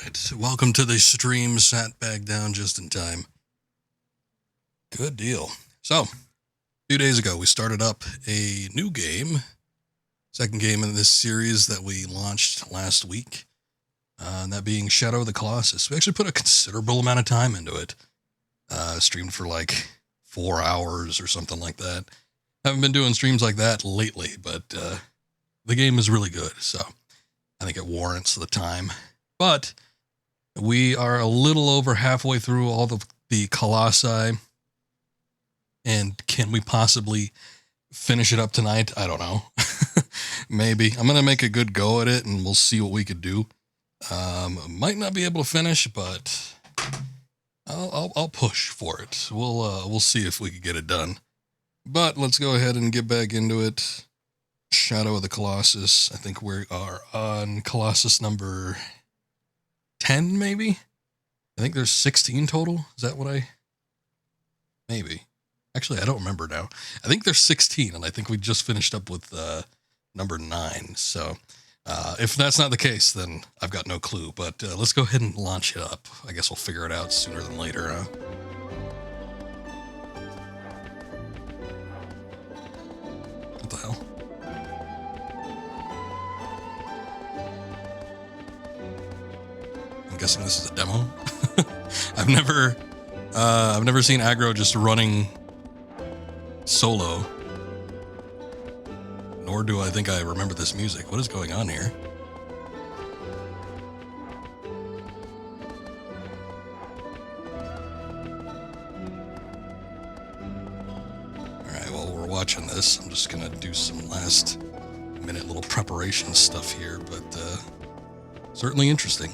right, welcome to the stream. Sat back down just in time. Good deal. So, a few days ago, we started up a new game, second game in this series that we launched last week, and that being Shadow of the Colossus. We actually put a considerable amount of time into it. Streamed for like 4 hours or something like that. Haven't been doing streams like that lately, but the game is really good, so I think it warrants the time. But we are a little over halfway through all the Colossi, and can we possibly finish it up tonight? I don't know. Maybe. I'm going to make a good go at it, and we'll see what we could do. Might not be able to finish, but I'll push for it. We'll see if we can get it done. But let's go ahead and get back into it. Shadow of the Colossus. I think we are on Colossus number 10, maybe? I think there's 16 total. Is that what maybe. Actually, I don't remember now. I think there's 16, and I think we just finished up with number 9. So if that's not the case, then I've got no clue. But let's go ahead and launch it up. I guess we'll figure it out sooner than later, huh? What the hell? I'm guessing this is a demo. I've never seen aggro just running solo. Nor do I think I remember this music. What is going on here? Alright, while we're watching this, I'm just gonna do some last minute little preparation stuff here, but certainly interesting.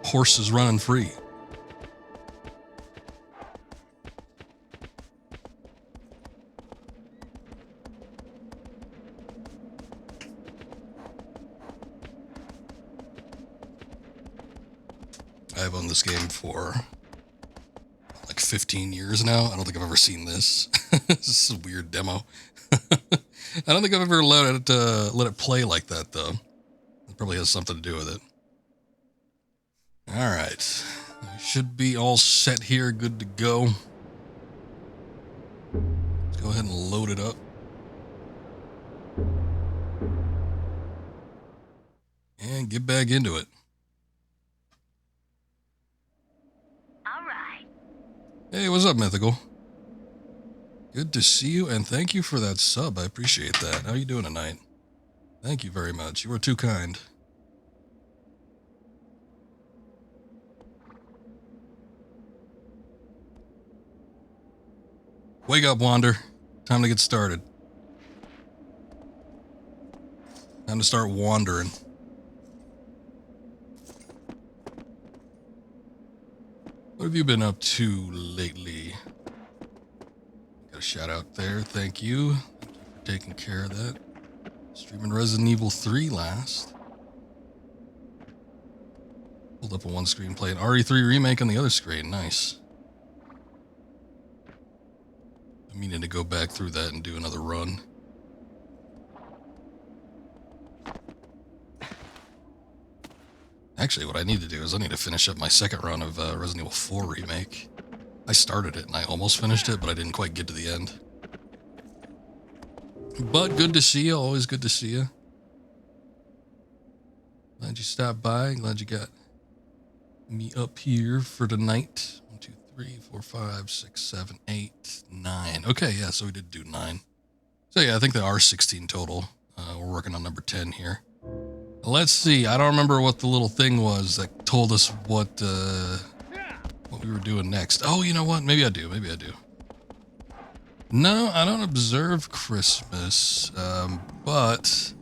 Horse is running free. I've owned this game for like 15 years now. I don't think I've ever seen this. This is a weird demo. I don't think I've ever let it play like that, though. It probably has something to do with it. All right, we should be all set here, good to go. Let's go ahead and load it up. And get back into it. All right. Hey, what's up, Mythical? Good to see you, and thank you for that sub. I appreciate that. How are you doing tonight? Thank you very much. You were too kind. Wake up, Wander. Time to get started. Time to start wandering. What have you been up to lately? Got a shout out there. Thank you. Thank you for taking care of that. Streaming Resident Evil 3 last. Pulled up on one screen, playing RE3 Remake on the other screen. Nice. I'm meaning to go back through that and do another run. Actually, what I need to do is I need to finish up my second run of Resident Evil 4 Remake. I started it and I almost finished it, but I didn't quite get to the end. But good to see you. Always good to see you. Glad you stopped by. Glad you got me up here for tonight. 1, 2, 3, 4, 5, 6, 7, 8, 9. Okay, yeah, so we did do 9. So yeah, I think there are 16 total. We're working on number 10 here. Let's see. I don't remember what the little thing was that told us what we were doing next. Oh, you know what? Maybe I do. No, I don't observe Christmas, but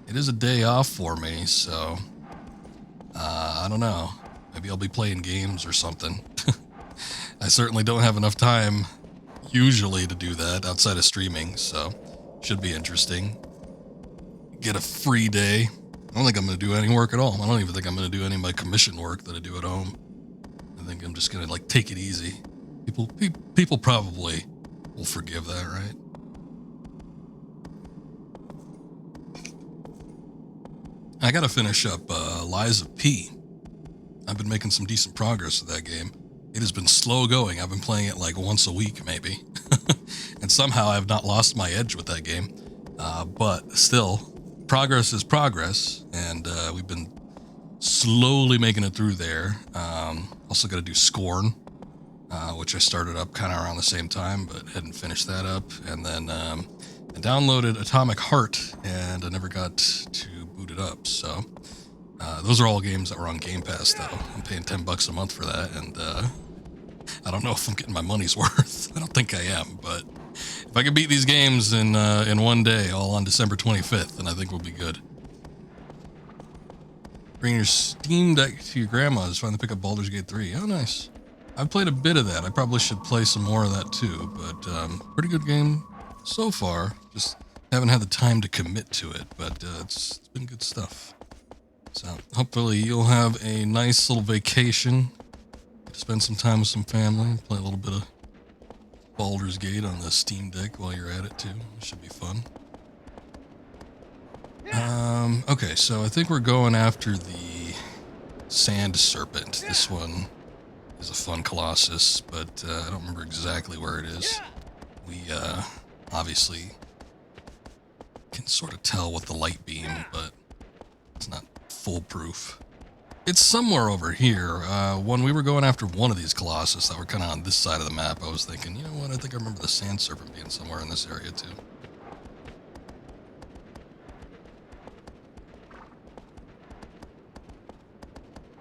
it is a day off for me, so I don't know. Maybe I'll be playing games or something. I certainly don't have enough time usually to do that outside of streaming, so should be interesting. Get a free day. I don't think I'm going to do any work at all. I don't even think I'm going to do any of my commission work that I do at home. I think I'm just going to like take it easy. People probably will forgive that, right? I got to finish up Lies of P. I've been making some decent progress with that game. It has been slow going. I've been playing it like once a week, maybe. And somehow I've not lost my edge with that game. But still, progress is progress. And we've been slowly making it through there. Also got to do Scorn, which I started up kind of around the same time, but hadn't finished that up. And then I downloaded Atomic Heart, and I never got to boot it up. So those are all games that were on Game Pass, though. I'm paying $10 a month for that, and I don't know if I'm getting my money's worth. I don't think I am, but if I can beat these games in one day, all on December 25th, then I think we'll be good. Bring your Steam Deck to your grandma's, trying to pick up Baldur's Gate 3. Oh, nice. I've played a bit of that. I probably should play some more of that too, but pretty good game so far. Just haven't had the time to commit to it, but it's been good stuff. So hopefully you'll have a nice little vacation, spend some time with some family, play a little bit of Baldur's Gate on the Steam Deck while you're at it too. It should be fun. Okay, so I think we're going after the Sand Serpent. This one is a fun Colossus, but I don't remember exactly where it is. We obviously can sort of tell with the light beam, but it's not foolproof. It's somewhere over here. When we were going after one of these Colossus that were kind of on this side of the map, I was thinking, you know what, I think I remember the Sand Serpent being somewhere in this area too.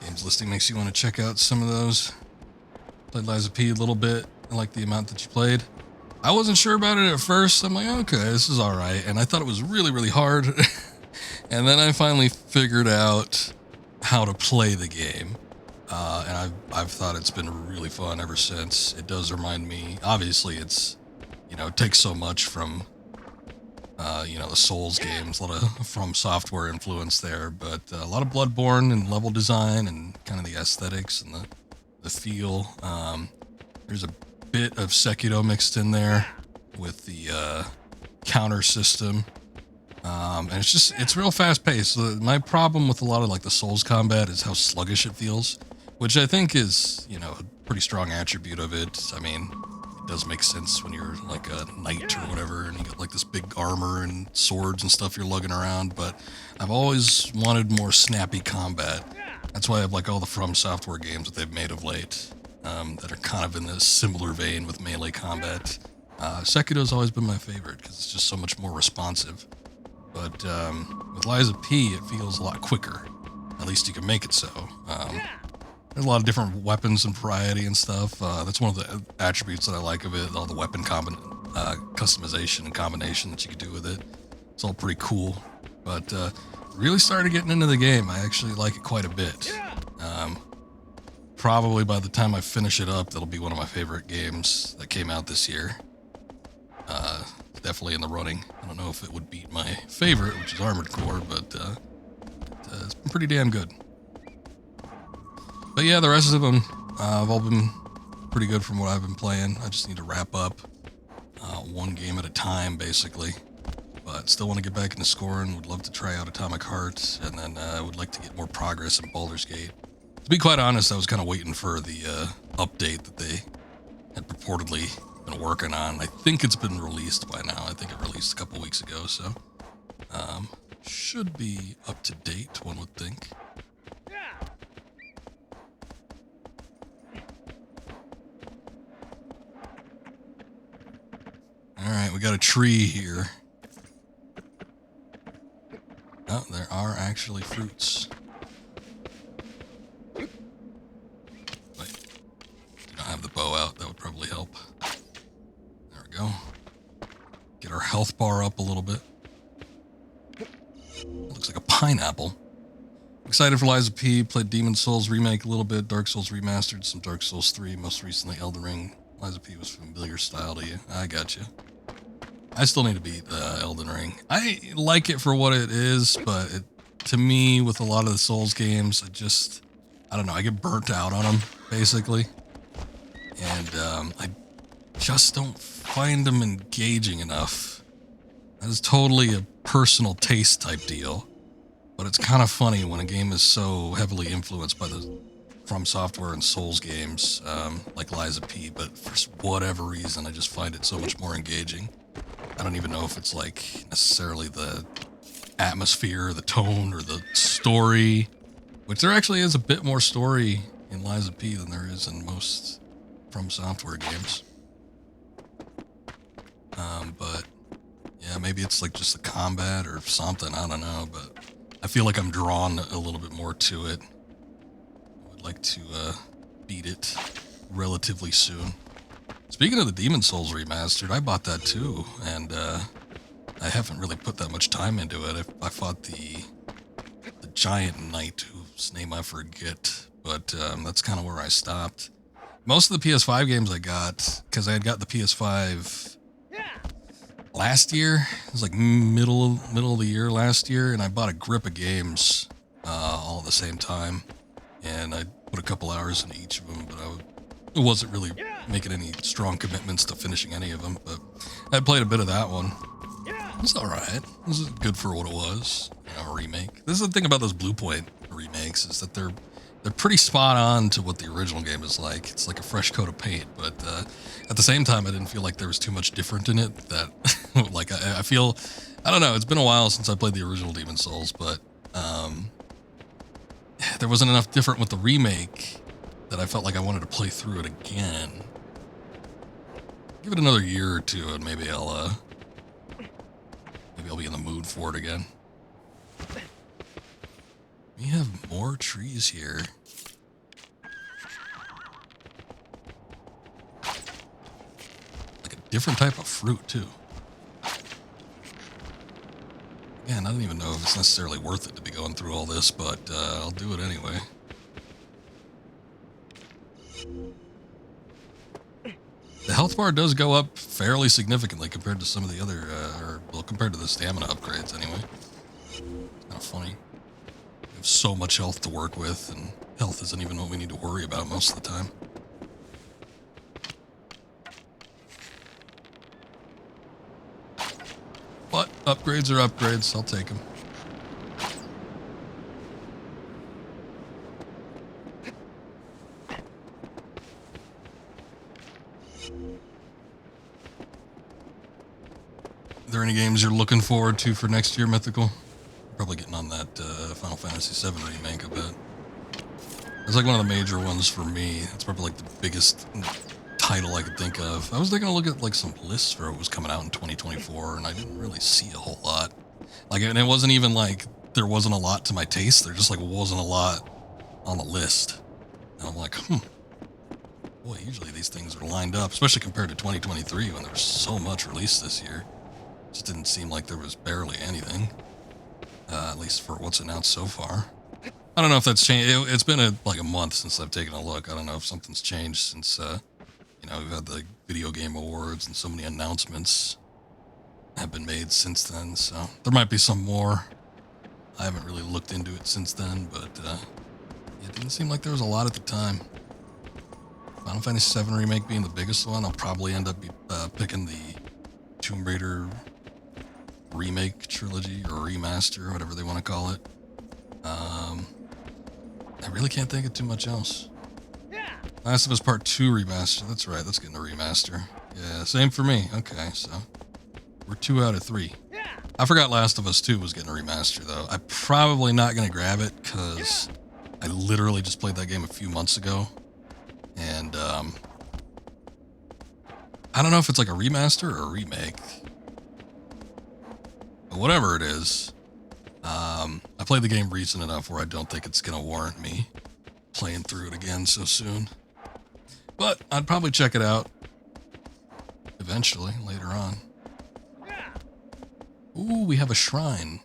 Games listing makes you want to check out some of those. Played Lies of P a little bit. I like the amount that you played. I wasn't sure about it at first. I'm like, okay, this is all right. And I thought it was really, really hard. And then I finally figured out how to play the game. And I've thought it's been really fun ever since. It does remind me, obviously it's, you know, it takes so much from, you know, the Souls games, a lot of From Software influence there, but a lot of Bloodborne and level design and kind of the aesthetics and the feel. There's a bit of Sekiro mixed in there with the counter system. And it's real fast paced. My problem with a lot of like the Souls combat is how sluggish it feels, which I think is, you know, a pretty strong attribute of it. I mean, it does make sense when you're like a knight or whatever, and you got like this big armor and swords and stuff you're lugging around, but I've always wanted more snappy combat. That's why I have like all the From Software games that they've made of late, that are kind of in this similar vein with melee combat. Sekiro's always been my favorite because it's just so much more responsive. But with Lies of P, it feels a lot quicker. At least you can make it so. There's a lot of different weapons and variety and stuff. That's one of the attributes that I like of it, all the weapon customization and combination that you can do with it. It's all pretty cool. But really started getting into the game. I actually like it quite a bit. Probably by the time I finish it up, that'll be one of my favorite games that came out this year. Definitely in the running. I don't know if it would beat my favorite, which is Armored Core, but it's been pretty damn good. But yeah, the rest of them have all been pretty good from what I've been playing. I just need to wrap up one game at a time, basically. But still want to get back into scoring. Would love to try out Atomic Heart, and then I would like to get more progress in Baldur's Gate. To be quite honest, I was kind of waiting for the update that they had purportedly been working on. I think it's been released by now. I think it released a couple weeks ago, so should be up to date, one would think. Alright, we got a tree here. Oh, there are actually fruits. Wait, do not have the bow out, that would probably help. There we go. Get our health bar up a little bit. It looks like a pineapple. Excited for Lies of P, played Demon Souls Remake a little bit, Dark Souls Remastered, some Dark Souls 3, most recently Elden Ring. Lies of P was familiar style to you. I got you. I still need to beat Elden Ring. I like it for what it is, but to me, with a lot of the Souls games, I don't know, I get burnt out on them, basically. And I just don't find them engaging enough. That is totally a personal taste type deal. But it's kind of funny when a game is so heavily influenced by the From Software and Souls games, like Lies of P, but for whatever reason, I just find it so much more engaging. I don't even know if it's like necessarily the atmosphere, the tone, or the story, which there actually is a bit more story in Lies of P than there is in most From Software games. But yeah, maybe it's like just the combat or something, I don't know, but I feel like I'm drawn a little bit more to it. I would like to beat it relatively soon. Speaking of the Demon Souls remastered, I bought that too, and I haven't really put that much time into it. I fought the giant knight whose name I forget, but that's kind of where I stopped. Most of the PS5 games I got, because I had got the PS5 last year. It was like middle of the year last year, and I bought a grip of games all at the same time, and I put a couple hours into each of them, but it wasn't really making any strong commitments to finishing any of them. But I played a bit of that one. It's all right. This is good for what it was. You know, a remake. This is the thing about those Blue Point remakes, is that they're pretty spot on to what the original game is like. It's like a fresh coat of paint, but at the same time, I didn't feel like there was too much different in it. That like I feel, I don't know. It's been a while since I played the original Demon Souls, but there wasn't enough different with the remake that I felt like I wanted to play through it again. Give it another year or two, and maybe I'll be in the mood for it again. We have more trees here. Like a different type of fruit, too. Man, I don't even know if it's necessarily worth it to be going through all this, but I'll do it anyway. The health bar does go up fairly significantly compared to some of the other, compared to the stamina upgrades anyway. It's kind of funny. We have so much health to work with, and health isn't even what we need to worry about most of the time. But upgrades are upgrades. I'll take them. Are there any games you're looking forward to for next year, Mythical? Probably getting on that Final Fantasy VII remake, I bet. It's like one of the major ones for me. It's probably like the biggest title I could think of. I was taking a look at like some lists for what was coming out in 2024, and I didn't really see a whole lot. Like, and it wasn't even like there wasn't a lot to my taste. There just like wasn't a lot on the list. And I'm like, boy, usually these things are lined up, especially compared to 2023 when there was so much released this year. Just didn't seem like there was barely anything, at least for what's announced so far. I don't know if that's changed. It's been like a month since I've taken a look. I don't know if something's changed since, you know, we've had the Video Game Awards and so many announcements have been made since then. So there might be some more. I haven't really looked into it since then, but it didn't seem like there was a lot at the time. Final Fantasy VII Remake being the biggest one, I'll probably end up picking the Tomb Raider remake trilogy or remaster, whatever they want to call it. I really can't think of too much else. Last of Us Part 2 remaster. That's right, that's getting a remaster. Yeah, same for me. Okay, so we're 2 out of 3. I forgot Last of Us 2 was getting a remaster, though. I'm probably not going to grab it because I literally just played that game a few months ago. And I don't know if it's like a remaster or a remake. But whatever it is, I played the game recent enough where I don't think it's going to warrant me playing through it again so soon. But I'd probably check it out eventually, later on. Ooh, we have a shrine.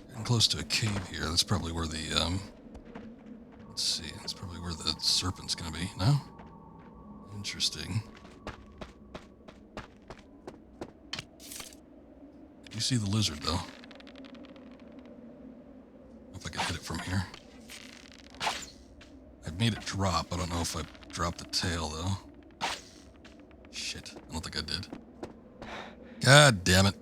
Getting close to a cave here. That's probably where the, let's see, that's probably where the serpent's going to be. No? Interesting. You see the lizard, though. If I can hit it from here. I've made it drop. I don't know if I dropped the tail, though. Shit. I don't think I did. God damn it.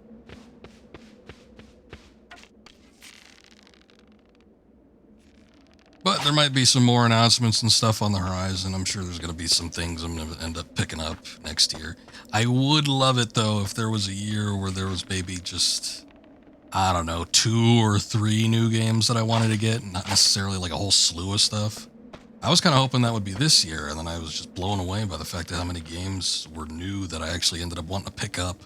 But there might be some more announcements and stuff on the horizon. I'm sure there's going to be some things I'm going to end up picking up next year. I would love it, though, if there was a year where there was maybe just, I don't know, 2 or 3 new games that I wanted to get, and not necessarily like a whole slew of stuff. I was kind of hoping that would be this year, and then I was just blown away by the fact of how many games were new that I actually ended up wanting to pick up.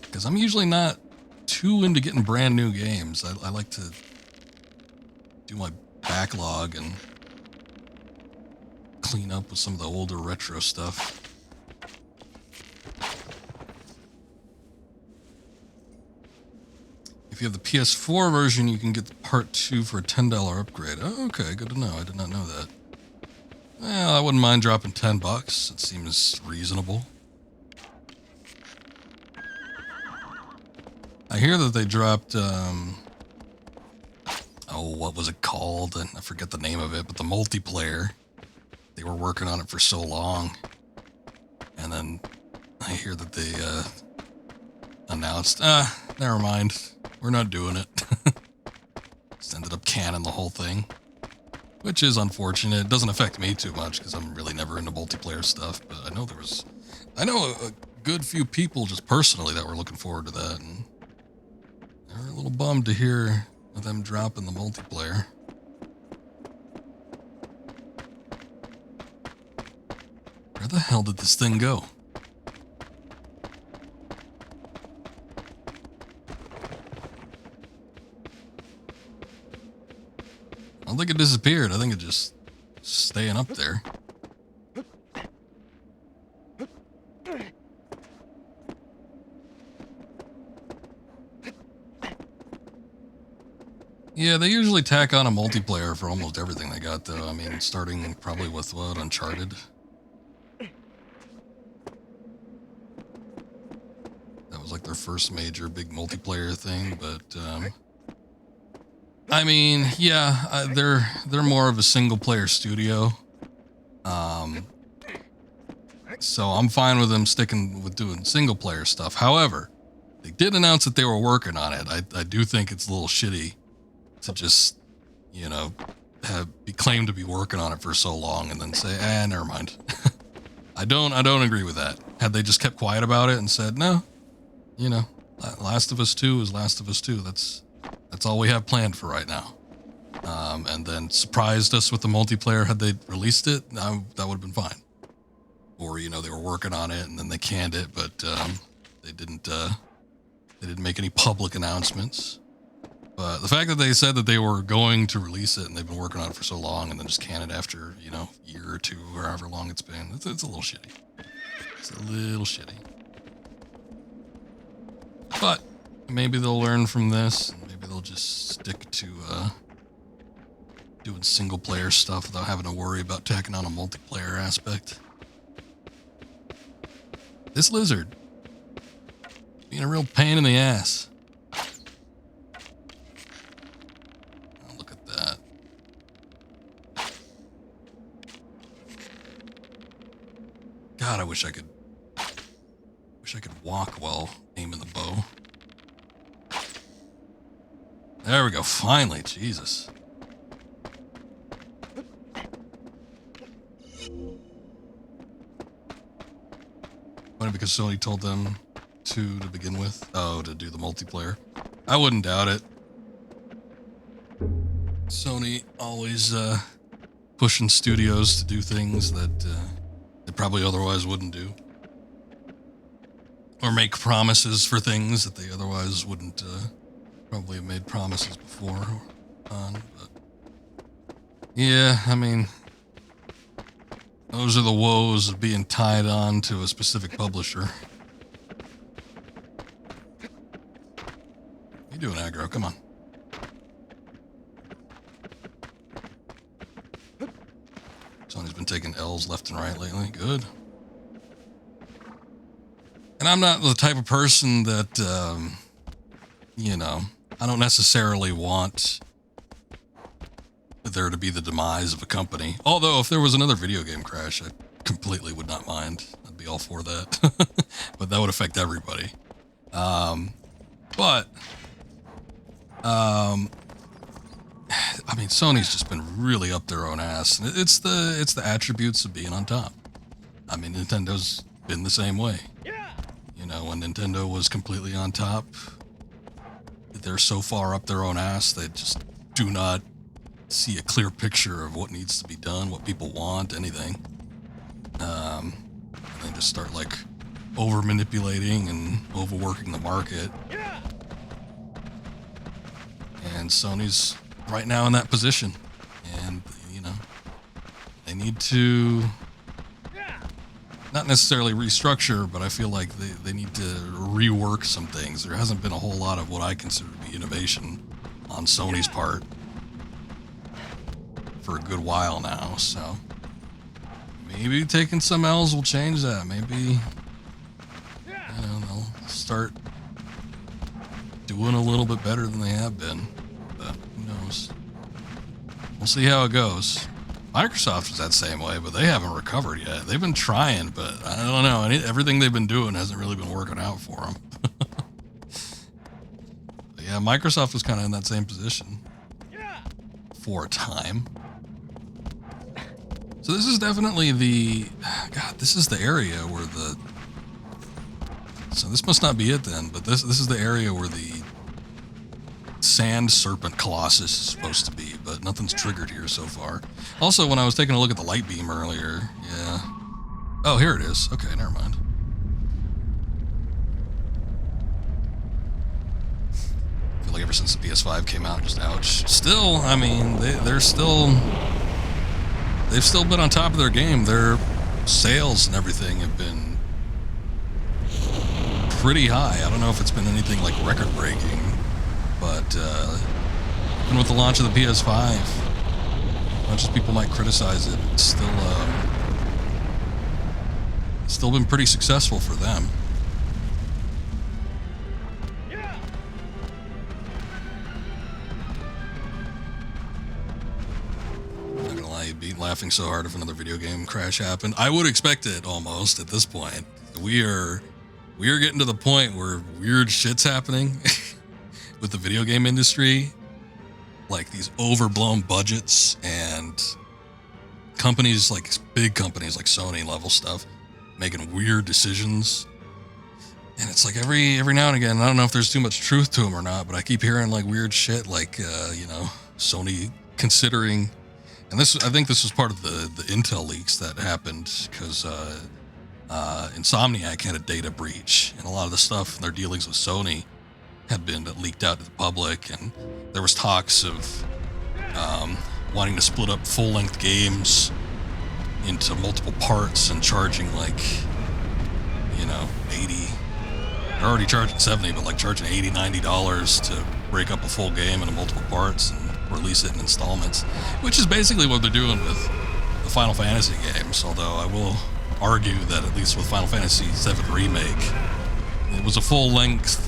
Because I'm usually not too into getting brand new games. I like to do my backlog and clean up with some of the older retro stuff. If you have the PS4 version, you can get the part 2 for a $10 upgrade. Oh, okay, good to know. I did not know that. Well, I wouldn't mind dropping $10. It seems reasonable. I hear that they dropped, what was it called? And I forget the name of it, but the multiplayer. They were working on it for so long. And then I hear that they, announced, never mind. We're not doing it. Just ended up canning the whole thing. Which is unfortunate. It doesn't affect me too much because I'm really never into multiplayer stuff. But I know a good few people just personally that were looking forward to that. And they're a little bummed to hear of them dropping the multiplayer. Where the hell did this thing go? I don't think it disappeared. I think it just staying up there. Yeah, they usually tack on a multiplayer for almost everything they got, though. I mean, starting probably with, what, Uncharted? That was like their first major big multiplayer thing, but, I mean, yeah, they're more of a single-player studio. So I'm fine with them sticking with doing single-player stuff. However, they did announce that they were working on it. I do think it's a little shitty to just, you know, be claimed to be working on it for so long and then say, never mind. I don't agree with that. Had they just kept quiet about it and said, no, you know, Last of Us 2 is Last of Us 2. That's all we have planned for right now. And then surprised us with the multiplayer had they released it, that would have been fine. Or, you know, they were working on it and then they canned it, but they didn't make any public announcements. But the fact that they said that they were going to release it and they've been working on it for so long and then just can it after, you know, a year or two or however long it's been, it's a little shitty. It's a little shitty. But maybe they'll learn from this and maybe they'll just stick to doing single player stuff without having to worry about tacking on a multiplayer aspect. This lizard being a real pain in the ass. God, I wish I could walk while aiming the bow. There we go, finally, Jesus. Funny because Sony told them to begin with. Oh, to do the multiplayer. I wouldn't doubt it. Sony always pushing studios to do things that they probably otherwise wouldn't do. Or make promises for things that they otherwise wouldn't probably have made promises before on. But yeah, I mean, those are the woes of being tied on to a specific publisher. What you doing, aggro? Come on. Sony's been taking L's left and right lately. Good. And I'm not the type of person that, you know, I don't necessarily want there to be the demise of a company. Although, if there was another video game crash, I completely would not mind. I'd be all for that. But that would affect everybody. But I mean, Sony's just been really up their own ass. It's the attributes of being on top. I mean, Nintendo's been the same way. You know, when Nintendo was completely on top, they're so far up their own ass, they just do not see a clear picture of what needs to be done, what people want, anything. They just start like over manipulating and overworking the market. And Sony's right now in that position, and you know, they need to not necessarily restructure, but I feel like they need to rework some things. There hasn't been a whole lot of what I consider to be innovation on Sony's part for a good while now, so maybe taking some L's will change that. Maybe, you know, they'll start doing a little bit better than they have been, but who knows? We'll see how it goes. Microsoft was that same way, but they haven't recovered yet. They've been trying, but I don't know. Everything they've been doing hasn't really been working out for them. Yeah, Microsoft was kind of in that same position for a time. So this is definitely this is the area where so this must not be it then, but this is the area where the Sand Serpent Colossus is supposed to be, but nothing's triggered here so far. Also, when I was taking a look at the light beam earlier, yeah. Oh, here it is. Okay, never mind. I feel like ever since the PS5 came out, just ouch. Still, I mean, they've still been on top of their game. Their sales and everything have been pretty high. I don't know if it's been anything like record-breaking, but even with the launch of the PS5, as much as people might criticize it, it's still been pretty successful for them. Not gonna lie, you'd be laughing so hard if another video game crash happened. I would expect it almost at this point. We are getting to the point where weird shit's happening with the video game industry, like these overblown budgets and companies, like big companies like Sony level stuff, making weird decisions. And it's like every now and again, I don't know if there's too much truth to them or not, but I keep hearing like weird shit, like you know, Sony considering, and I think this was part of the Intel leaks that happened because Insomniac had a data breach, and a lot of the stuff in their dealings with Sony had been leaked out to the public, and there was talks of wanting to split up full-length games into multiple parts and charging like, you know, 80, they're already charging 70, but like charging $80-$90 to break up a full game into multiple parts and release it in installments, which is basically what they're doing with the Final Fantasy games. Although I will argue that at least with Final Fantasy VII Remake, it was a full-length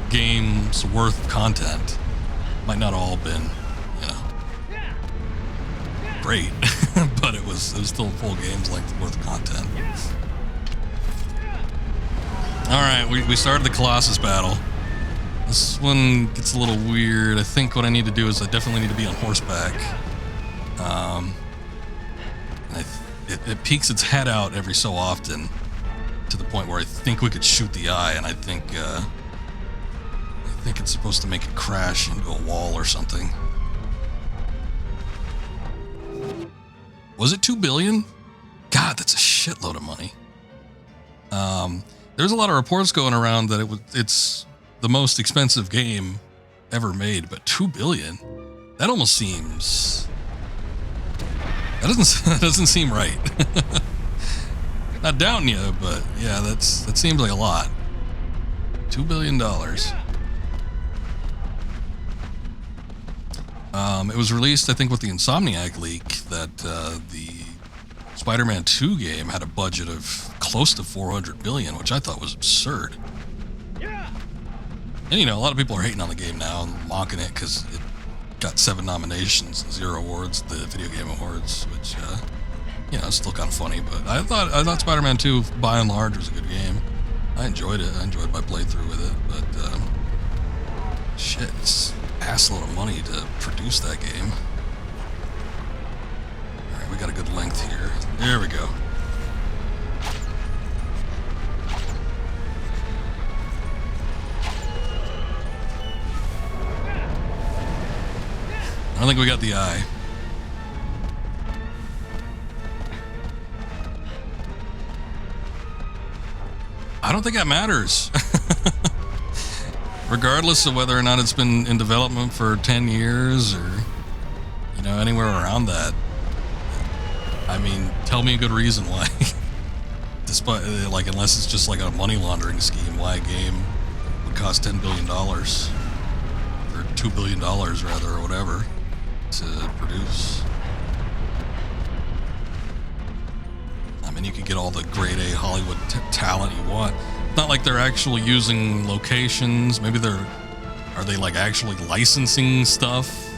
game's worth of content. Might not all been, you know, great, but it was still a full game's length worth of content. All right, we started the Colossus battle. This one gets a little weird. I think what I need to do is I definitely need to be on horseback. It peeks its head out every so often, to the point where I think we could shoot the eye, and I think it's supposed to make it crash into a wall or something. Was it 2 billion? God, that's a shitload of money. There's a lot of reports going around that it's the most expensive game ever made, but 2 billion? That almost seems... That doesn't seem right. Not doubting you, but yeah, that seems like a lot. $2 billion. It was released, I think, with the Insomniac leak that the Spider-Man 2 game had a budget of close to $400 million, which I thought was absurd. And you know, a lot of people are hating on the game now and mocking it because it got 7 nominations and 0 awards at the Video Game Awards, which you know, it's still kind of funny. But I thought Spider-Man 2, by and large, was a good game. I enjoyed it. I enjoyed my playthrough with it, but shit, it's assload of money to produce that game. All right, we got a good length here. There we go. I don't think we got the eye. I don't think that matters. Regardless of whether or not it's been in development for 10 years or, you know, anywhere around that. I mean, tell me a good reason why. Despite, like, unless it's just like a money laundering scheme, why a game would cost $10 billion or $2 billion rather, or whatever, to produce. I mean, you could get all the grade A Hollywood talent you want. It's not like they're actually using locations. Maybe are they like actually licensing stuff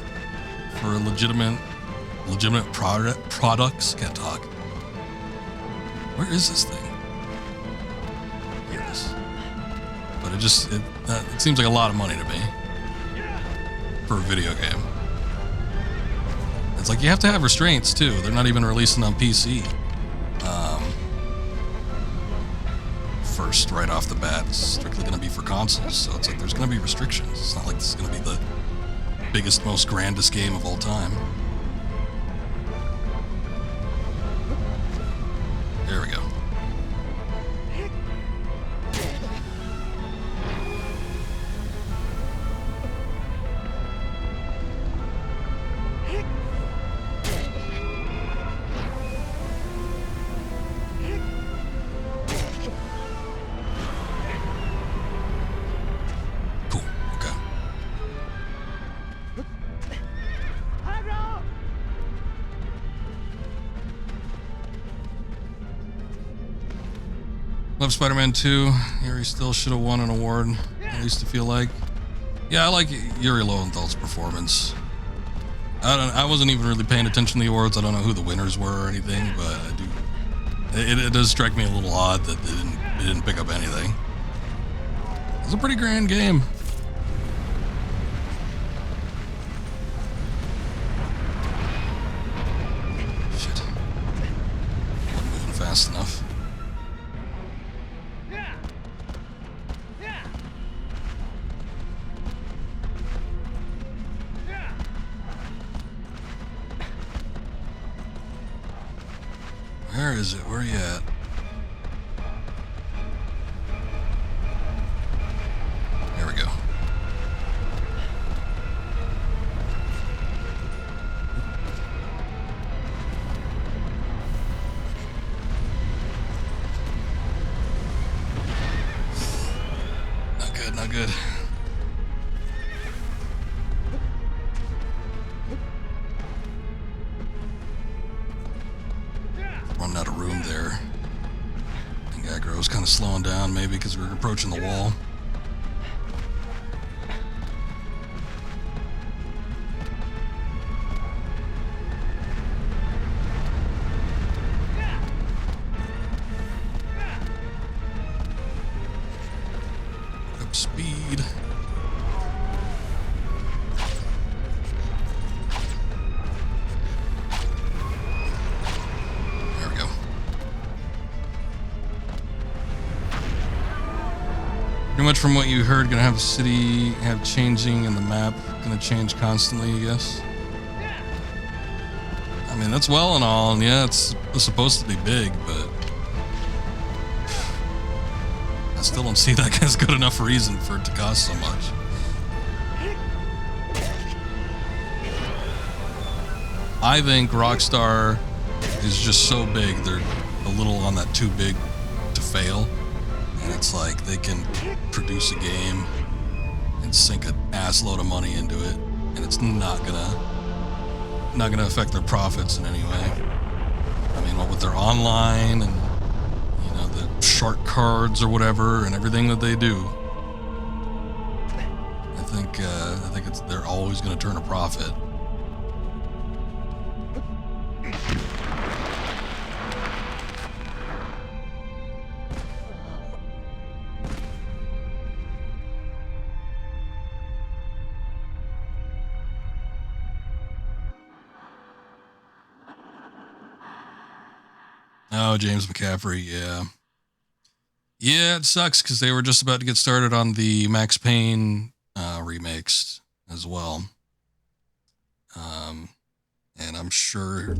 for legitimate products? Can't talk. Where is this thing? Here it is. But it seems like a lot of money to me for a video game. It's like you have to have restraints too. They're not even releasing on PC. First, right off the bat, it's strictly going to be for consoles, so it's like there's going to be restrictions. It's not like this is going to be the biggest, most grandest game of all time. There we go. Love Spider-Man 2. Yuri still should have won an award, at least I feel like. Yeah, I like Yuri Lowenthal's performance. I wasn't even really paying attention to the awards. I don't know who the winners were or anything, but I do. It does strike me a little odd that they didn't pick up anything. It's a pretty grand game. Shit. Wasn't moving fast enough. Where is it? Where are you at? There we go. Not good, not good. Running out of room there. I think aggro's kind of slowing down, maybe because we're approaching the wall. Up speed. Pretty much from what you heard, gonna have a city have changing and the map gonna change constantly, I guess. I mean, that's well and all, and yeah, it's supposed to be big, but I still don't see that as good enough reason for it to cost so much. I think Rockstar is just so big, they're a little on that too big to fail. And it's like they can produce a game and sink an ass load of money into it, and it's not gonna affect their profits in any way. I mean, what with their online and, you know, the shark cards or whatever and everything that they do, I think they're always gonna turn a profit. Oh, James McCaffrey, yeah. Yeah, it sucks because they were just about to get started on the Max Payne remakes as well. And I'm sure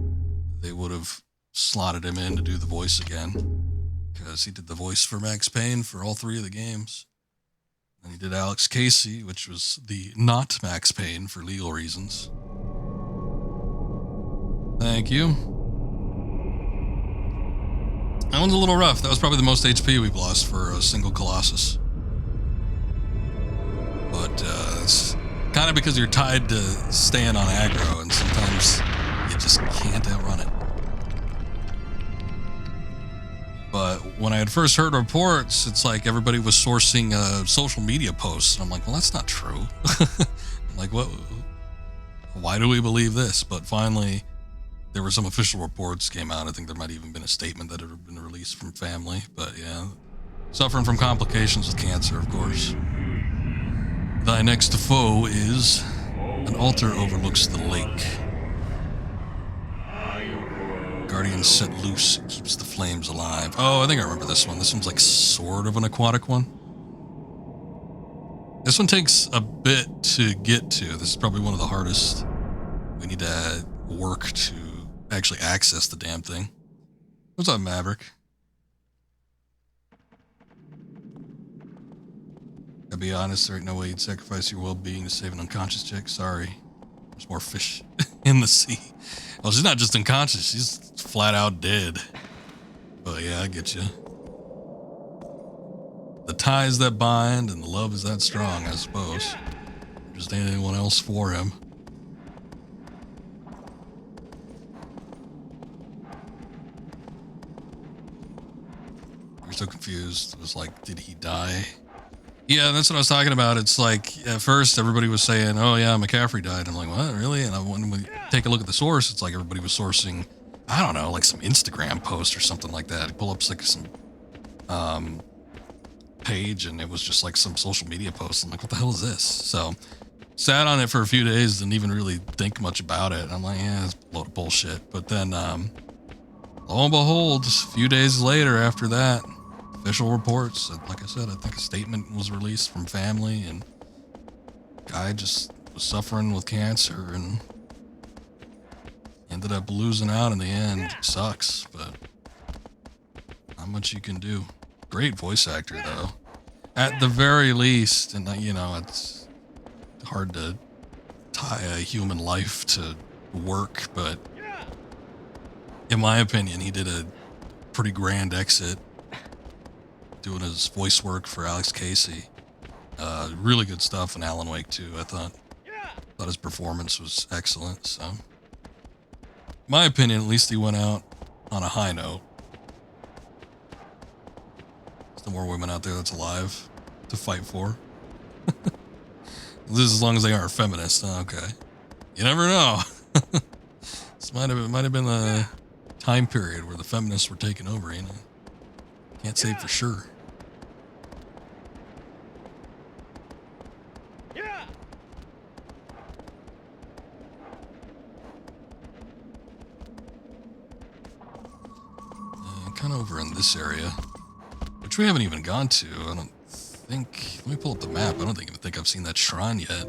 they would have slotted him in to do the voice again because he did the voice for Max Payne for all 3 of the games. And he did Alex Casey, which was the not Max Payne for legal reasons. Thank you. That one's a little rough. That was probably the most HP we've lost for a single Colossus. But it's kind of because you're tied to staying on aggro, and sometimes you just can't outrun it. But when I had first heard reports, it's like everybody was sourcing social media posts. And I'm like, well, that's not true. I'm like, what? Why do we believe this? But finally, there were some official reports came out. I think there might even been a statement that had been released from family. But yeah, suffering from complications with cancer, of course. Thy next foe is an altar overlooks the lake. Guardian set loose keeps the flames alive. Oh, I think I remember this one. This one's like sort of an aquatic one. This one takes a bit to get to. This is probably one of the hardest. We need to work to actually access the damn thing. What's up, Maverick? I'll be honest, there ain't no way you'd sacrifice your well-being to save an unconscious chick. Sorry. There's more fish in the sea. Well, she's not just unconscious, she's flat out dead. But yeah, I get you. The ties that bind and the love is that strong, I suppose. Just ain't anyone else for him. You're so confused. It was like, did he die? Yeah, that's what I was talking about. It's like, at first, everybody was saying, oh yeah, McCaffrey died. I'm like, what, really? And when we take a look at the source, it's like everybody was sourcing, I don't know, like some Instagram post or something like that. Pull up like some page, and it was just like some social media post. I'm like, what the hell is this? So, sat on it for a few days, didn't even really think much about it. I'm like, yeah, it's a load of bullshit. But then, lo and behold, a few days later after that, official reports, like I said, I think a statement was released from family, and guy just was suffering with cancer and ended up losing out in the end. Sucks, but not much you can do. Great voice actor, though, at the very least. And you know, it's hard to tie a human life to work, but in my opinion, he did a pretty grand exit doing his voice work for Alex Casey. Really good stuff in Alan Wake 2, I thought his performance was excellent. So, in my opinion, at least he went out on a high note. There's no more women out there that's alive to fight for. This is as long as they aren't feminists. Okay. You never know. This might have been the time period where the feminists were taking over, you know. Can't say for sure. Kind of over in this area, which we haven't even gone to. I don't think. Let me pull up the map. I don't even think I've seen that shrine yet.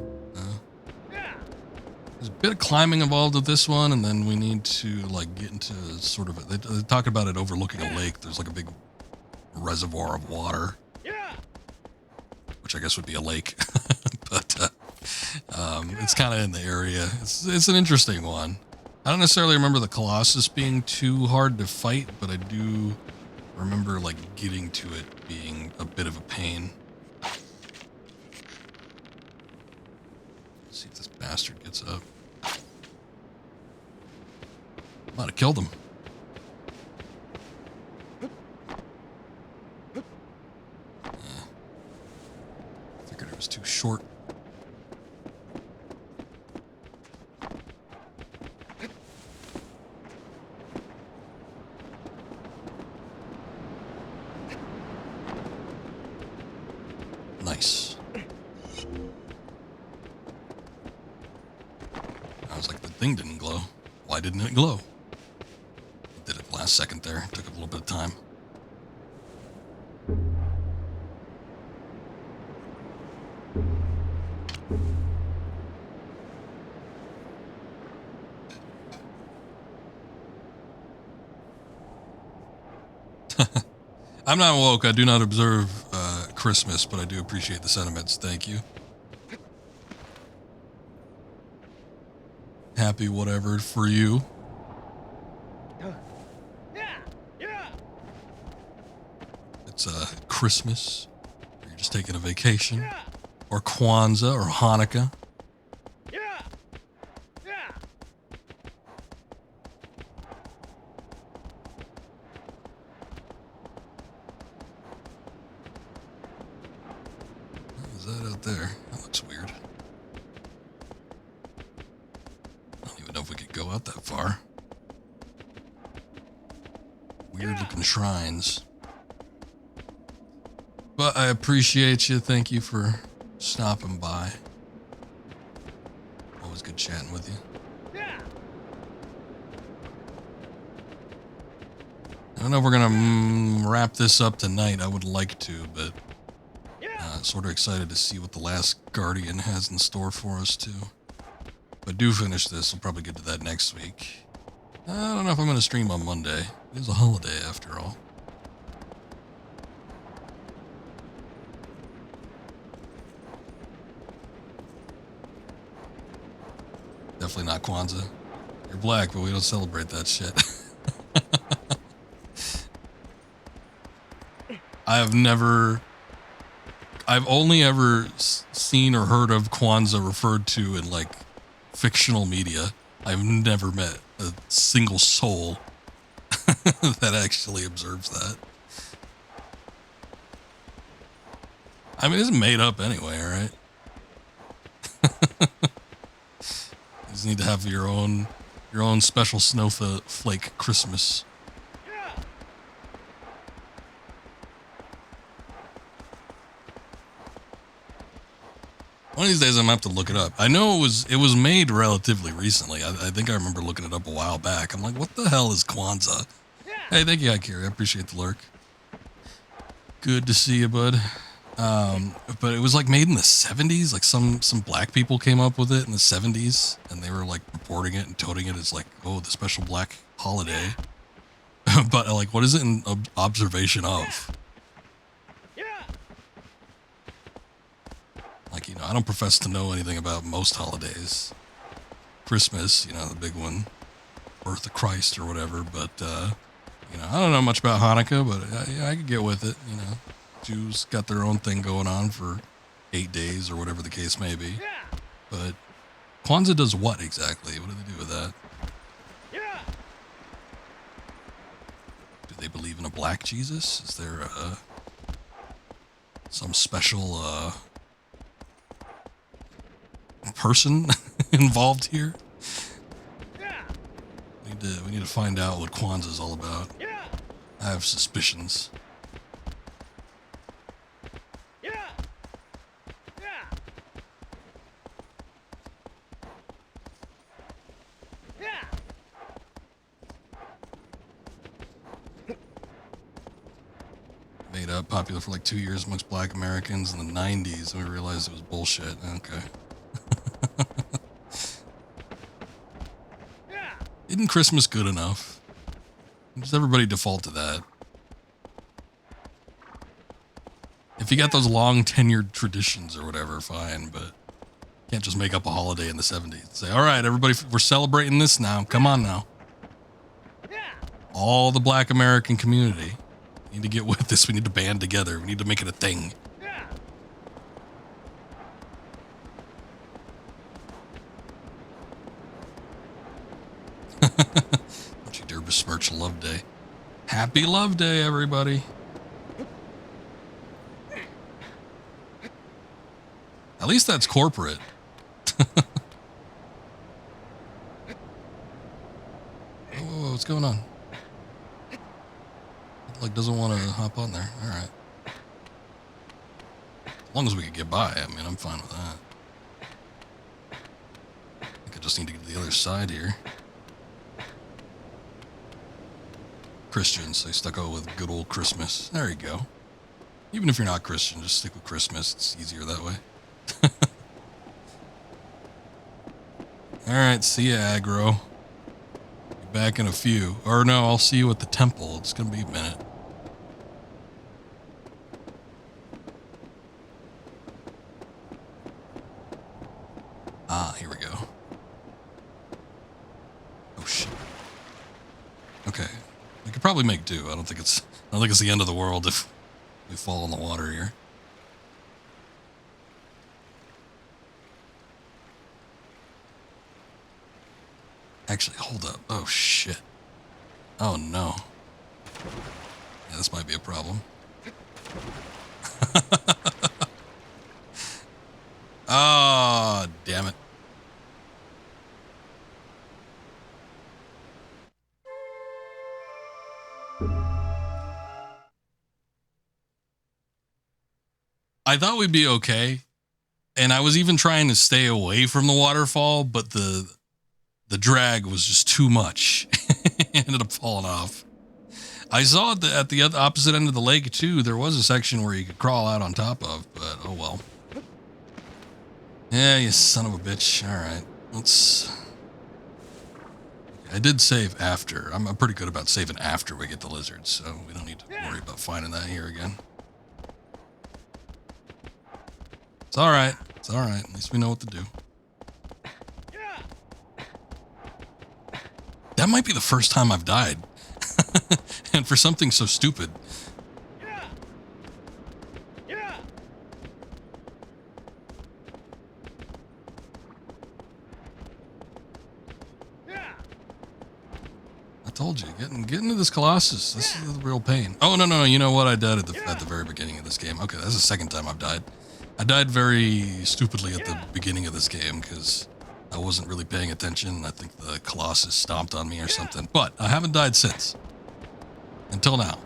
There's a bit of climbing involved with this one, and then we need to like get into sort of. They talk about it overlooking a lake. There's like a big reservoir of water, which I guess would be a lake, but it's kind of in the area. It's an interesting one. I don't necessarily remember the Colossus being too hard to fight, but I do remember like getting to it being a bit of a pain. Let's see if this bastard gets up. Might have killed him. Figured it was too short. Nice. I was like, the thing didn't glow. Why didn't it glow? Did it last last second there. Took a little bit of time. I'm not woke. I do not observe Christmas, but I do appreciate the sentiments. Thank you. Happy whatever for you. It's Christmas, or you're just taking a vacation, or Kwanzaa, or Hanukkah. What is that out there? That looks weird. I don't even know if we could go out that far. Weird looking shrines. But I appreciate you. Thank you for stopping by. Always good chatting with you. I don't know if we're gonna wrap this up tonight. I would like to, but sort of excited to see what the last Guardian has in store for us too. If I do finish this, we'll probably get to that next week. I don't know if I'm gonna stream on Monday. It is a holiday after all. Definitely not Kwanzaa. You're black, but we don't celebrate that shit. I've only ever seen or heard of Kwanzaa referred to in like fictional media. I've never met a single soul that actually observes that. I mean, it's made up anyway, right? You just need to have your own special snowflake Christmas. One of these days I'm gonna have to look it up. I know it was made relatively recently. I think I remember looking it up a while back. I'm like, what the hell is Kwanzaa? Hey, thank you, Akira. I appreciate the lurk. Good to see you, bud. But it was like made in the 70s. Like some black people came up with it in the 70s, and they were like reporting it and toting it as like, oh, the special black holiday. But like, what is it in observation of? Like, you know, I don't profess to know anything about most holidays. Christmas, you know, the big one, birth of Christ or whatever. But you know, I don't know much about Hanukkah, but I could get with it. You know, Jews got their own thing going on for 8 days or whatever the case may be. But Kwanzaa does what exactly? What do they do with that? Do they believe in a black Jesus? Is there some special person involved here? We need to find out what Kwanzaa is all about. I have suspicions. Made up, popular for like 2 years amongst black Americans in the 90s, and we realized it was bullshit. Okay. Isn't Christmas good enough? Does everybody default to that? If you got those long tenured traditions or whatever, fine, but you can't just make up a holiday in the 70s and say, all right, everybody, we're celebrating this now. Come on now. All the black American community need to get with this. We need to band together. We need to make it a thing. Don't you dare besmirch Love Day. Happy Love Day, everybody. At least that's corporate. Whoa, what's going on? It, like, doesn't want to hop on there. All right. As long as we could get by, I mean, I'm fine with that. I think I just need to get to the other side here. Christians. They stuck out with good old Christmas. There you go. Even if you're not Christian, just stick with Christmas. It's easier that way. Alright, see ya, aggro. Be back in a few. Or no, I'll see you at the temple. It's gonna be a minute. Ah, here we go. Oh shit. Okay. We could probably make do. I don't think it's the end of the world if we fall in the water here. Actually, hold up. Oh shit. Oh no. Yeah, this might be a problem. Ah, oh, damn it. I thought we'd be okay, and I was even trying to stay away from the waterfall, but the drag was just too much. It ended up falling off. I saw it at the opposite end of the lake too. There was a section where you could crawl out on top of, but oh well. Yeah, you son of a bitch. All right, let's. I did save after. I'm pretty good about saving after we get the lizards, so we don't need to worry about finding that here again. It's all right. It's all right. At least we know what to do. That might be the first time I've died. And for something so stupid. I told you, get into this Colossus. This is the real pain. Oh, no. You know what? I died at the very beginning of this game. Okay, that's the second time I've died. I died very stupidly at the beginning of this game because I wasn't really paying attention. I think the Colossus stomped on me or something. But I haven't died since. Until now.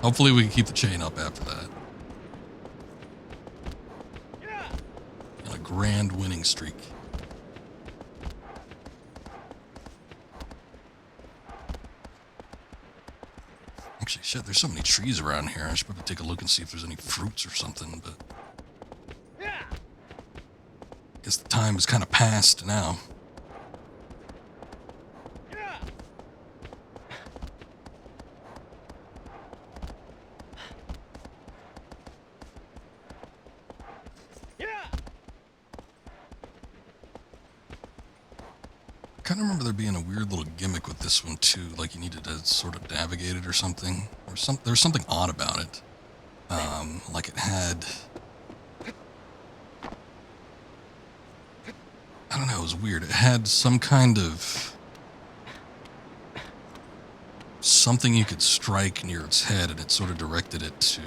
Hopefully we can keep the chain up after that. And a grand winning streak. Actually, shit, there's so many trees around here. I should probably take a look and see if there's any fruits or something, but I guess the time is kind of past now. I kind of remember there being a weird little gimmick with this one too, like you needed to sort of navigate it or something. There's something odd about it. Like it had, I don't know, it was weird. It had some kind of something you could strike near its head, and it sort of directed it to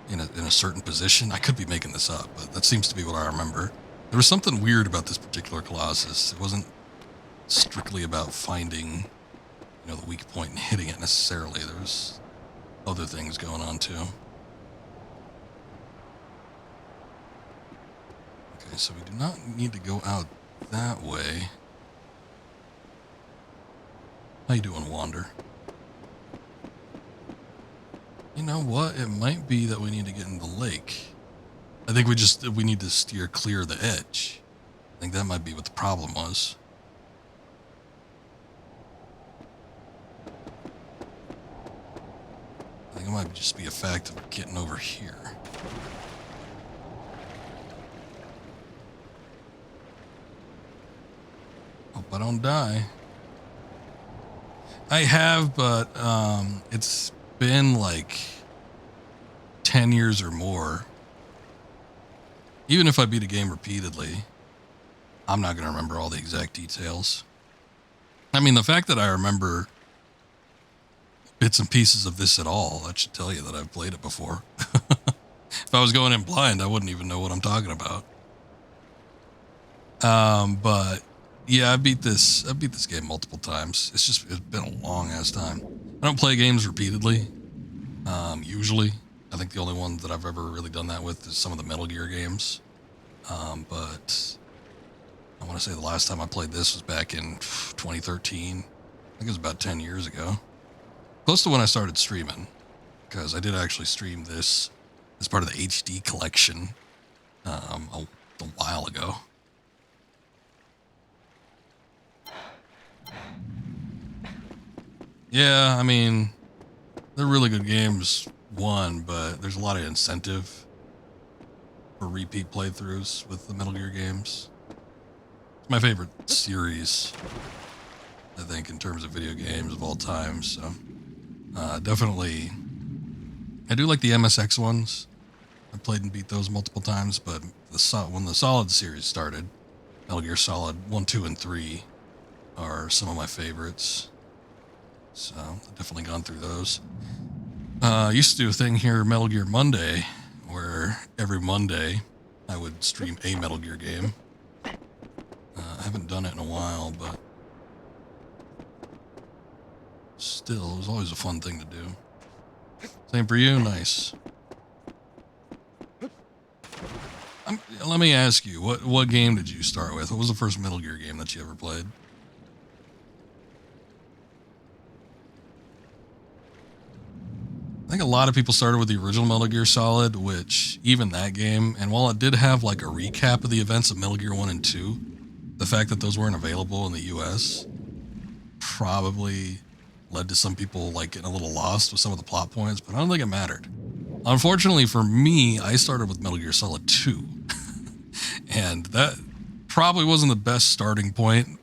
in a certain position. I could be making this up, but that seems to be what I remember. There was something weird about this particular Colossus. It wasn't strictly about finding, the weak point and hitting it necessarily. There was other things going on too. Okay, so we do not need to go out that way. How you doing, Wander? You know what? It might be that we need to get in the lake. I think we need to steer clear of the edge. I think that might be what the problem was. I think it might just be a fact of getting over here. Hope I don't die. I have, but it's been like 10 years or more. Even if I beat a game repeatedly, I'm not going to remember all the exact details. I mean, the fact that I remember bits and pieces of this at all, that should tell you that I've played it before. If I was going in blind, I wouldn't even know what I'm talking about. But yeah, I beat this game multiple times. It's been a long ass time. I don't play games repeatedly. Usually, I think the only one that I've ever really done that with is some of the Metal Gear games. But I want to say the last time I played this was back in 2013. think it was about 10 years ago. Close to when I started streaming, because I did actually stream this as part of the HD collection a while ago. Yeah, I mean, they're really good games, one, but there's a lot of incentive for repeat playthroughs with the Metal Gear games. It's my favorite series, I think, in terms of video games of all time, so definitely. I do like the MSX ones. I played and beat those multiple times, but when the Solid series started, Metal Gear Solid 1, 2, and 3 are some of my favorites. So I've definitely gone through those. I used to do a thing here, Metal Gear Monday, where every Monday I would stream a Metal Gear game. I haven't done it in a while, but still, it was always a fun thing to do. Same for you? Nice. Let me ask you, what game did you start with? What was the first Metal Gear game that you ever played? I think a lot of people started with the original Metal Gear Solid, which even that game, and while it did have like a recap of the events of Metal Gear 1 and 2, the fact that those weren't available in the US probably led to some people like getting a little lost with some of the plot points, but I don't think it mattered. Unfortunately for me, I started with Metal Gear Solid 2, and that probably wasn't the best starting point.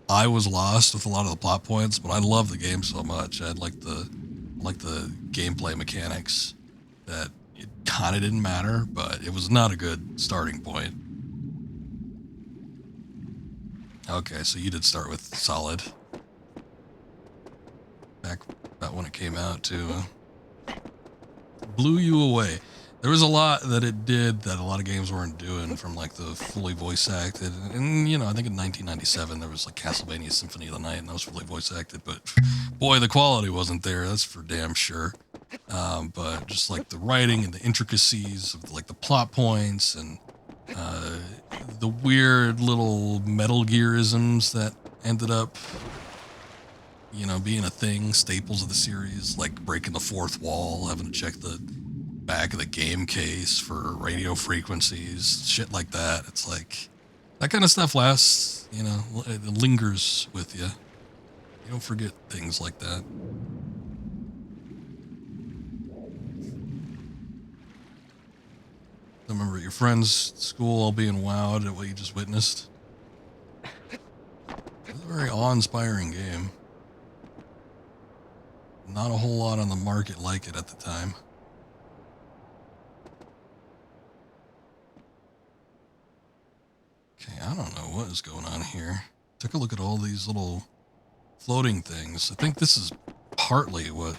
I was lost with a lot of the plot points, but I love the game so much. I like the gameplay mechanics that it kind of didn't matter, but it was not a good starting point. Okay, so you did start with Solid. Back about when it came out, too. Blew you away. There was a lot that it did that a lot of games weren't doing, from like the fully voice acted. And, you know, I think in 1997 there was like Castlevania Symphony of the Night, and that was fully voice acted, but boy, the quality wasn't there. That's for damn sure. But just like the writing and the intricacies of like the plot points and the weird little Metal Gearisms that ended up, you know, being a thing, staples of the series, like breaking the fourth wall, having to check the back of the game case for radio frequencies, shit like that. It's like that kind of stuff lasts, you know, it lingers with you. You don't forget things like that. I remember at your friend's school all being wowed at what you just witnessed. It was a very awe-inspiring game. Not a whole lot on the market like it at the time. Okay, I don't know what is going on here. Took a look at all these little floating things. I think this is partly what...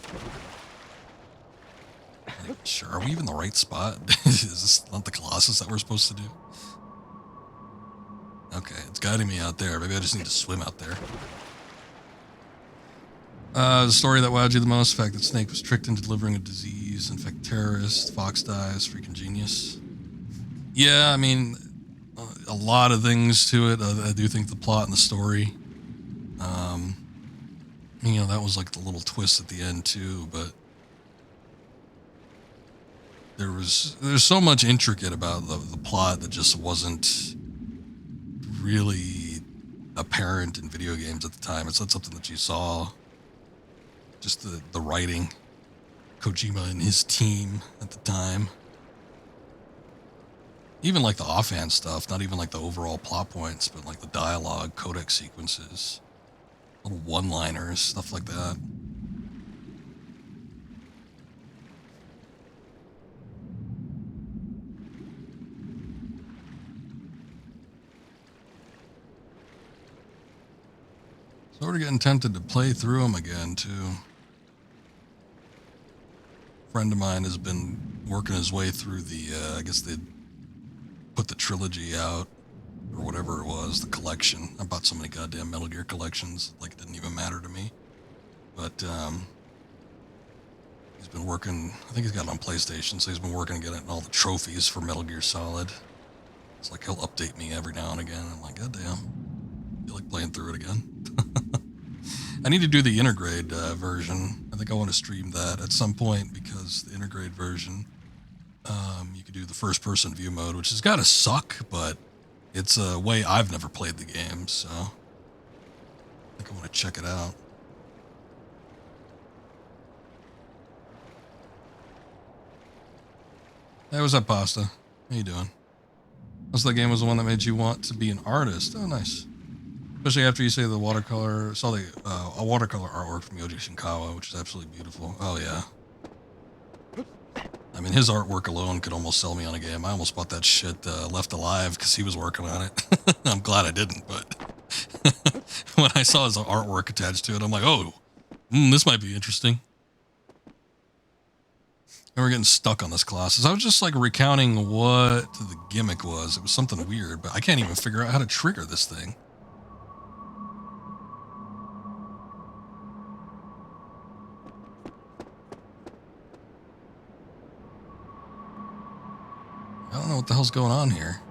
Like, sure, are we even in the right spot? Is this not the Colossus that we're supposed to do? Okay, it's guiding me out there. Maybe I just need to swim out there. The story that wowed you the most, the fact that Snake was tricked into delivering a disease, infect terrorists, Fox dies, freaking genius. Yeah, I mean, a lot of things to it. I do think the plot and the story, you know, that was like the little twist at the end too, but there's so much intricate about the plot that just wasn't really apparent in video games at the time. It's not something that you saw. Just the writing, Kojima and his team at the time. Even like the offhand stuff, not even like the overall plot points, but like the dialogue, codec sequences, little one-liners, stuff like that. Sort of getting tempted to play through them again, too. A friend of mine has been working his way through the, I guess they put the trilogy out, or whatever it was, the collection. I bought so many goddamn Metal Gear collections, like it didn't even matter to me. But, he's been working, I think he's got it on PlayStation, so he's been working to get all the trophies for Metal Gear Solid. It's like he'll update me every now and again. I'm like, goddamn, I feel like playing through it again. I need to do the intergrade version. I think I want to stream that at some point because the intergrade version, you can do the first-person view mode, which has got to suck, but it's a way I've never played the game, so I think I want to check it out. Hey, what's up, Pasta? How you doing? Most of the game was the one that made you want to be an artist. Oh, nice. Especially after you say the watercolor, saw the a watercolor artwork from Yoji Shinkawa, which is absolutely beautiful. Oh yeah. I mean, his artwork alone could almost sell me on a game. I almost bought that shit Left Alive because he was working on it. I'm glad I didn't, but when I saw his artwork attached to it, I'm like, oh, this might be interesting. And we're getting stuck on this Colossus. I was just like recounting what the gimmick was. It was something weird, but I can't even figure out how to trigger this thing. I don't know what the hell's going on here.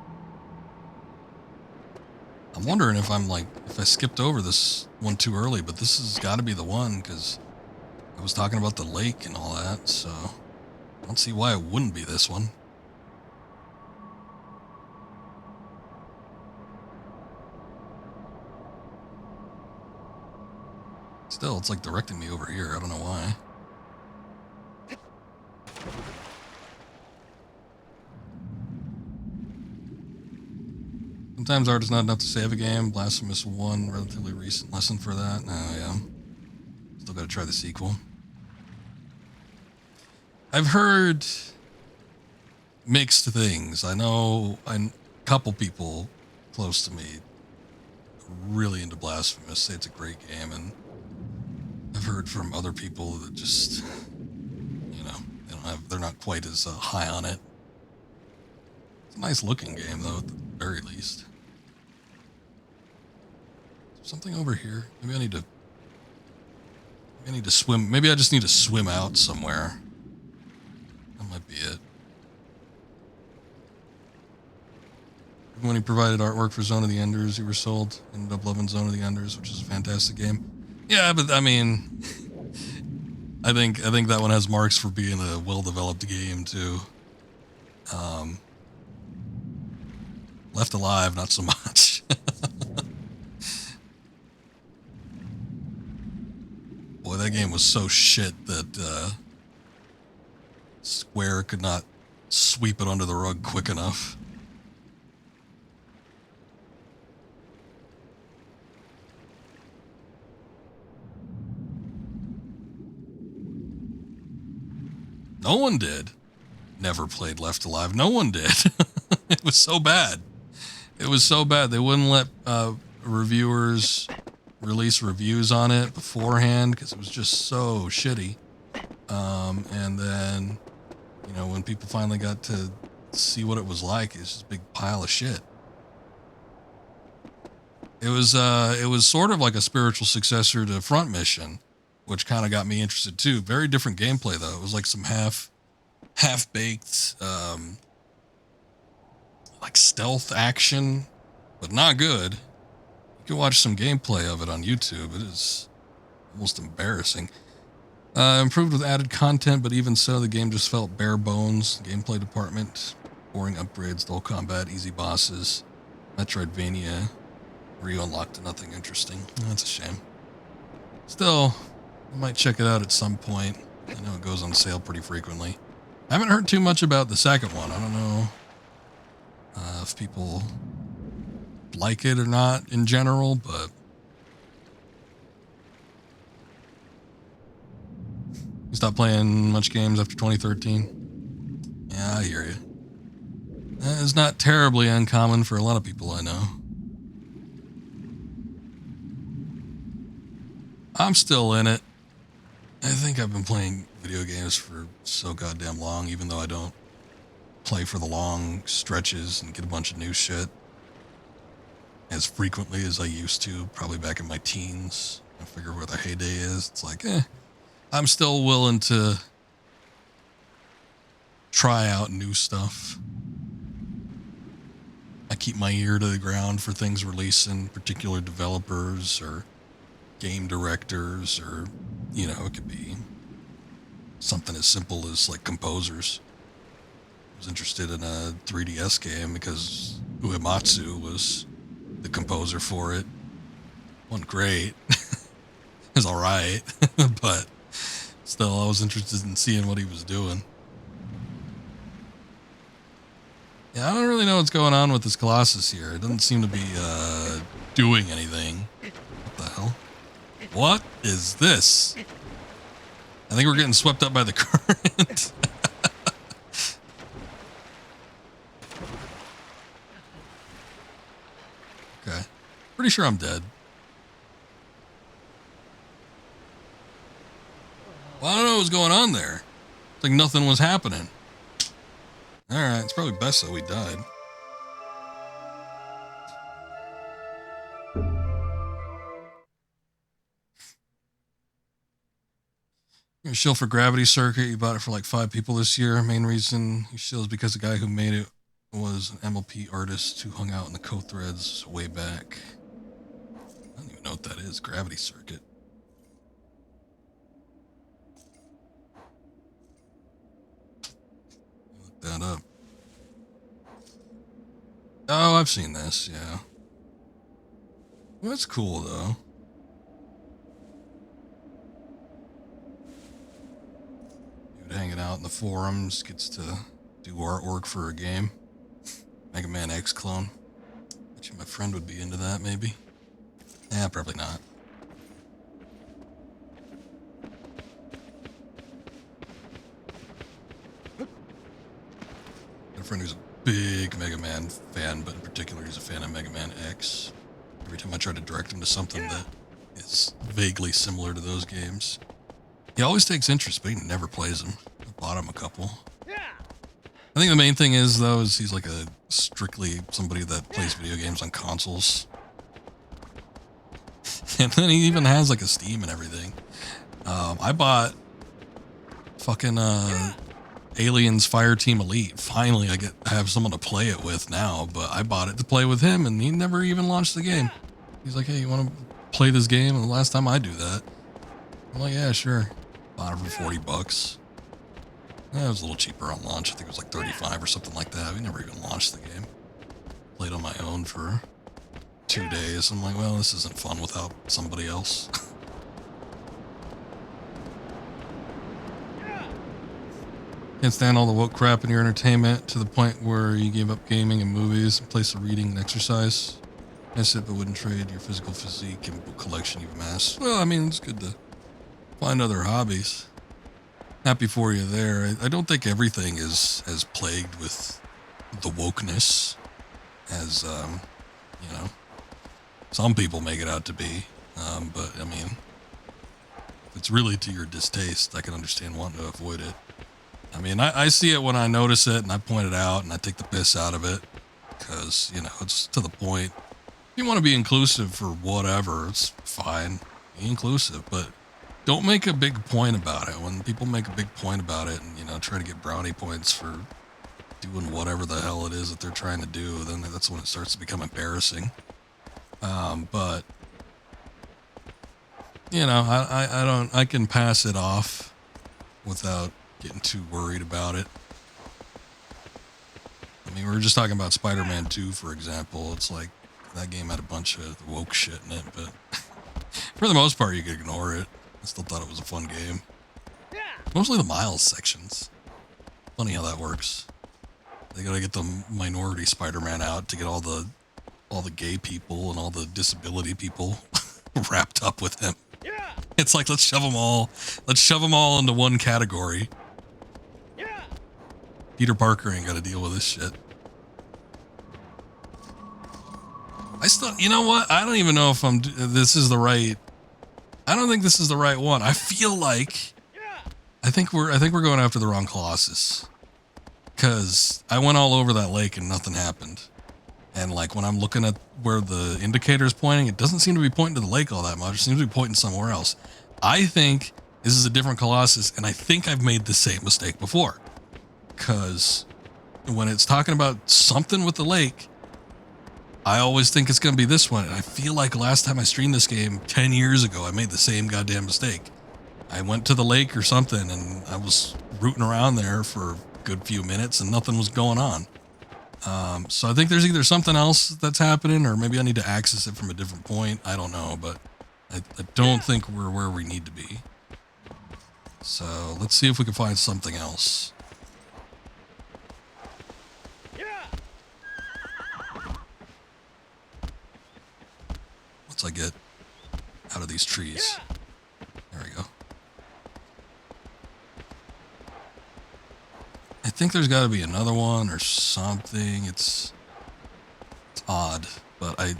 I'm wondering if if I skipped over this one too early, but this has got to be the one because I was talking about the lake and all that, so I don't see why it wouldn't be this one. Still, it's like directing me over here. I don't know why. Sometimes art is not enough to save a game. Blasphemous 1, relatively recent lesson for that. Oh, yeah. Still got to try the sequel. I've heard mixed things. I know a couple people close to me really into Blasphemous say it's a great game, and I've heard from other people that just, you know, they're not quite as high on it. It's a nice looking game though, at the very least. Something over here. Maybe I need to swim. Maybe I just need to swim out somewhere. That might be it. When he provided artwork for Zone of the Enders, you were sold. Ended up loving Zone of the Enders, which is a fantastic game. Yeah, but I mean, I think that one has marks for being a well-developed game too. Left Alive, not so much. Boy, that game was so shit that Square could not sweep it under the rug quick enough. No one did. Never played Left Alive. No one did. It was so bad. It was so bad. They wouldn't let reviewers release reviews on it beforehand because it was just so shitty. And then, you know, when people finally got to see what it was like, it's just a big pile of shit. It was sort of like a spiritual successor to Front Mission, which kind of got me interested too. Very different gameplay though. It was like some half-baked, like stealth action, but not good. You can watch some gameplay of it on YouTube. It is almost embarrassing. Improved with added content, but even so, the game just felt bare bones. Gameplay department, boring upgrades, dull combat, easy bosses, Metroidvania, where you unlocked nothing interesting. That's a shame. Still, I might check it out at some point. I know it goes on sale pretty frequently. I haven't heard too much about the second one. I don't know if people like it or not in general, but you stopped playing much games after 2013. Yeah, I hear you. That is not terribly uncommon for a lot of people I know. I'm still in it. I think I've been playing video games for so goddamn long, even though I don't play for the long stretches and get a bunch of new shit as frequently as I used to, probably back in my teens. I figure where the heyday is. It's like, I'm still willing to try out new stuff. I keep my ear to the ground for things releasing, particular developers or game directors, or, you know, it could be something as simple as like composers. I was interested in a 3DS game because Uematsu was the composer for it. Wasn't great. It was all right, but still, I was interested in seeing what he was doing. Yeah, I don't really know what's going on with this Colossus here. It doesn't seem to be doing anything. What the hell? What is this? I think we're getting swept up by the current. Okay. Pretty sure I'm dead. Well, I don't know what's going on there. It's like nothing was happening. Alright, it's probably best that we died. Your shield for Gravity Circuit, you bought it for like 5 people this year. Main reason you shield is because the guy who made it was an MLP artist who hung out in the co-threads way back. I don't even know what that is. Gravity Circuit. Look that up. Oh, I've seen this, yeah. Well, that's cool, though. Dude hanging out in the forums, gets to do artwork for a game. Mega Man X clone. Bet you my friend would be into that, maybe. Yeah, probably not. Got a friend who's a big Mega Man fan, but in particular he's a fan of Mega Man X. Every time I try to direct him to something that is vaguely similar to those games, he always takes interest, but he never plays them. I bought him a couple. I think the main thing is, though, is he's like a strictly somebody that plays video games on consoles. And then he even has like a Steam and everything. I bought fucking Aliens Fireteam Elite. Finally, I have someone to play it with now, but I bought it to play with him, and he never even launched the game. He's like, hey, you want to play this game? And the last time I do that, I'm like, yeah, sure. Bought it for $40. Yeah, it was a little cheaper on launch. I think it was like 35 or something like that. We never even launched the game. Played on my own for 2 days. I'm like, well, this isn't fun without somebody else. Can't stand all the woke crap in your entertainment to the point where you gave up gaming and movies in place of reading and exercise. Miss it, but wouldn't trade your physical physique and book collection you've amassed. Well, I mean, it's good to find other hobbies. Happy for you there. I don't think everything is as plagued with the wokeness as, you know, some people make it out to be. But, I mean, if it's really to your distaste, I can understand wanting to avoid it. I mean, I see it when I notice it, and I point it out, and I take the piss out of it, because, you know, it's to the point. If you want to be inclusive for whatever, it's fine. Be inclusive, but don't make a big point about it. When people make a big point about it and, you know, try to get brownie points for doing whatever the hell it is that they're trying to do, then that's when it starts to become embarrassing. But, you know, I can pass it off without getting too worried about it. I mean, we were just talking about Spider-Man 2, for example. It's like, that game had a bunch of woke shit in it, but for the most part, you could ignore it. I still thought it was a fun game. Mostly the Miles sections. Funny how that works. They gotta get the minority Spider-Man out to get all the gay people and all the disability people wrapped up with him. It's like, let's shove them all into one category. Peter Parker ain't gotta deal with this shit. I still, you know what? I don't even know if this is the right. I don't think this is the right one. I feel like, I think we're going after the wrong Colossus. Cause I went all over that lake and nothing happened. And like when I'm looking at where the indicator is pointing, it doesn't seem to be pointing to the lake all that much. It seems to be pointing somewhere else. I think this is a different Colossus, and I think I've made the same mistake before. Cause when it's talking about something with the lake, I always think it's going to be this one. And I feel like last time I streamed this game 10 years ago, I made the same goddamn mistake. I went to the lake or something and I was rooting around there for a good few minutes and nothing was going on. So I think there's either something else that's happening or maybe I need to access it from a different point. I don't know, but I don't think we're where we need to be. So let's see if we can find something else. Once I get out of these trees. There we go. I think there's got to be another one or something. It's odd, but I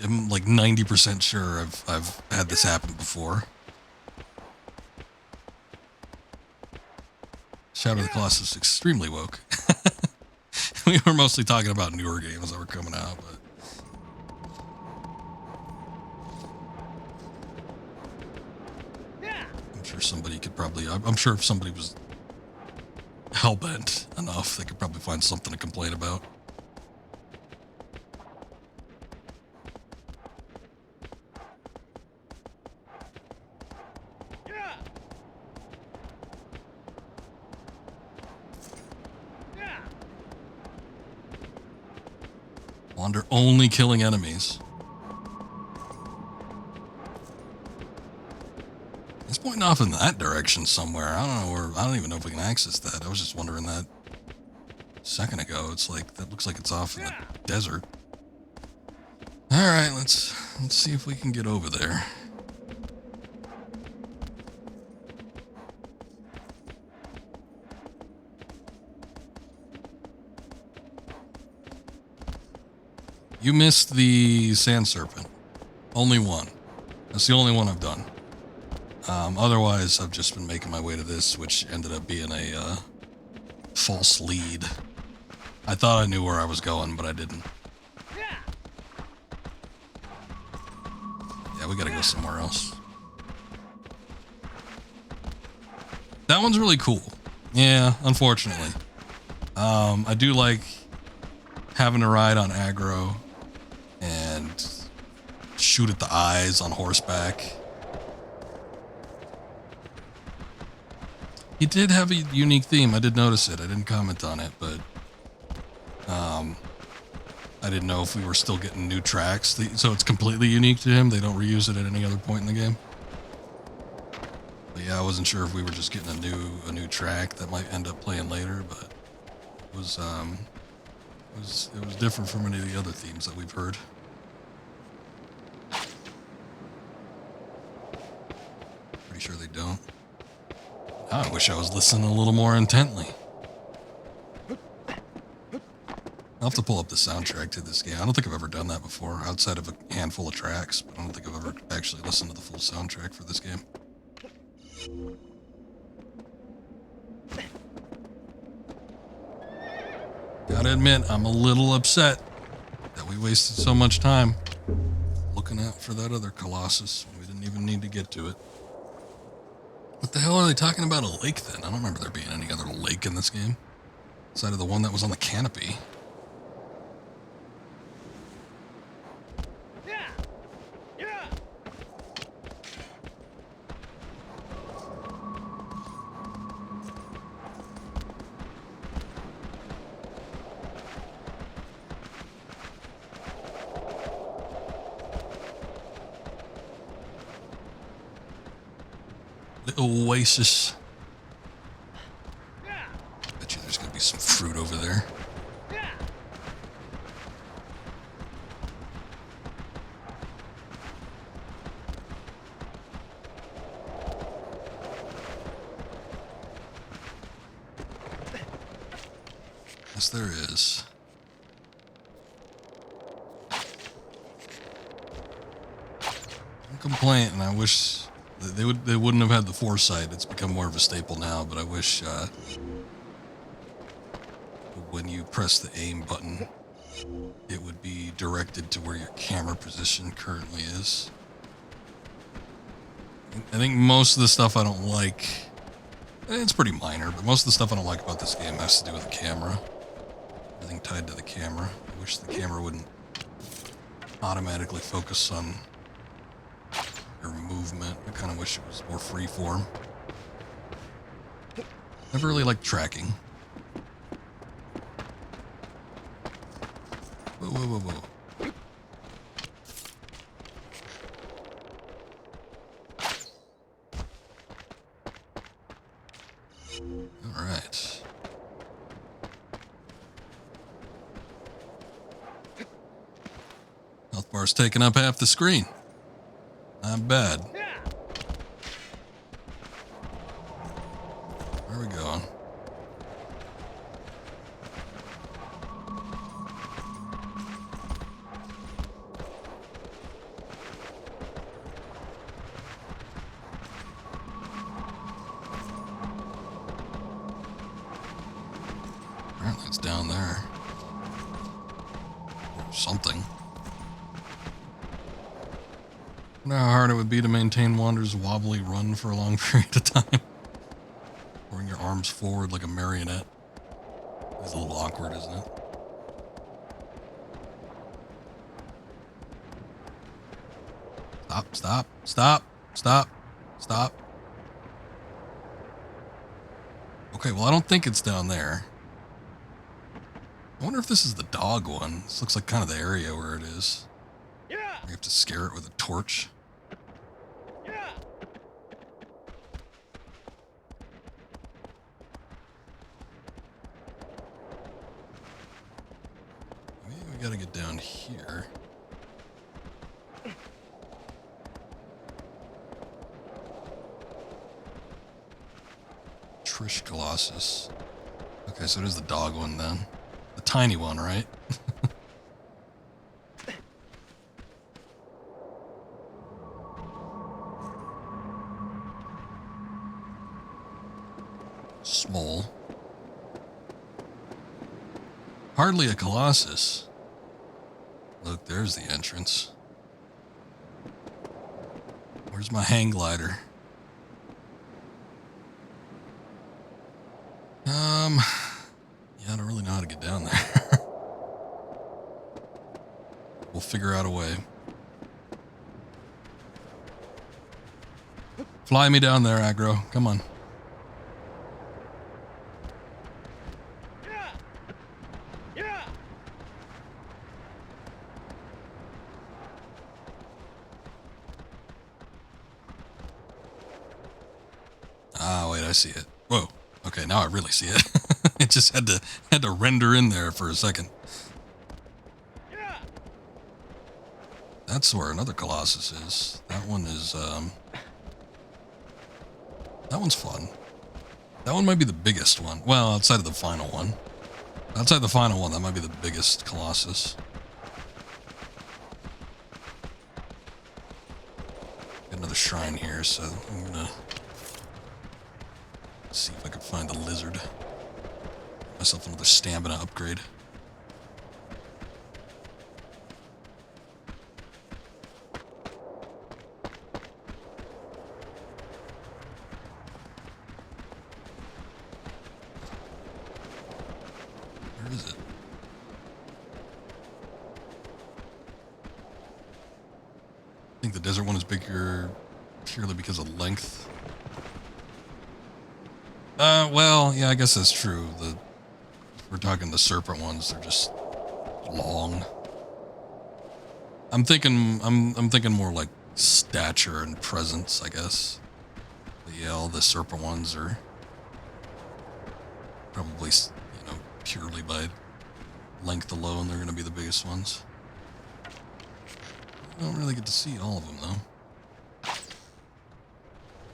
am like 90% sure I've had this happen before. Shadow of the Colossus extremely woke. We were mostly talking about newer games that were coming out, but I'm sure somebody could probably, I'm sure if somebody was hellbent enough, they could probably find something to complain about. Wander only killing enemies. It's pointing off in that direction somewhere. I don't know where. I don't even know if we can access that. I was just wondering that a second ago. It's like that looks like it's off in the desert. All right, let's see if we can get over there. You missed the sand serpent. Only one. That's the only one I've done. Otherwise, I've just been making my way to this, which ended up being a false lead. I thought I knew where I was going, but I didn't. Yeah, we gotta go somewhere else. That one's really cool. Yeah, unfortunately. I do like having to ride on aggro and shoot at the eyes on horseback. He did have a unique theme. I did notice it. I didn't comment on it, but I didn't know if we were still getting new tracks. So it's completely unique to him. They don't reuse it at any other point in the game. But yeah, I wasn't sure if we were just getting a new track that might end up playing later, but it was different from any of the other themes that we've heard. Pretty sure they don't. I wish I was listening a little more intently. I'll have to pull up the soundtrack to this game. I don't think I've ever done that before, outside of a handful of tracks, but I don't think I've ever actually listened to the full soundtrack for this game. Gotta admit, I'm a little upset that we wasted so much time looking out for that other Colossus. We didn't even need to get to it. What the hell are they talking about a lake then? I don't remember there being any other lake in this game. Outside of the one that was on the canopy. Little oasis. Bet you there's gonna be some fruit over there. Yes, there is. No complaint, and I wish they wouldn't have had the foresight. It's become more of a staple now, but I wish when you press the aim button, it would be directed to where your camera position currently is. I think most of the stuff I don't like, it's pretty minor, but most of the stuff I don't like about this game has to do with the camera. Everything tied to the camera. I wish the camera wouldn't automatically focus on your movement. I kind of wish it was more freeform. Never really liked tracking. Whoa, whoa, whoa, whoa. All right. Health bar's taking up half the screen. Not bad. Where are we going? Apparently it's down there. Or something. I wonder how hard it would be to maintain Wander's wobbly run for a long period of time. Throwing your arms forward like a marionette. It's a little awkward, isn't it? Stop, stop, stop, stop, stop. Okay, well, I don't think it's down there. I wonder if this is the dog one. This looks like kind of the area where it is. You have to scare it with a torch. Maybe we gotta get down here. Colossus. Okay, so it is the dog one then. The tiny one, right? Small. Hardly a Colossus. Look, there's the entrance. Where's my hang glider? Yeah, I don't really know how to get down there. We'll figure out a way. Fly me down there, aggro. Come on. Ah, wait, I see it. Whoa. Okay, now I really see it. It just had to render in there for a second. That's where another Colossus is. That one is that one's fun. That one might be the biggest one. Well, outside of the final one. Outside the final one, that might be the biggest Colossus. Got another shrine here, so I'm gonna see if I can find the lizard. Myself another stamina upgrade. Where is it? I think the desert one is bigger purely because of length. Well, yeah, I guess that's true. If we're talking the serpent ones, they're just long. I'm thinking more like stature and presence, I guess. But yeah, all the serpent ones are probably, purely by length alone, they're going to be the biggest ones. I don't really get to see all of them, though.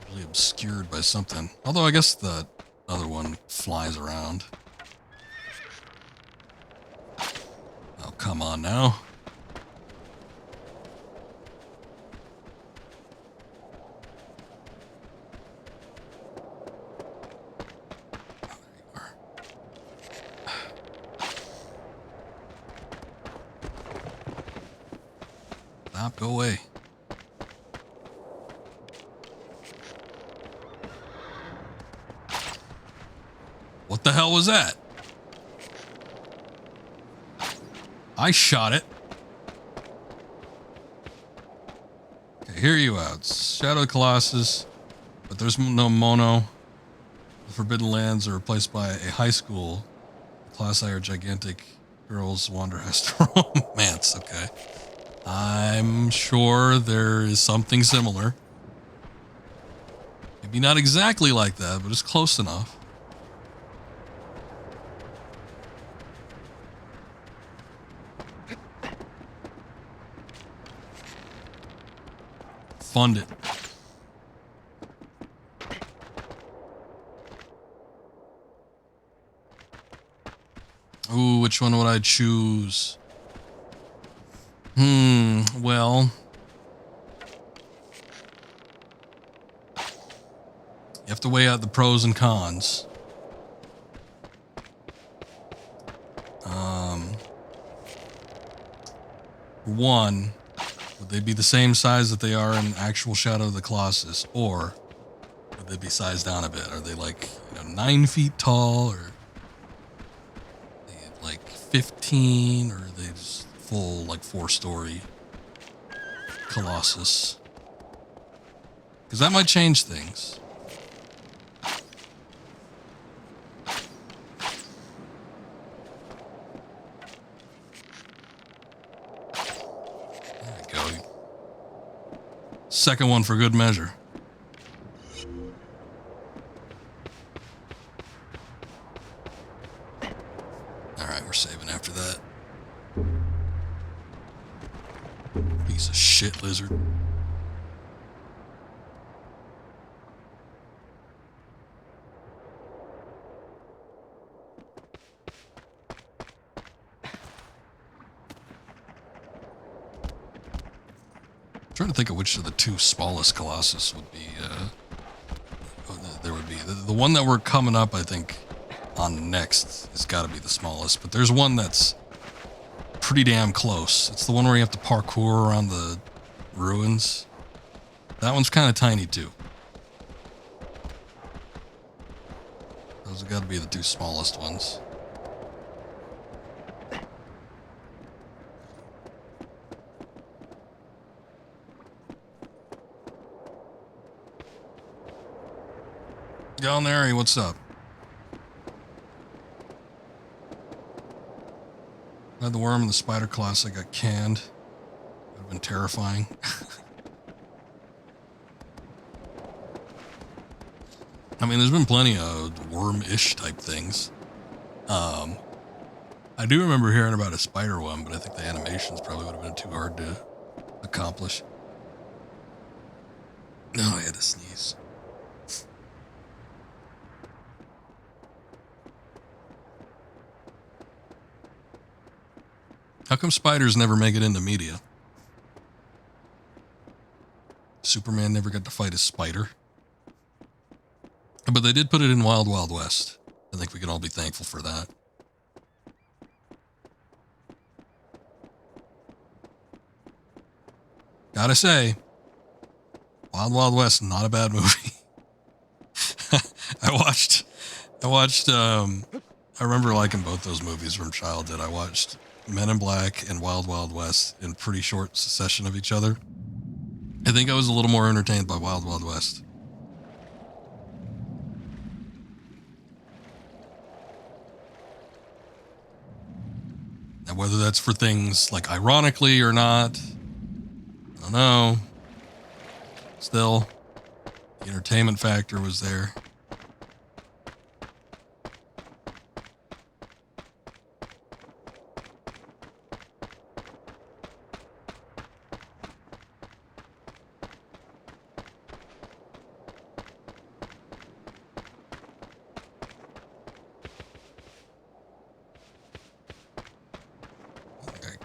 Really obscured by something. Although I guess the other one flies around. Oh, come on now. Oh, there you are. Stop, go away. What the hell was that? I shot it. Okay, hear you out. Shadow of the Colossus, but there's no mono. The Forbidden Lands are replaced by a high school. Class I are gigantic girls wander has to romance. Okay. I'm sure there is something similar. Maybe not exactly like that, but it's close enough. Fund it. Ooh, which one would I choose? Well, you have to weigh out the pros and cons. One, would they be the same size that they are in actual Shadow of the Colossus, or would they be sized down a bit? Are they like 9 feet tall, or are they like 15, or are they just full like 4-story Colossus? Because that might change things. There we go. Second one for good measure. Alright, we're saving after that. Piece of shit lizard. I'm trying to think of which of the two smallest Colossus would be, there would be. The one that we're coming up, I think, on next has got to be the smallest, but there's one that's pretty damn close. It's the one where you have to parkour around the ruins. That one's kind of tiny too. Those have got to be the two smallest ones. Down there, what's up? I had the worm and the spider Colossi got canned. Would have been terrifying. I mean, there's been plenty of worm-ish type things. I do remember hearing about a spider one, but I think the animations probably would have been too hard to accomplish. No, I had to sneeze. How come spiders never make it into media? Superman never got to fight a spider. But they did put it in Wild Wild West. I think we can all be thankful for that. Gotta say, Wild Wild West, not a bad movie. I remember liking both those movies from childhood. I watched Men in Black and Wild Wild West in pretty short succession of each other. I think I was a little more entertained by Wild Wild West. And whether that's for things like ironically or not, I don't know. Still, the entertainment factor was there.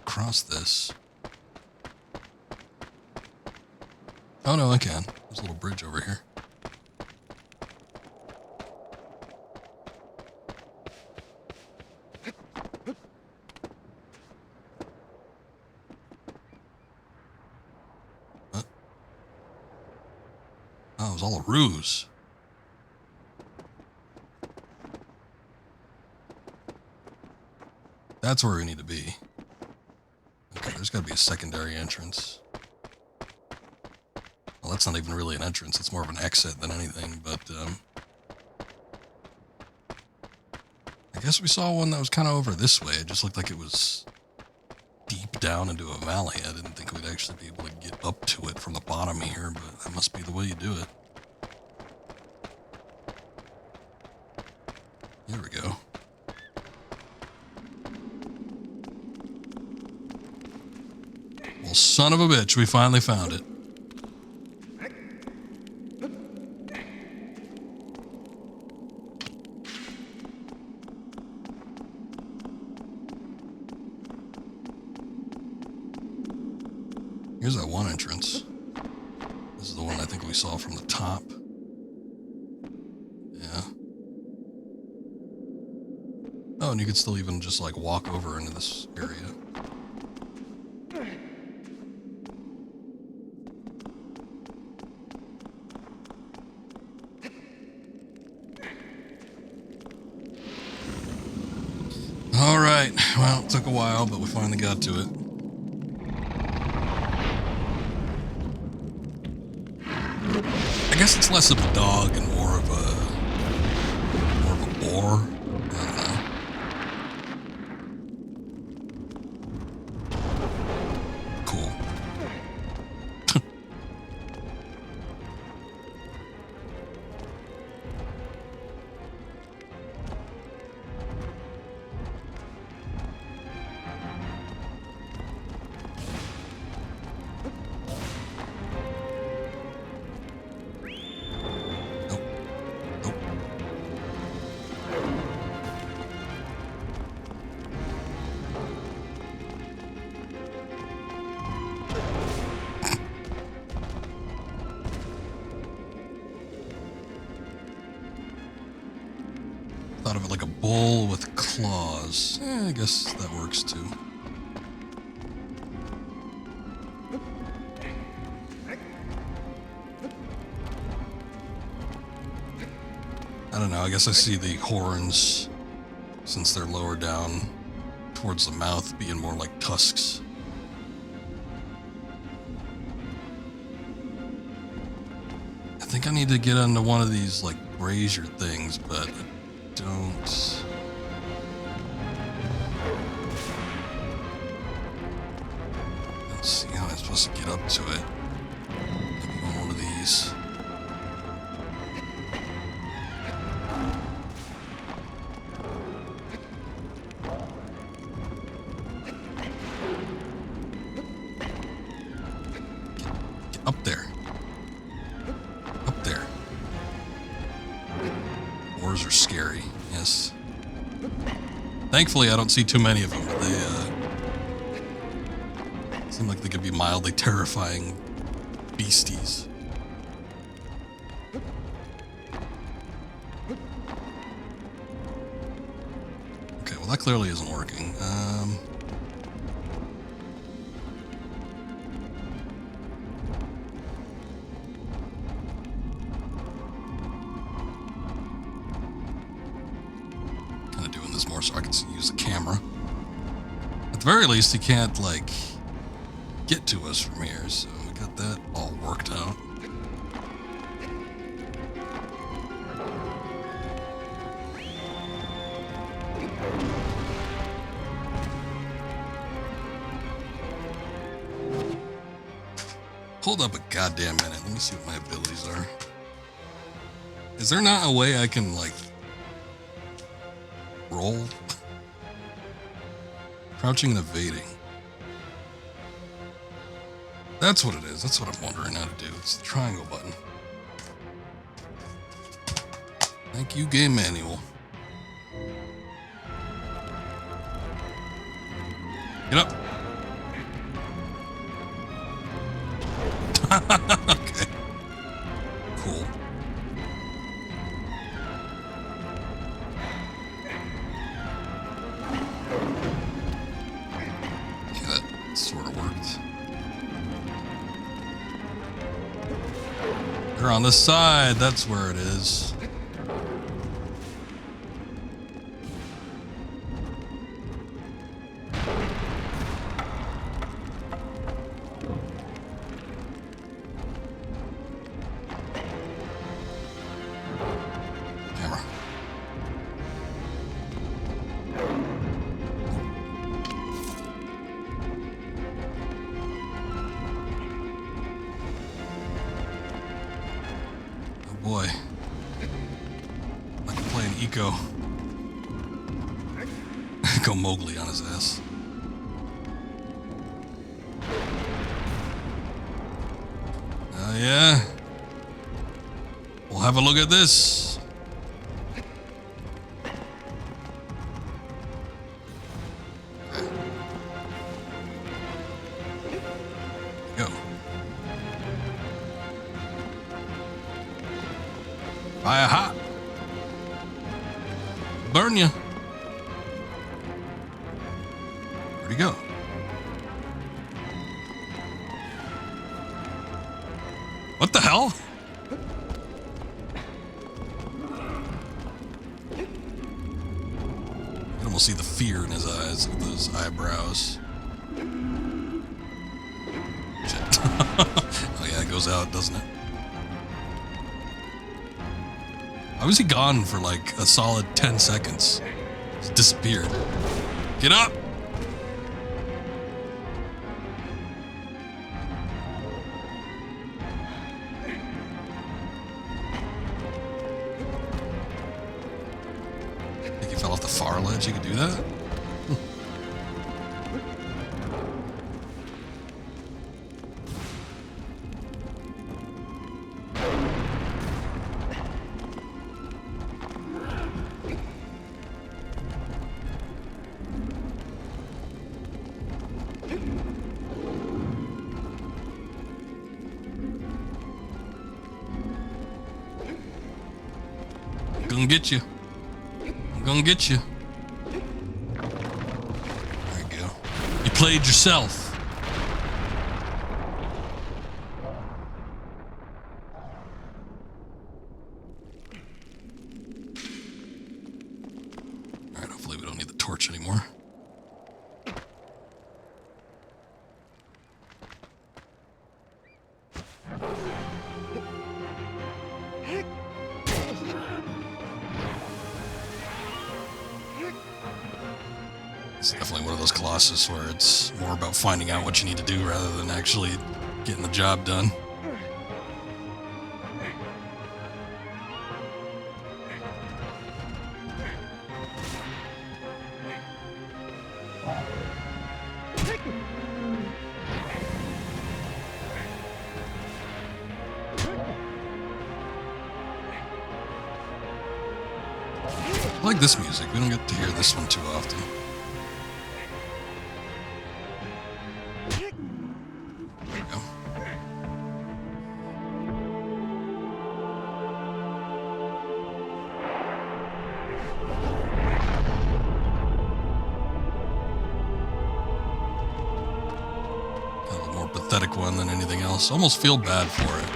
Cross this. Oh no, I can. There's a little bridge over here. What? Oh, it was all a ruse. That's where we need to be. there's got to be a secondary entrance. Well, that's not even really an entrance. It's more of an exit than anything, but I guess we saw one that was kind of over this way. It just looked like it was deep down into a valley. I didn't think we'd actually be able to get up to it from the bottom here, but that must be the way you do it. Here we go. Well, son of a bitch, we finally found it. Here's that one entrance. This is the one I think we saw from the top. Yeah. Oh, and you could still even just like walk over into this area. All right. Well, it took a while, but we finally got to it. I guess it's less of a dog and more of a boar. I don't know. Cool. Thought of it like a bull with claws. I guess that works too. I don't know, I guess I see the horns, since they're lower down towards the mouth, being more like tusks. I think I need to get onto one of these like brazier things, but I don't. Let's see how I'm supposed to get up to it. Maybe on one of these. Get up there. Up there. Boars are scary, yes. Thankfully, I don't see too many of them, but they seem like they could be mildly terrifying beasties. Okay, well that clearly isn't working. Kind of doing this more so I can use the camera. At the very least, he can't, like, get to us from here, so we got that all worked out. Hold up a goddamn minute. Let me see what my abilities are. Is there not a way I can, like, roll? Crouching and evading. That's what it is. That's what I'm wondering how to do. It's the triangle button. Thank you, game manual. Get up. Okay. Cool. Okay, that sort of worked. They're on this side. That's where it is. boy. Like playing Eco. Go Mowgli on his ass. Oh, yeah. We'll have a look at this. Okay. Go. Fire hot. Burn you. Where'd he go? What the hell? You can almost see the fear in his eyes. Look at those eyebrows. Shit. Oh yeah, it goes out, doesn't it? Why was he gone for like a solid 10 seconds? Just disappeared. Get up! Think he fell off the far ledge? He could do that? Gonna get you. I'm gonna get you. There you go. You played yourself. Alright, hopefully we don't need the torch anymore. It's definitely one of those Colossus where it's more about finding out what you need to do rather than actually getting the job done. I like this music. We don't get to hear this one too often. There we go. A little more pathetic one than anything else. Almost feel bad for it.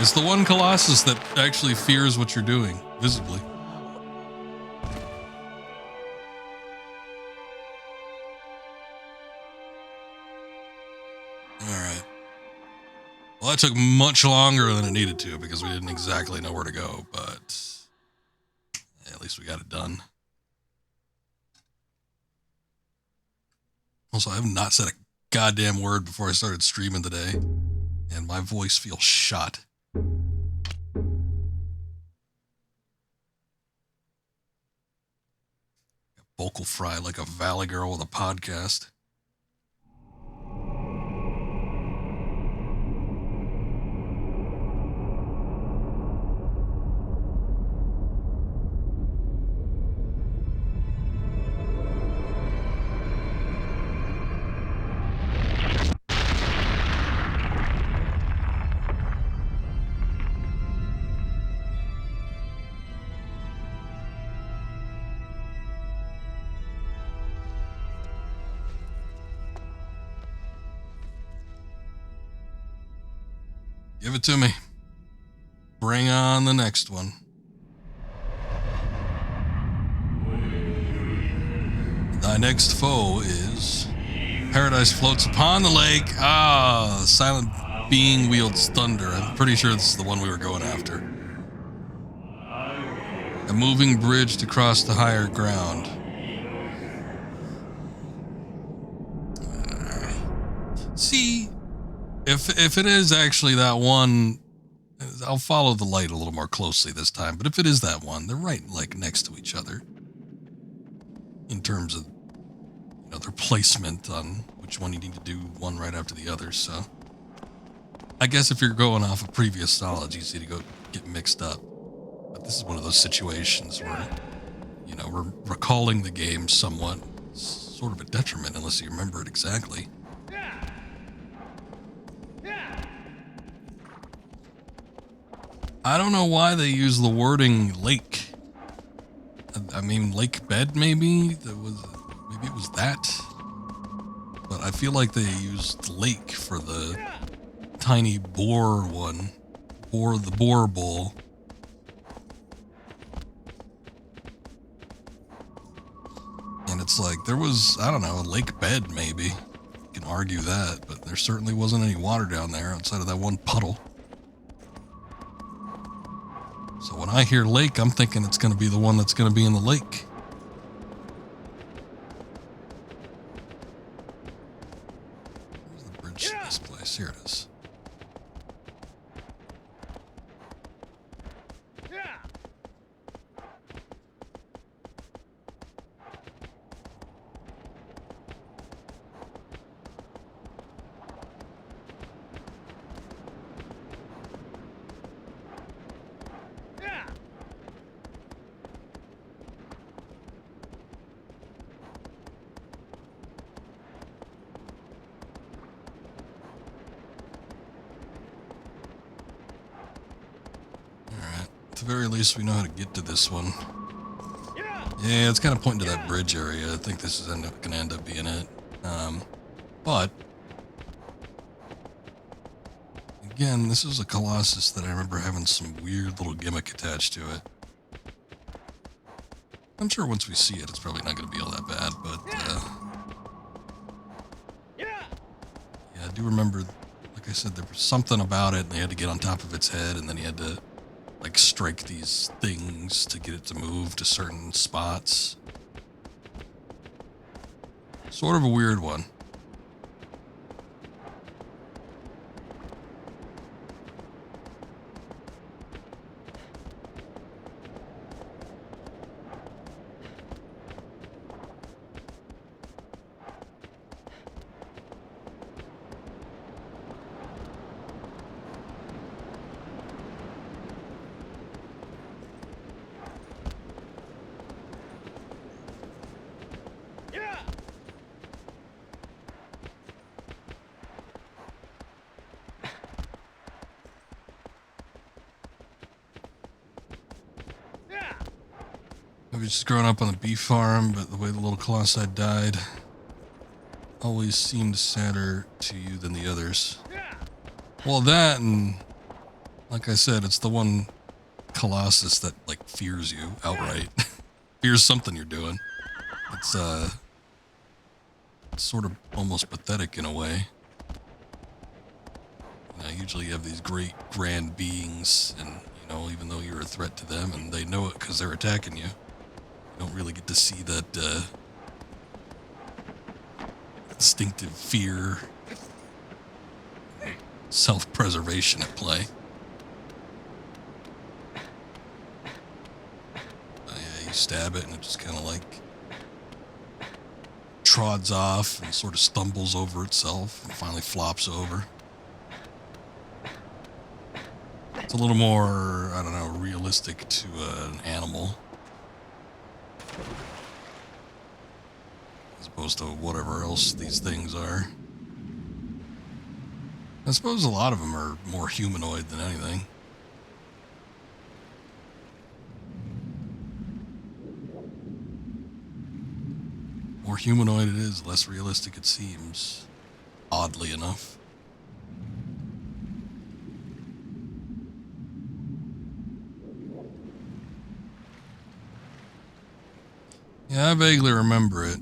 It's the one Colossus that actually fears what you're doing, visibly. Alright. Well, that took much longer than it needed to because we didn't exactly know where to go, but at least we got it done. Also, I have not said a goddamn word before I started streaming today, and my voice feels shot. Vocal fry like a valley girl with a podcast. Give it to me. Bring on the next one. Thy next foe is Paradise floats upon the lake. Ah, the silent being wields thunder. I'm pretty sure this is the one we were going after. A moving bridge to cross the higher ground. See, if it is actually that one, I'll follow the light a little more closely this time, but if it is that one, they're right, like, next to each other. In terms of, their placement on which one you need to do one right after the other, so. I guess if you're going off of previous knowledge, easy to go get mixed up. But this is one of those situations where, we're recalling the game somewhat. It's sort of a detriment unless you remember it exactly. I don't know why they use the wording lake. I mean, lake bed, maybe? Maybe it was that. But I feel like they used lake for the tiny boar one. The boar bowl. And it's like, there was, I don't know, a lake bed, maybe. You can argue that, but there certainly wasn't any water down there outside of that one puddle. So when I hear lake, I'm thinking it's going to be the one that's going to be in the lake. Where's the bridge to this place? Here it is. At the very least, we know how to get to this one. Yeah, it's kind of pointing to that bridge area. I think this is going to end up being it. But, again, this is a Colossus that I remember having some weird little gimmick attached to it. I'm sure once we see it, it's probably not going to be all that bad, but, yeah, I do remember, like I said, there was something about it, and they had to get on top of its head, and then you had to, like, strike these things to get it to move to certain spots. Sort of a weird one. I was just growing up on the beef farm, but the way the little Colossi died always seemed sadder to you than the others. Well, that, and like I said, it's the one Colossus that, like, fears you outright. Fears something you're doing. It's sort of almost pathetic in a way. Usually you have these great grand beings, and, even though you're a threat to them, and they know it because they're attacking you, you don't really get to see that instinctive fear, self-preservation at play. Yeah, you stab it and it just kind of like trods off and sort of stumbles over itself and finally flops over. It's a little more, I don't know, realistic to an animal, as opposed to whatever else these things are. I suppose a lot of them are more humanoid than anything. More humanoid it is, less realistic it seems, oddly enough. Yeah, I vaguely remember it.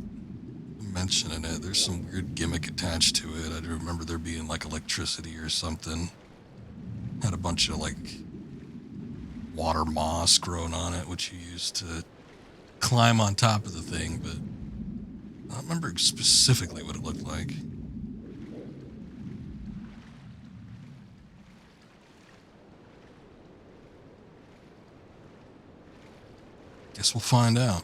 Mentioning it, there's some weird gimmick attached to it. I do remember there being like electricity or something. Had a bunch of like water moss growing on it, which you used to climb on top of the thing, but I don't remember specifically what it looked like. Guess we'll find out.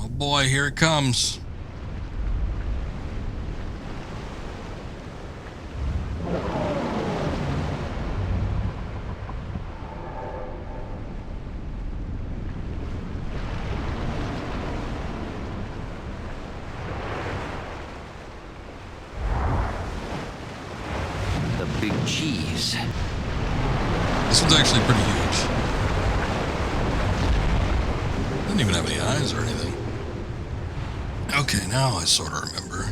Oh boy, here it comes. The big cheese. This one's actually pretty huge. Doesn't even have any eyes or anything. Okay, now I sort of remember.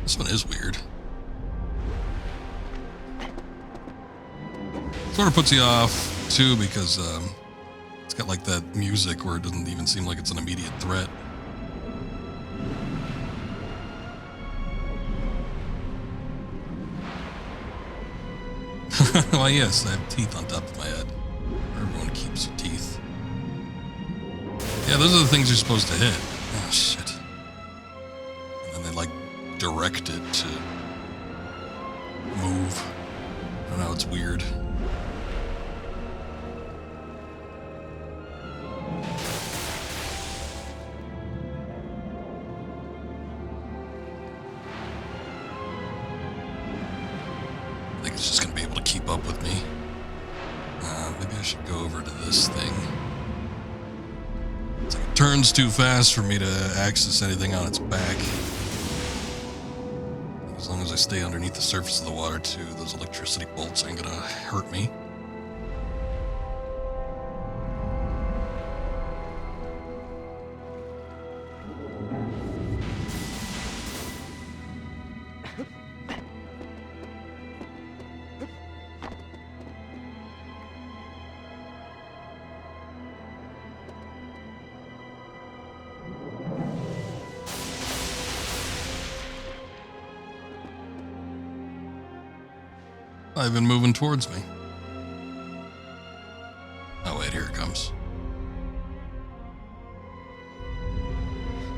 This one is weird. Sort of puts you off, too, because it's got like that music where it doesn't even seem like it's an immediate threat. Well, yes, I have teeth on top of my head. Everyone keeps teeth. Yeah, those are the things you're supposed to hit. Oh, shit. And then they, like, direct it to move. I don't know, it's weird. I think it's just going to be able to keep up with me. Maybe I should go over to this thing. It's like it turns too fast for me to access anything on its back. As long as I stay underneath the surface of the water, too, those electricity bolts ain't gonna hurt me. I've been moving towards me. Oh wait, here it comes.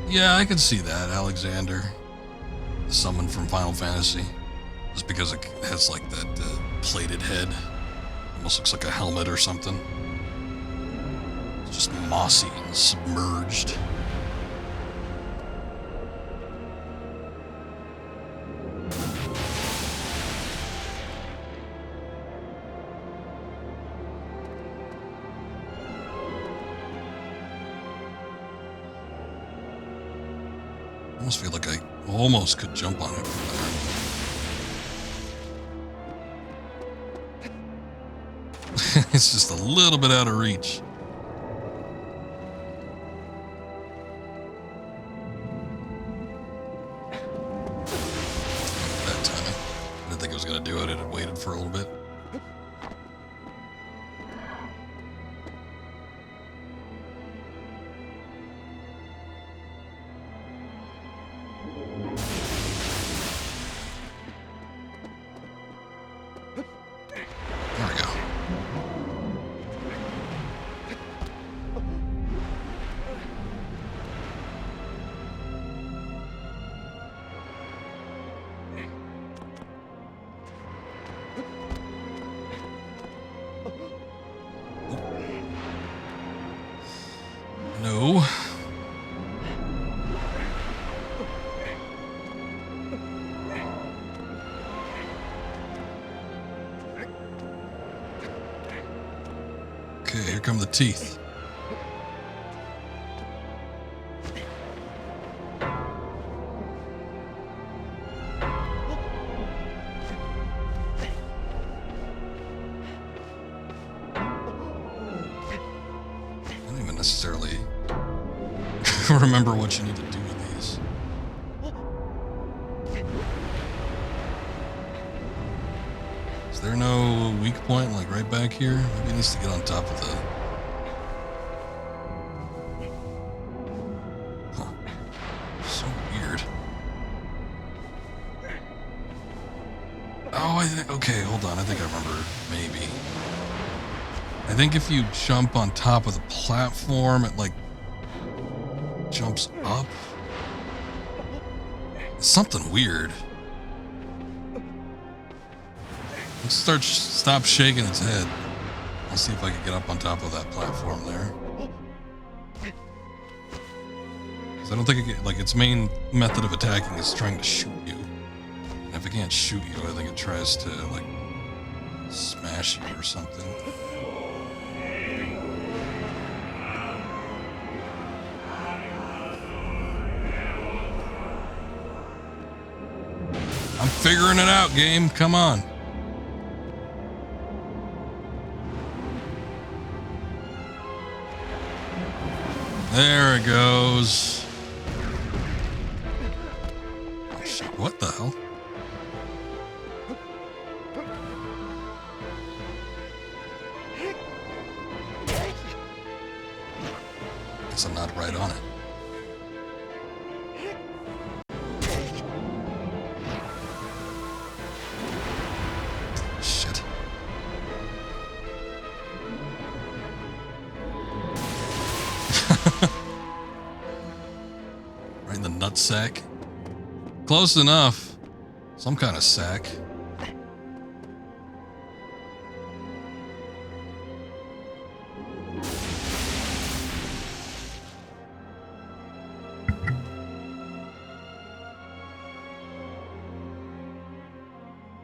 Yeah, I can see that, Alexander. The summon from Final Fantasy. Just because it has like that plated head. Almost looks like a helmet or something. It's just mossy and submerged. I almost feel like I almost could jump on it from there. It's just a little bit out of reach. That timing. I didn't think I was going to do it. It had waited for a little bit. There we go. No. Okay, here come the teeth. I don't even necessarily remember what you need to do with these. Is there no weak point, like right back here? Maybe it needs to get on top of the... Huh. So Oh, I think, okay, hold on. I think I remember, maybe. I think if you jump on top of the platform, it, like, jumps up. It's something weird. Let's stop shaking its head. I'll see if I can get up on top of that platform there. Because I don't think its main method of attacking is trying to shoot you. And if it can't shoot you, I think it tries to, like, smash you or something. I'm figuring it out, game. Come on. There it goes. Oh, shit. What the hell? Guess I'm not right on it. Shit. Right in the nutsack. Close enough. Some kind of sack.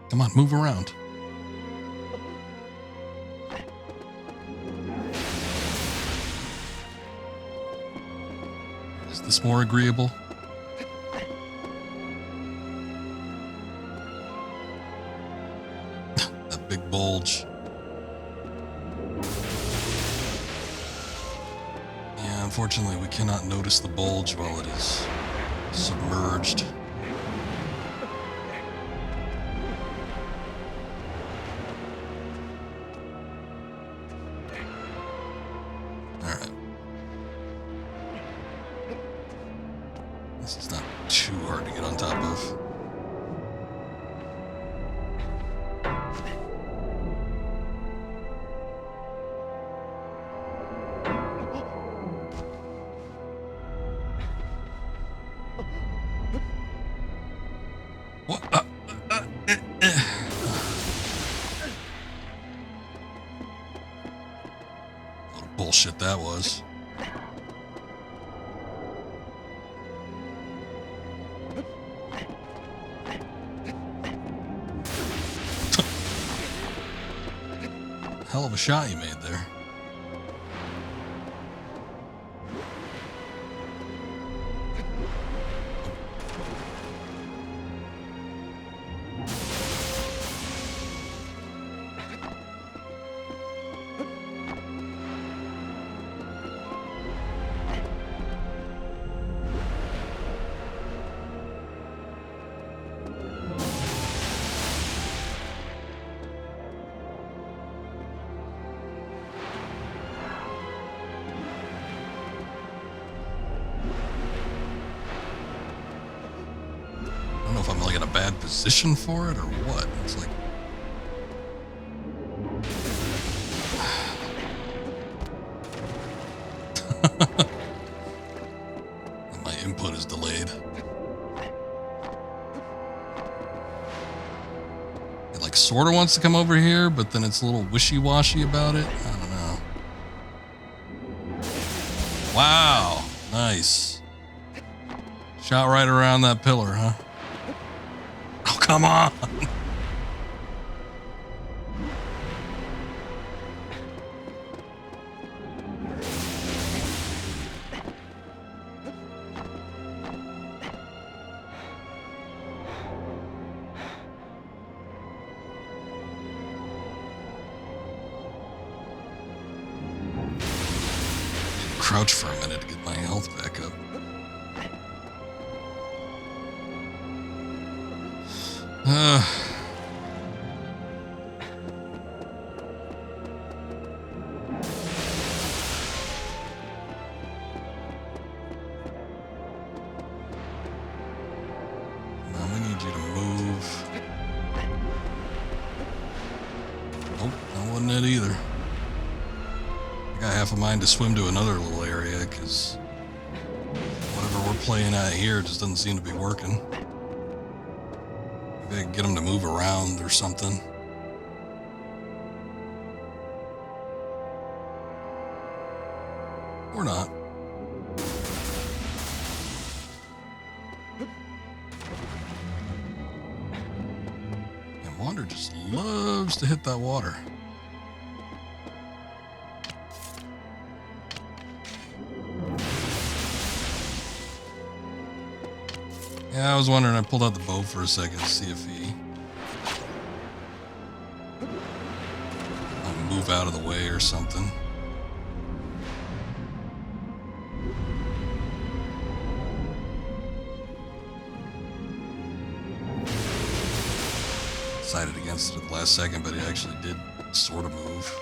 Come on, move around. Is this more agreeable? That big bulge. Yeah, unfortunately, we cannot notice the bulge while it is submerged. Alright. This is not too hard to get on top of. What? What bullshit that was. Hell of a shot you made there. I don't know if I'm like in a bad position for it or what. It's like my input is delayed. It like sort of wants to come over here, but then it's a little wishy-washy about it. I don't know. Wow, nice. Shot right around that pillar, huh? Oh, come on. Crouch for a minute to get my health back up. Now we need you to move. getting it either. I got half a mind to swim to another little area because whatever we're playing at here just doesn't seem to be working. Maybe I can get them to move around or something. Or not. And Wander just loves to hit that water. Yeah, I was wondering, I pulled out the bow for a second to see if he might move out of the way or something. Decided against it at the last second, but he actually did sort of move.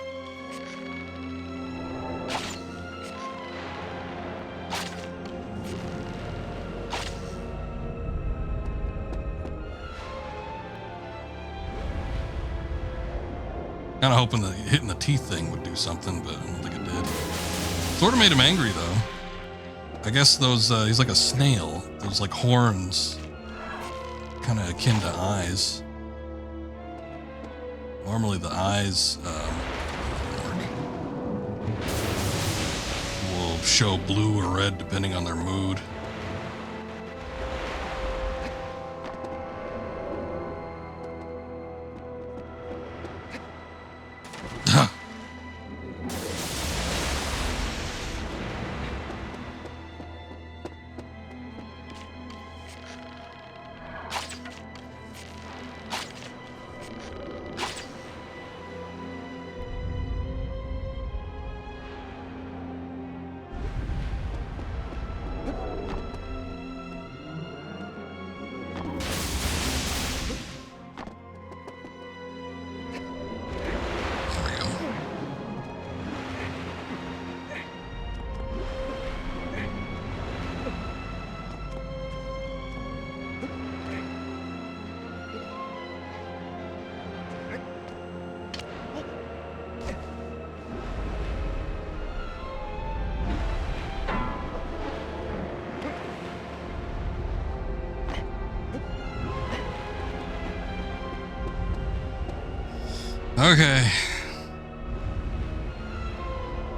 Kind of hoping that hitting the teeth thing would do something, but I don't think it did. Sort of made him angry, though. I guess those, he's like a snail. Those, like, horns, kind of akin to eyes. Normally the eyes will show blue or red depending on their mood. Okay.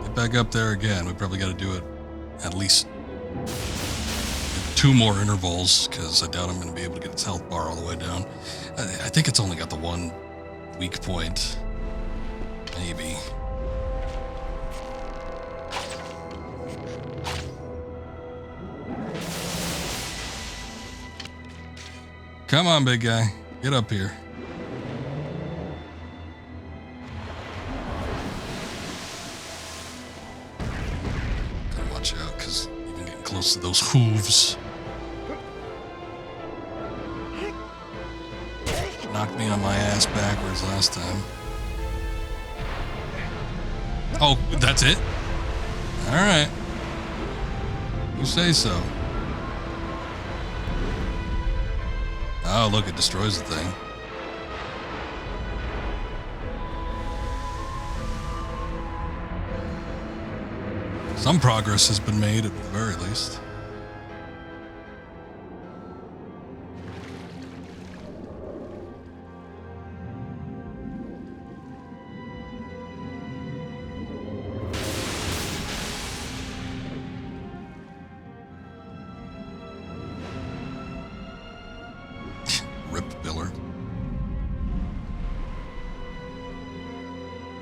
Get back up there again. We probably got to do it at least 2 more intervals because I doubt I'm going to be able to get its health bar all the way down. I think it's only got the one weak point. Maybe. Come on, big guy. Get up here. Close to those hooves. Knocked me on my ass backwards last time. Oh, that's it? Alright. You say so. Oh, look, it destroys the thing. Some progress has been made at the very least. Rip Biller.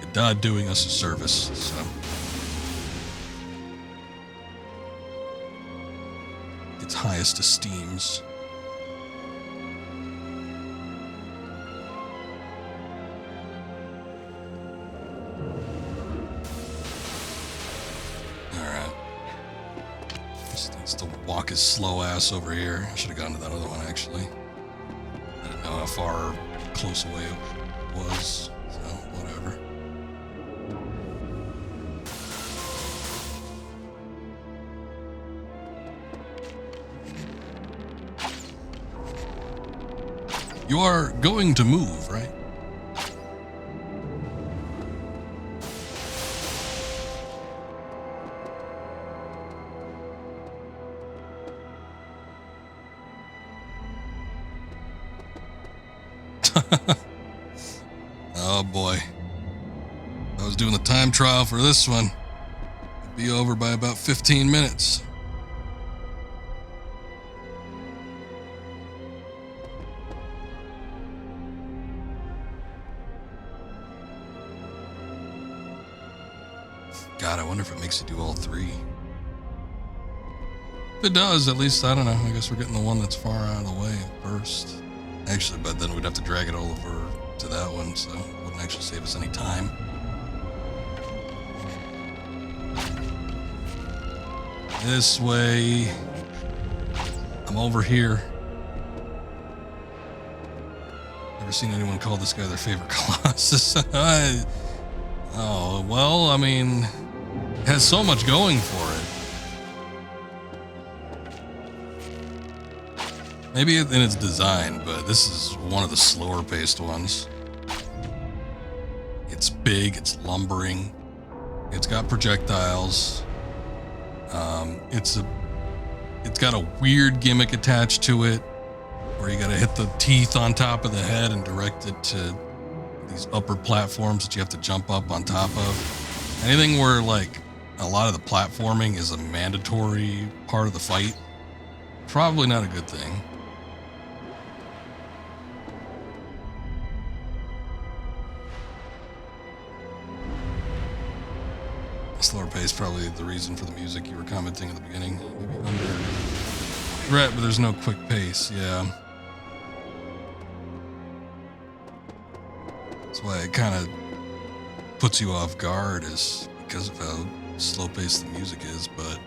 It died doing us a service, so. Its highest esteems. Alright. Just needs to walk his slow ass over here. I should have gone to that other one actually. I didn't know how far close away it was, so whatever. You are going to move, right? Oh boy. I was doing the time trial for this one. It'd be over by about 15 minutes. God, I wonder if it makes you do all three. If it does, at least, I don't know. I guess we're getting the one that's far out of the way first. Actually, but then we'd have to drag it all over to that one, so it wouldn't actually save us any time. This way. I'm over here. Never seen anyone call this guy their favorite Colossus. Oh, well, I mean, it has so much going for it. Maybe in its design, but this is one of the slower paced ones. It's big, it's lumbering, it's got projectiles. It's got a weird gimmick attached to it where you gotta hit the teeth on top of the head and direct it to these upper platforms that you have to jump up on top of. Anything where like a lot of the platforming is a mandatory part of the fight, probably not a good thing. Slower pace, probably the reason for the music you were commenting at the beginning. Maybe under. Right, but there's no quick pace, yeah. That's why it kind of puts you off guard, is because of how slow paced the music is, but.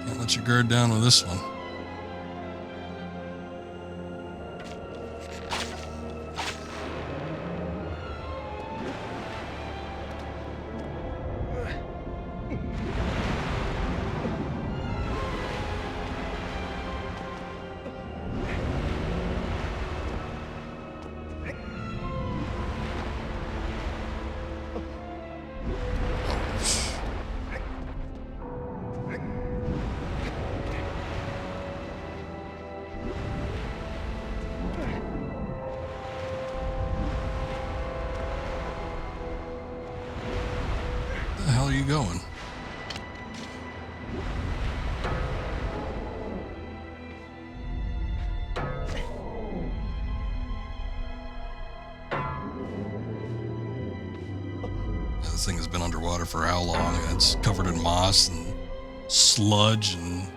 Can't let your guard down with this one. Where the hell are you going? This thing has been underwater for how long? It's covered in moss and sludge, and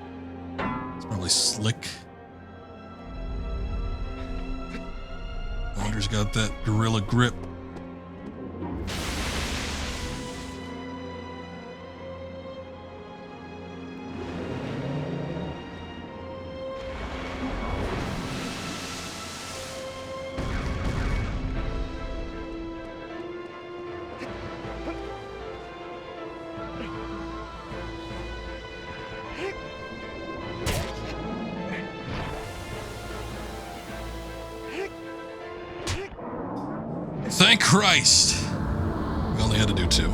it's probably slick. Wander's got that gorilla grip. Thank Christ! We only had to do two.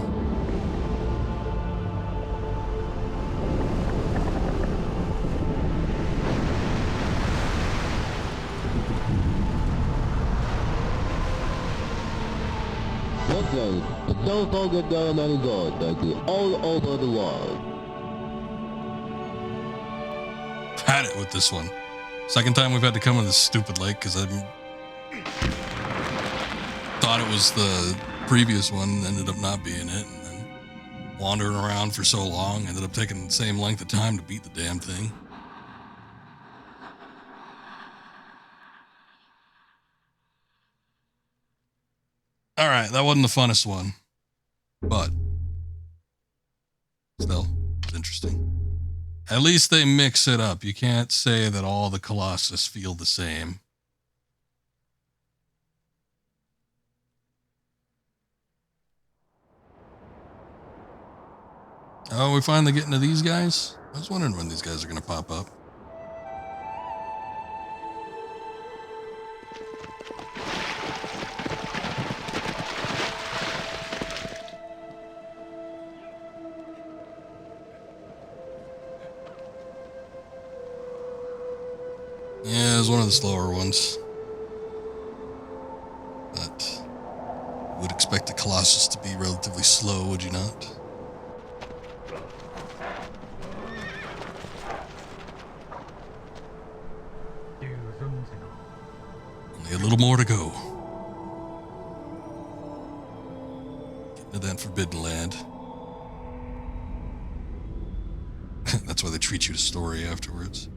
Listen, the telephone get down on his own, thank you, all over the world. Had it with this one. Second time we've had to come to this stupid lake because I thought it was the previous one, ended up not being it, and then wandering around for so long, ended up taking the same length of time to beat the damn thing. Alright, that wasn't the funnest one, but still, it's interesting. At least they mix it up. You can't say that all the Colossus feel the same. Oh, we finally getting to these guys? I was wondering when these guys are going to pop up. Yeah, it was one of the slower ones. But you would expect the Colossus to be relatively slow, would you not? Only a little more to go. Getting to that forbidden land. That's why they treat you to story afterwards.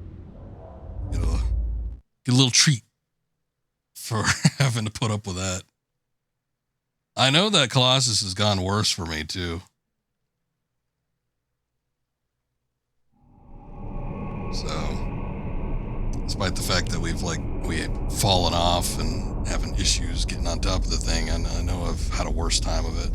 Get a little treat for having to put up with that. I know that Colossus has gone worse for me too. So, despite the fact that we have fallen off and having issues getting on top of the thing, I know I've had a worse time of it.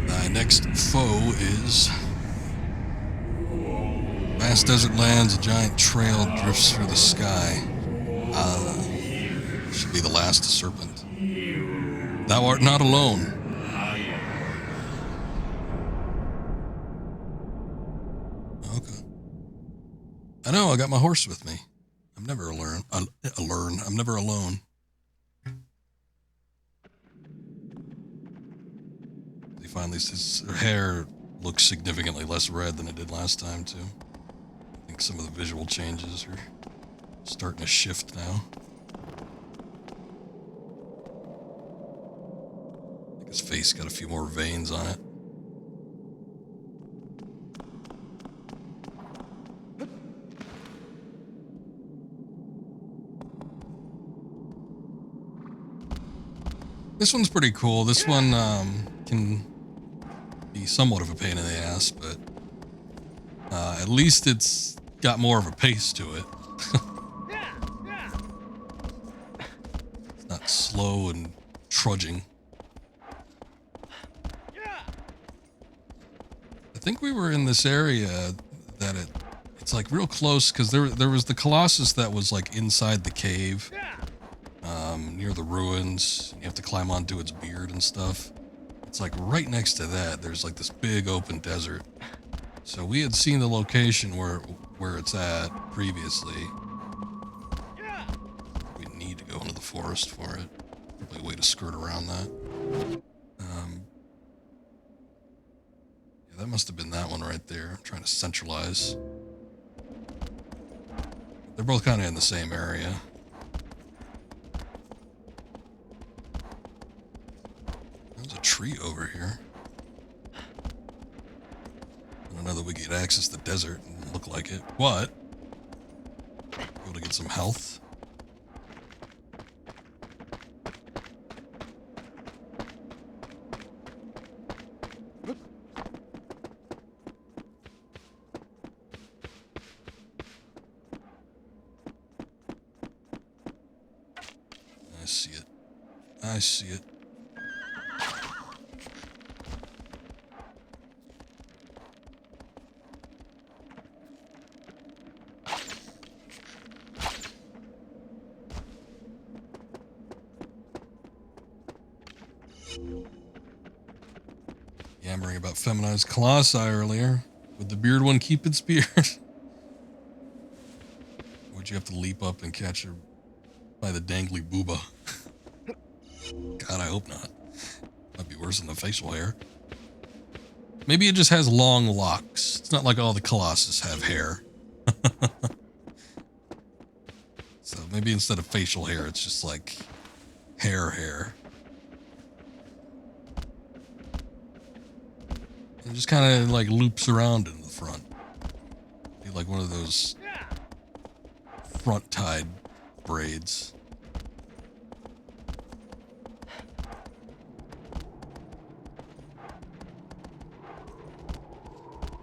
My next foe is vast desert lands. A giant trail drifts through the sky. Should be the last serpent. Thou art not alone. Okay. I know. I got my horse with me. I'm never alone. I'm never alone. Finally, his hair looks significantly less red than it did last time, too. I think some of the visual changes are starting to shift now. I think his face got a few more veins on it. This one's pretty cool. This one can be somewhat of a pain in the ass, but at least it's got more of a pace to it. It's not slow and trudging. I think we were in this area that it's like real close, because there was the Colossus that was like inside the cave, near the ruins. You have to climb onto its beard and stuff. It's like right next to that, there's like this big open desert. So we had seen the location where it's at previously. We need to go into the forest for it. Probably a way to skirt around that. Yeah, that must have been that one right there. I'm trying to centralize. They're both kind of in the same area. There's a tree over here. I don't know that we could access the desert and look like it. What? Able to get some health. I see it. I see it. Yammering about feminized Colossi earlier. Would the beard one keep its beard? Would you have to leap up and catch her by the dangly booba? God, I hope not. Might be worse than the facial hair. Maybe it just has long locks. It's not like all the Colossus have hair. So maybe instead of facial hair, it's just like hair. It just kind of like loops around in the front. Be like one of those front tied braids.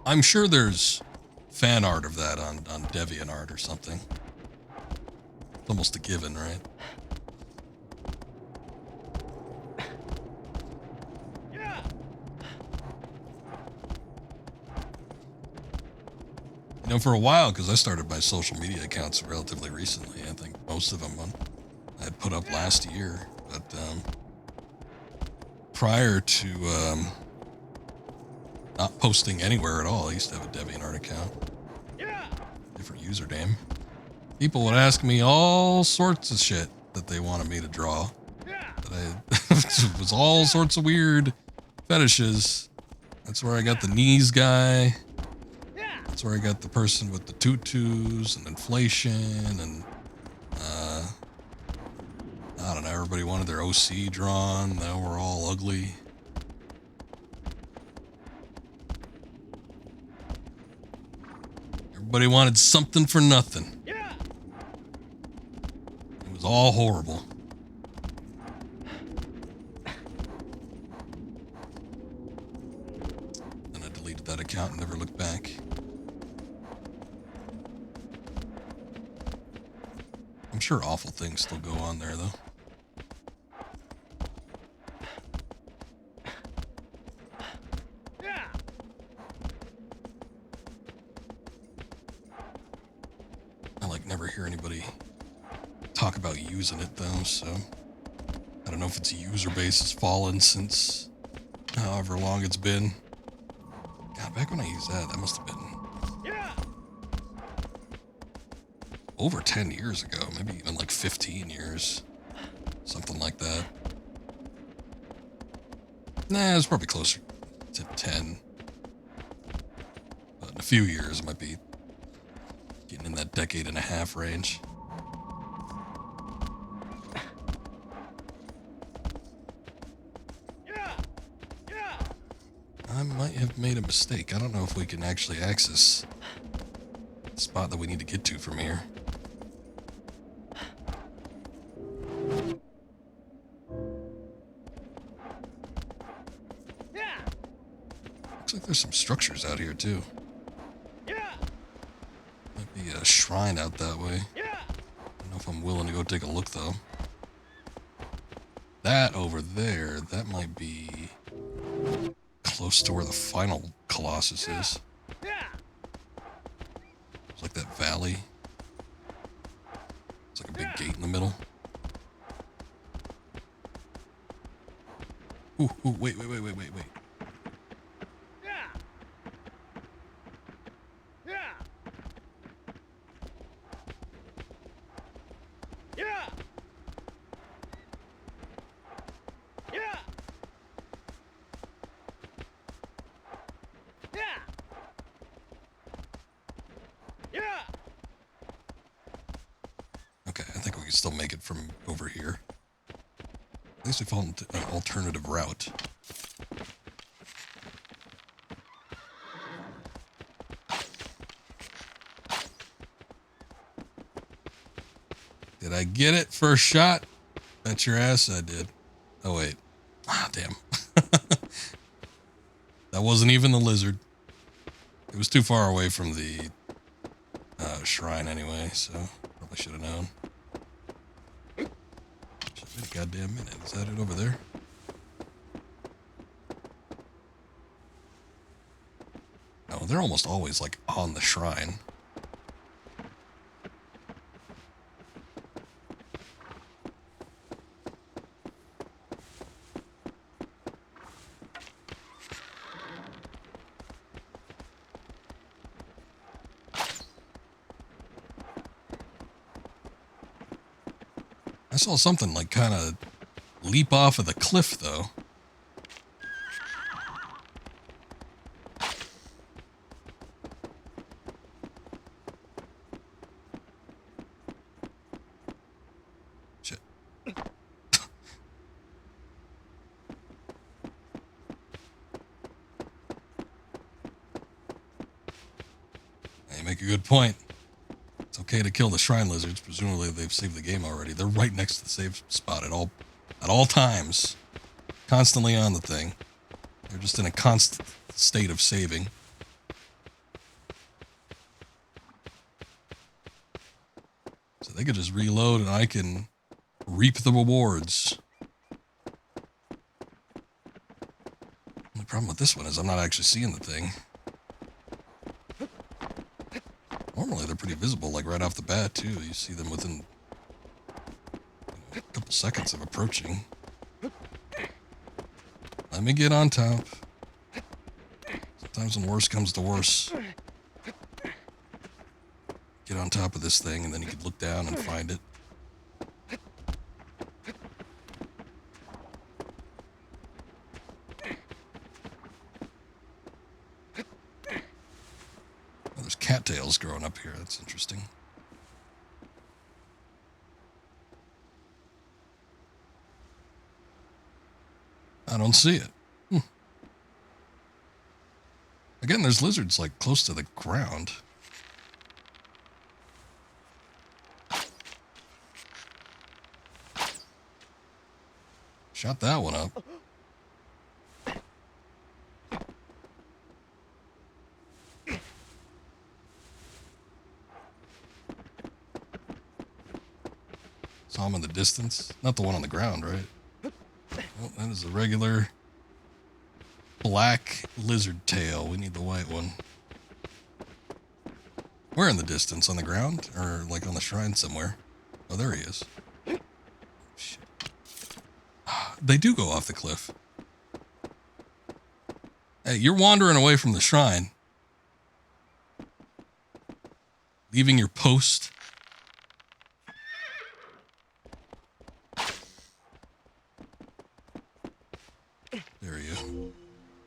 I'm sure there's fan art of that on DeviantArt or something. almost a given, right? You know, for a while, because I started my social media accounts relatively recently. I think most of them I had put up last year, but prior to not posting anywhere at all, I used to have a DeviantArt account, different username. People would ask me all sorts of shit that they wanted me to draw. It was all sorts of weird fetishes. That's where I got the knees guy. That's where I got the person with the tutus and inflation and I don't know, everybody wanted their OC drawn. Now we're all ugly. Everybody wanted something for nothing. It was all horrible. Then I deleted that account and never looked back. I'm sure awful things still go on there, though. I never hear anybody talk about using it, though, so I don't know if its user base has fallen since however long it's been. God, back when I used that must have been over 10 years ago, maybe even 15 years, something like that. Nah, it's probably closer to 10. But in a few years, it might be getting in that decade and a half range. I might have made a mistake. I don't know if we can actually access the spot that we need to get to from here. Looks like there's some structures out here, too. Might be a shrine out that way. I don't know if I'm willing to go take a look, though. That over there, that might be close to where the final Colossus is. It's like that valley. It's like a big gate in the middle. Ooh, wait. Okay, I think we can still make it from over here. At least we found an alternative route. Did I get it first shot? Bet your ass I did. Oh, wait. Ah, damn. That wasn't even the lizard. It was too far away from the shrine anyway, so probably should have known. Should wait a goddamn minute. Is that it over there? No, they're almost always on the shrine. I saw something kind of leap off of the cliff, though. Shit. You make a good point. It's okay to kill the shrine lizards. Presumably they've saved the game already. They're right next to the save spot at all times. Constantly on the thing. They're just in a constant state of saving. So they could just reload and I can reap the rewards. The problem with this one is I'm not actually seeing the thing. Normally they're pretty visible, like right off the bat too. You see them within a couple seconds of approaching. Let me get on top. Sometimes when worse comes to worse, get on top of this thing and then you can look down and find it. Oh, there's cattails growing up here. That's interesting. I don't see it. Again, there's lizards like close to the ground. Shot that one up. Saw him in the distance. Not the one on the ground, right? Oh, that is a regular black lizard tail. We need the white one. Where in the distance? On the ground? Or like on the shrine somewhere? Oh, there he is. Shit. They do go off the cliff. Hey, you're wandering away from the shrine. Leaving your post. There you go.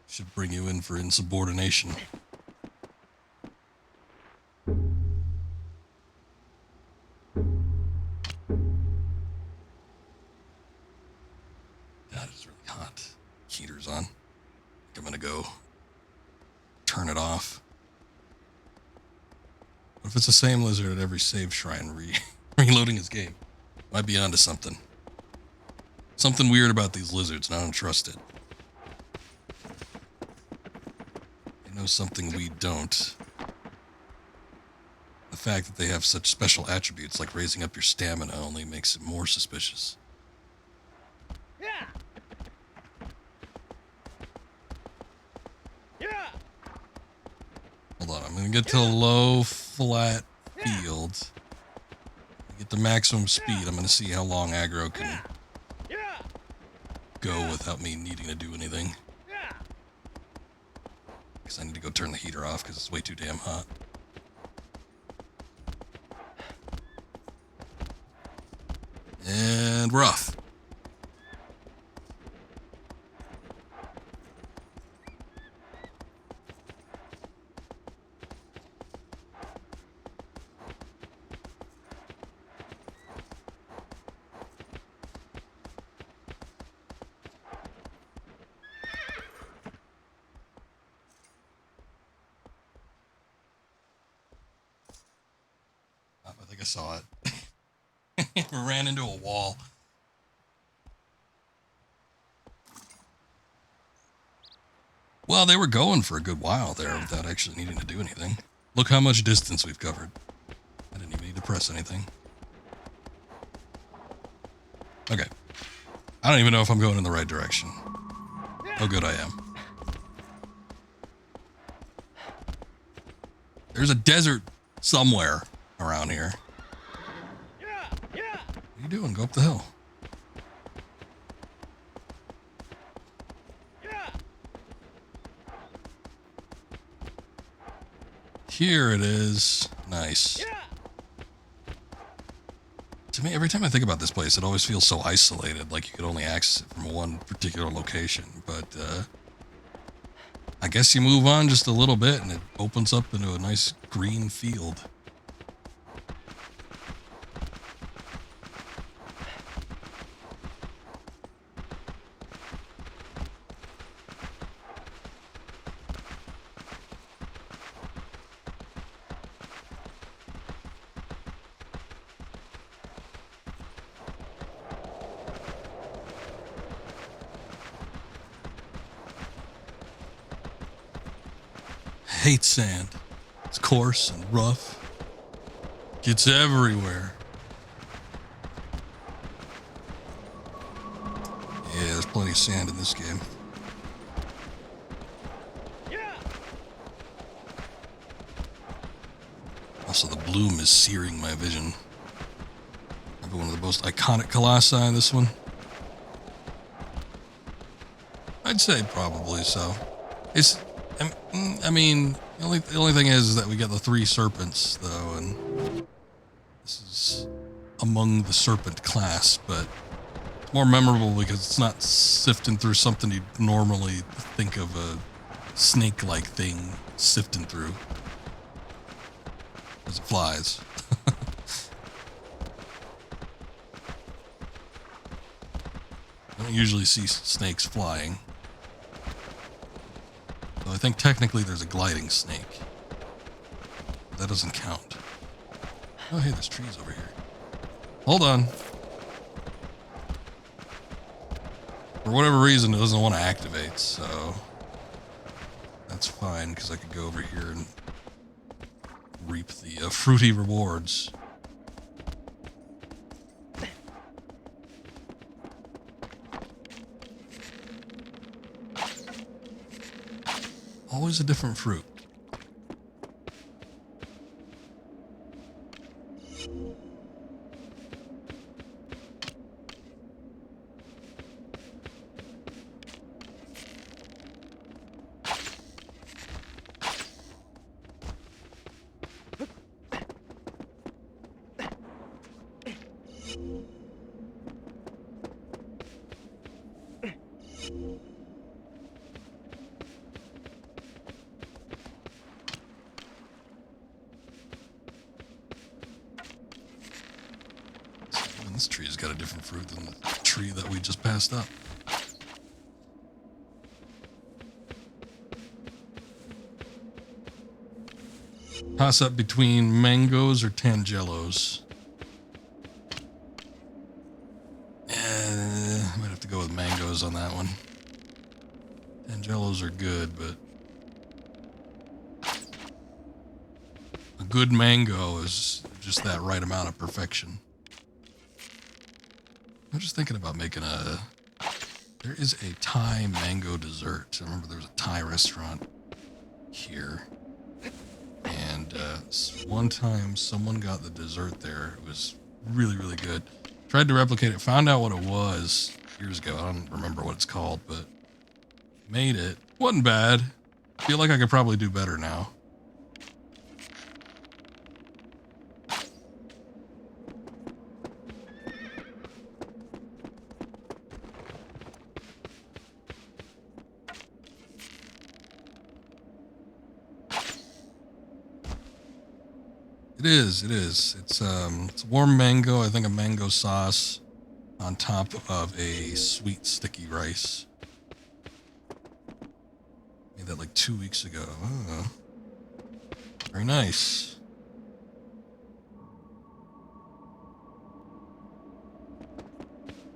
Should bring you in for insubordination. God, it's really hot. Heater's on. I'm gonna go turn it off. What if it's the same lizard at every save shrine reloading his game? Might be onto something. Something weird about these lizards, and I don't trust it. They know something we don't. The fact that they have such special attributes like raising up your stamina only makes it more suspicious. Yeah. Yeah. Hold on, I'm gonna get to a low, flat field. Get the maximum speed. I'm gonna see how long aggro can go without me needing to do anything. Because I need to go turn the heater off because it's way too damn hot. And we're off. I think I saw it. Ran into a wall. Well, they were going for a good while there without actually needing to do anything. Look how much distance we've covered. I didn't even need to press anything. Okay. I don't even know if I'm going in the right direction. Oh, good I am. There's a desert somewhere around here. What are you doing? Go up the hill. Here it is. Nice. To me, every time I think about this place, it always feels so isolated, like you could only access it from one particular location. But I guess you move on just a little bit and it opens up into a nice green field. Hate sand. It's coarse and rough. Gets everywhere. Yeah, there's plenty of sand in this game. Yeah. Also, the bloom is searing my vision. I have one of the most iconic Colossi in this one. I'd say probably so. It's, I mean, the only thing is that we got the 3 serpents though, and this is among the serpent class, but it's more memorable because it's not sifting through something you'd normally think of a snake-like thing sifting through. As it flies. I don't usually see snakes flying. So I think technically there's a gliding snake. That doesn't count. Oh, hey, there's trees over here. Hold on. For whatever reason, it doesn't want to activate, so that's fine, because I could go over here and reap the fruity rewards. Always a different fruit. This tree's got a different fruit than the tree that we just passed up. Toss up between mangoes or tangelos. I might have to go with mangoes on that one. Tangelos are good, but a good mango is just that right amount of perfection. I'm just thinking about making there is a Thai mango dessert. I remember there was a Thai restaurant here. And one time someone got the dessert there. It was really, really good. Tried to replicate it, found out what it was years ago. I don't remember what it's called, but made it. Wasn't bad. Feel like I could probably do better now. It is. It's warm mango. I think a mango sauce on top of a sweet sticky rice. Made that like 2 weeks ago. Oh, very nice.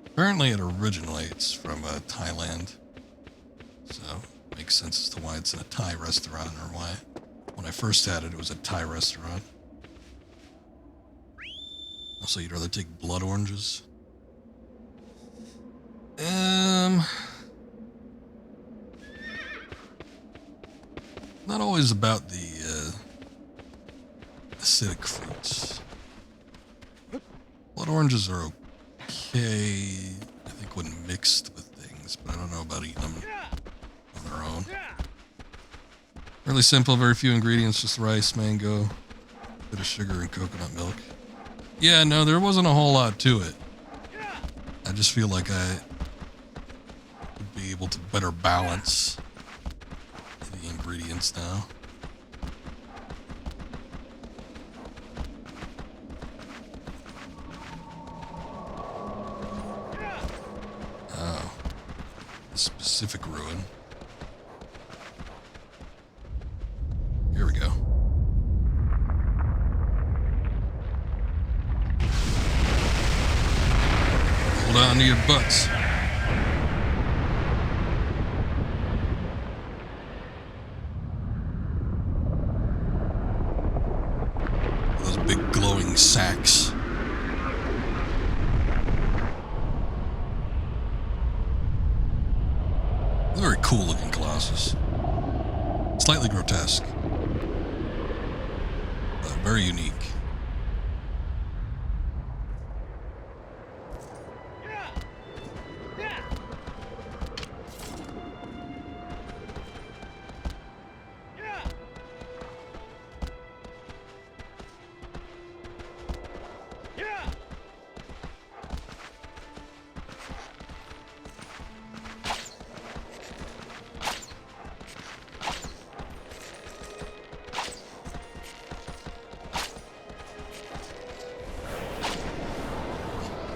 Apparently it originates from Thailand. So makes sense as to why it's in a Thai restaurant, or why when I first had it, it was a Thai restaurant. Also, you'd rather take blood oranges? Not always about the acidic fruits. Blood oranges are okay, I think, when mixed with things, but I don't know about eating them on their own. Really simple, very few ingredients, just rice, mango, bit of sugar, and coconut milk. Yeah, no, there wasn't a whole lot to it. I just feel like I would be able to better balance the ingredients now. Oh, the specific ruin. Here we go. Hold on to your butts. Those big glowing sacks. cool looking Colossus. Slightly grotesque, but very unique.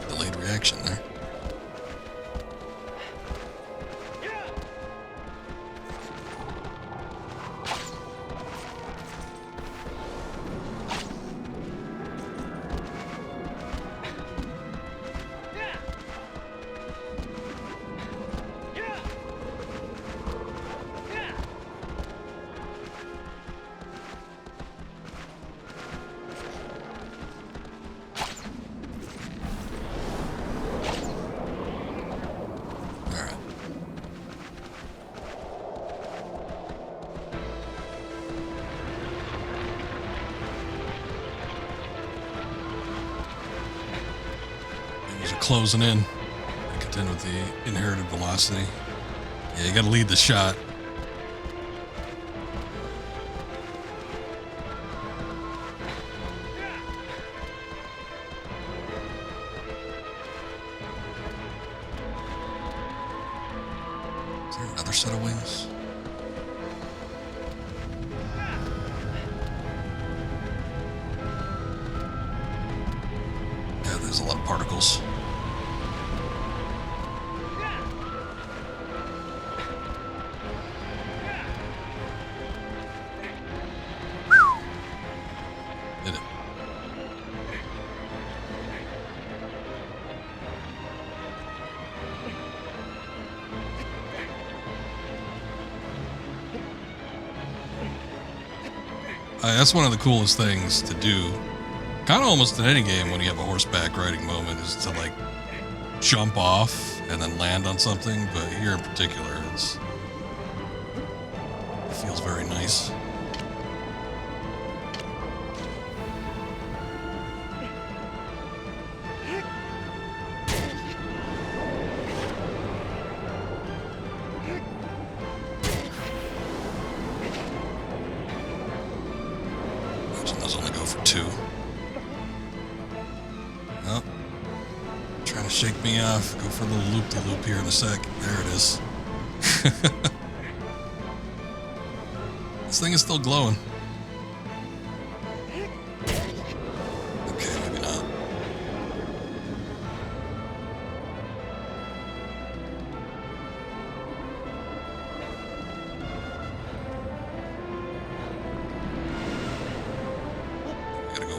Delayed reaction there. Closing in. Contend with the inherited velocity. Yeah, you gotta lead the shot. Is there another set of wings? Yeah, there's a lot of particles. Did it. That's one of the coolest things to do. Kind of almost in any game when you have a horseback riding moment is to like jump off and then land on something. But here in particular, it feels very nice. Those only go for 2. Oh, trying to shake me off. Go for a little loop-de-loop here in a sec. There it is. This thing is still glowing. Okay, maybe not.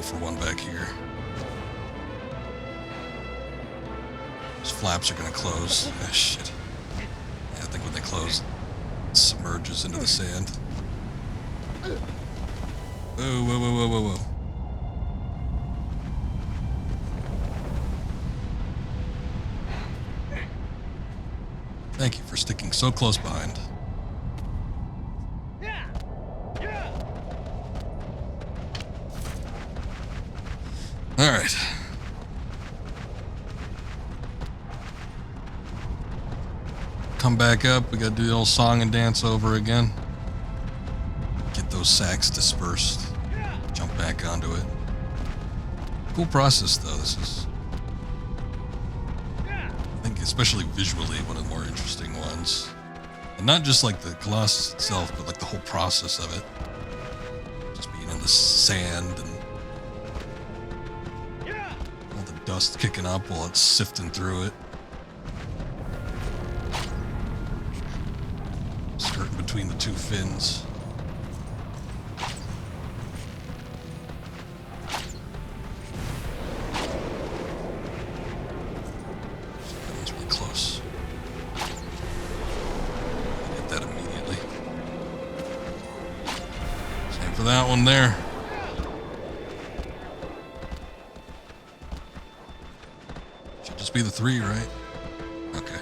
For one back here. Those flaps are going to close. Ah, shit. Yeah, I think when they close, it submerges into the sand. Whoa, whoa, whoa, whoa, whoa, whoa. Thank you for sticking so close behind. All right. Come back up. We got to do the old song and dance over again. Get those sacks dispersed. Jump back onto it. Cool process, though. This is, I think, especially visually, one of the more interesting ones. And not just like the Colossus itself, but like the whole process of it. Just being in the sand and dust kicking up while it's sifting through it. Skirting between the 2 fins. That one's really close. Hit that immediately. Same for that one there. Be the 3, right? Okay.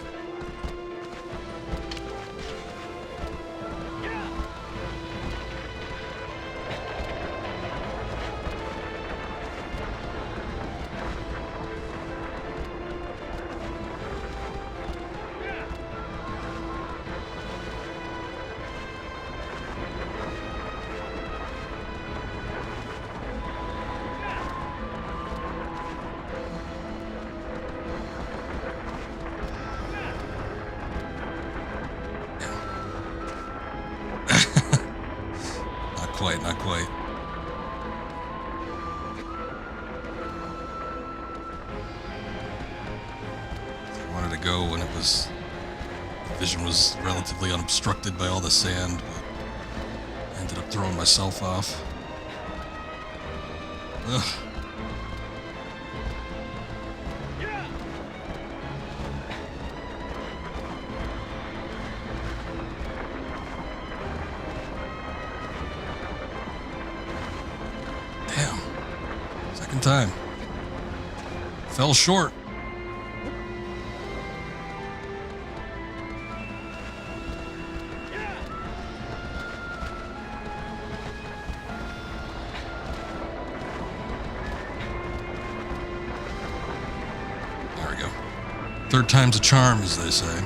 quite, not quite. I wanted to go when it was, the vision was relatively unobstructed by all the sand, but I ended up throwing myself off. Ugh. Damn. Second time. Fell short. There we go. Third time's a charm, as they say.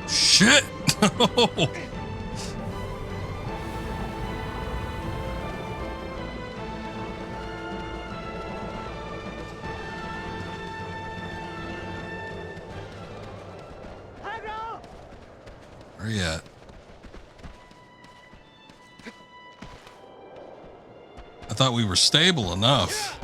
Shit! No! Where you at? I thought we were stable enough.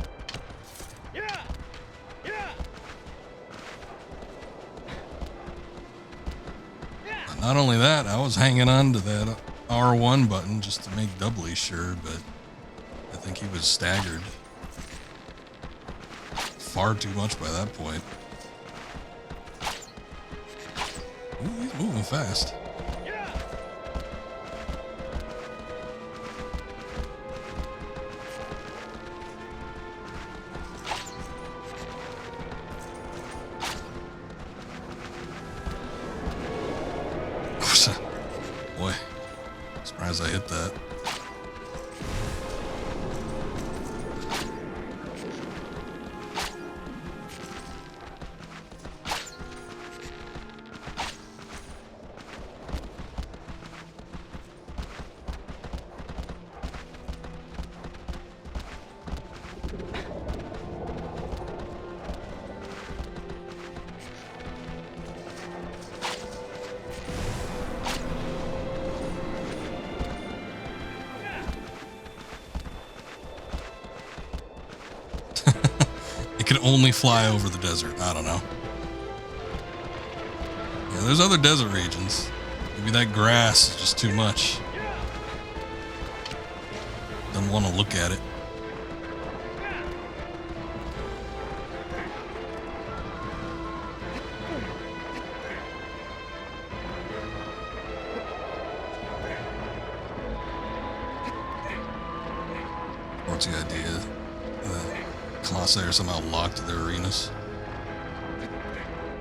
But not only that, I was hanging on to that R1 button just to make doubly sure, but I think he was staggered far too much by that point. Ooh, he's moving fast. Boy, surprised I hit that. Can only fly over the desert. I don't know. Yeah, there's other desert regions. Maybe that grass is just too much. Don't want to look at it. What's the idea? Colossi are somehow locked to their arenas.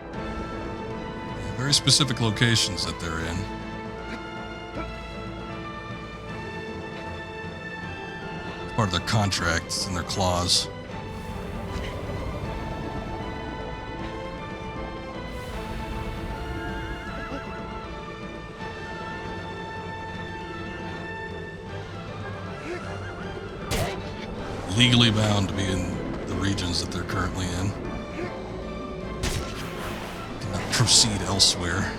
Yeah, very specific locations that they're in. It's part of their contracts and their clause. Legally bound to be in the regions that they're currently in. Cannot proceed elsewhere.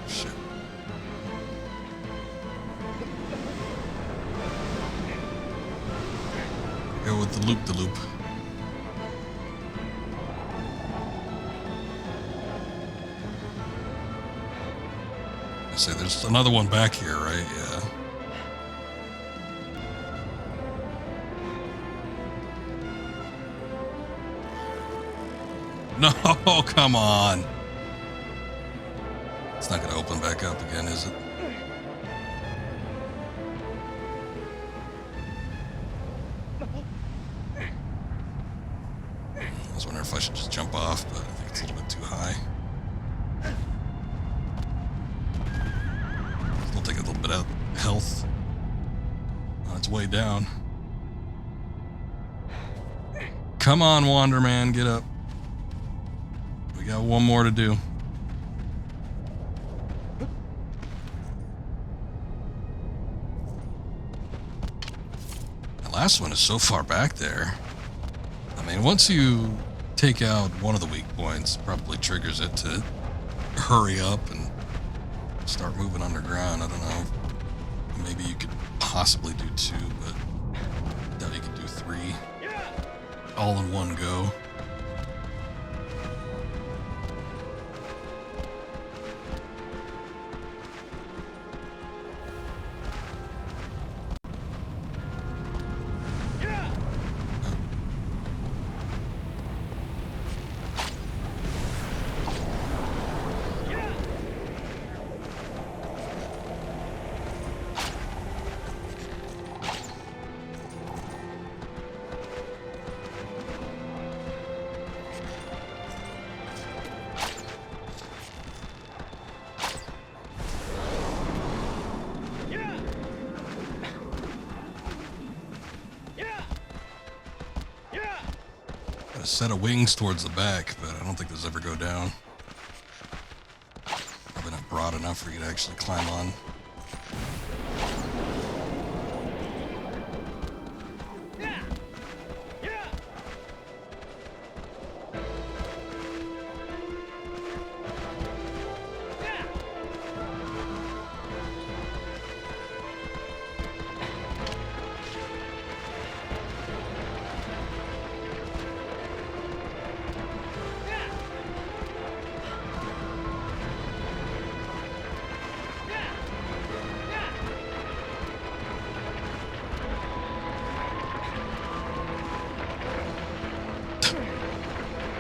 Shit. Go with the loop-de-loop. I say there's another one back here, right? Yeah. No, come on. It's not going to open back up again, is it? I was wondering if I should just jump off, but I think it's a little bit too high. Still take a little bit of health on its way down. Come on, Wanderman, get up. We got one more to do. The last one is so far back there. I mean, once you take out one of the weak points, probably triggers it to hurry up and start moving underground. I don't know. Maybe you could possibly do 2, but I doubt you could do 3 all in one go. Got a set of wings towards the back, but I don't think those ever go down. Probably not broad enough for you to actually climb on.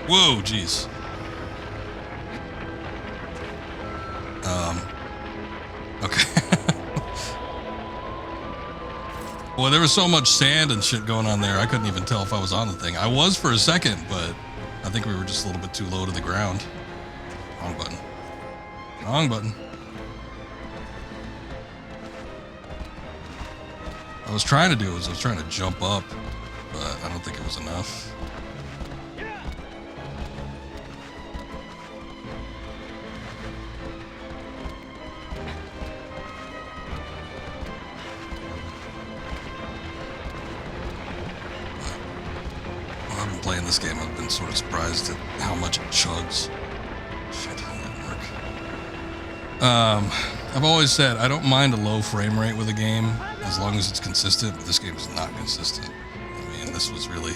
Whoa, jeez. Okay. Well, there was so much sand and shit going on there, I couldn't even tell if I was on the thing. I was for a second, but I think we were just a little bit too low to the ground. Wrong button. Wrong button. What I was trying to do was I was trying to jump up, but I don't think it was enough. Playing this game, I've been sort of surprised at how much it chugs. Shit, that didn't work. I've always said I don't mind a low frame rate with a game as long as it's consistent, but this game is not consistent. I mean, this was really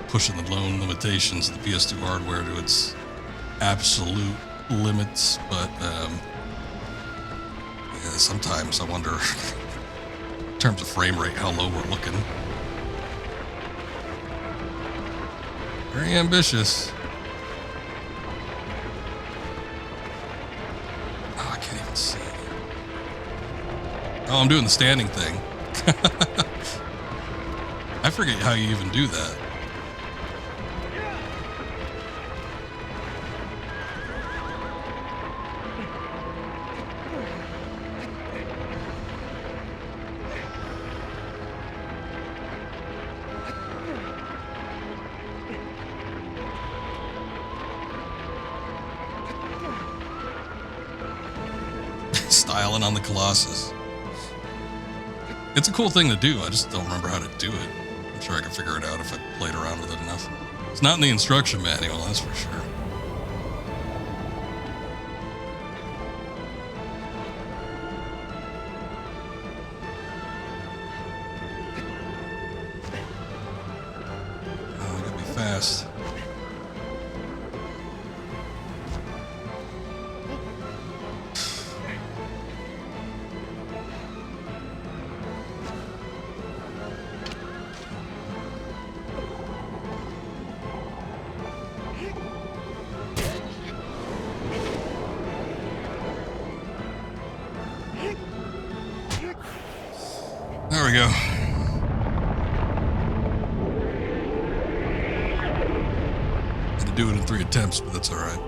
pushing the known limitations of the PS2 hardware to its absolute limits, but yeah, sometimes I wonder, in terms of frame rate, how low we're looking. Very ambitious. Oh, I can't even see. Oh, I'm doing the standing thing. I forget how you even do that. Styling on the Colossus. It's a cool thing to do, I just don't remember how to do it. I'm sure I can figure it out if I played around with it enough. It's not in the instruction manual, that's for sure. Oh, I gotta be fast. There we go. Had to do it in 3 attempts, but that's all right.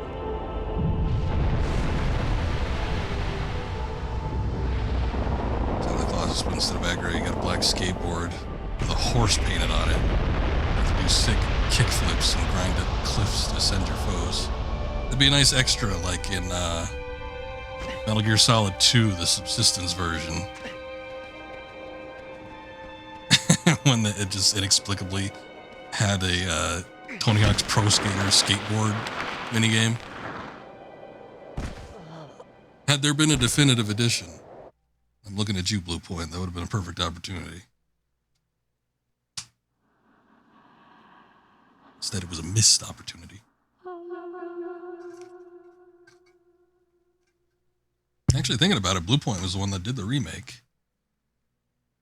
So the Colossus spins to the back, right? You got a black skateboard with a horse painted on it. sick kickflips and grind up cliffs to send your foes. It'd be a nice extra, like in Metal Gear Solid 2, the subsistence version. When it just inexplicably had a Tony Hawk's Pro Skater skateboard minigame. Had there been a definitive edition, I'm looking at you, Blue Point, that would have been a perfect opportunity. Instead, it was a missed opportunity. Actually, thinking about it, Blue Point was the one that did the remake.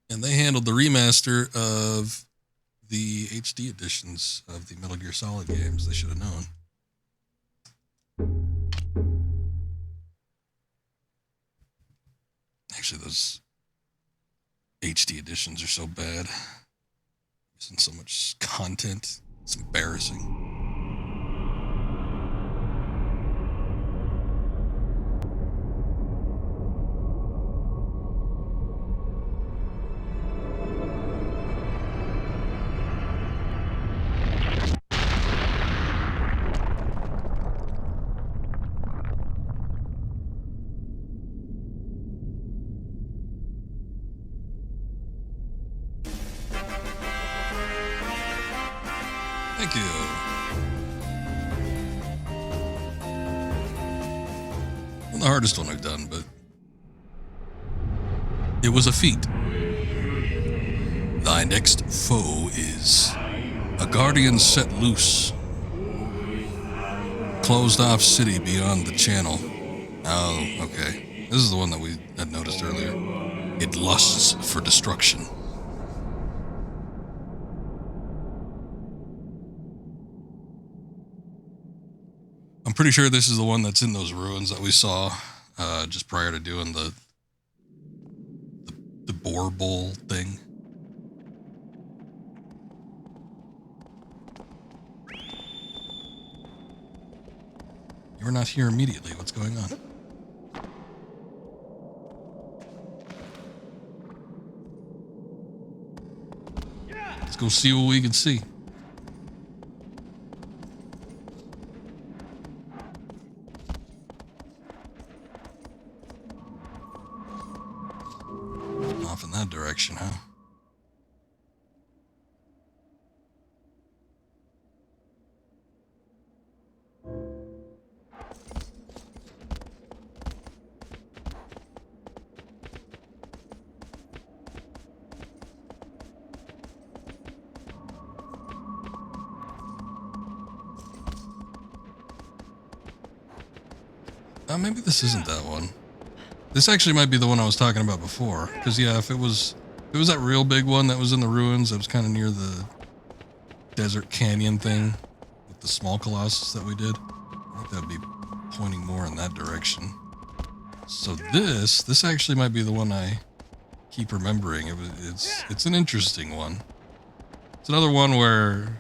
And they handled the remaster of the HD editions of the Metal Gear Solid games. They should have known. Actually, those HD editions are so bad. Missing so much content. It's embarrassing. Thank you. Well, the hardest one I've done, but it was a feat. Thy next foe is a guardian set loose. Closed off city beyond the channel. Oh, okay. This is the one that we had noticed earlier. It lusts for destruction. I'm pretty sure this is the one that's in those ruins that we saw just prior to doing the boar bowl thing. You're not here immediately. What's going on? Let's go see what we can see. Off in that direction, huh? Maybe this isn't that one. This actually might be the one I was talking about before. Because yeah, if it was that real big one that was in the ruins, that was kind of near the desert canyon thing with the small Colossus that we did, I think that'd be pointing more in that direction. So this actually might be the one I keep remembering. It's an interesting one. It's another one where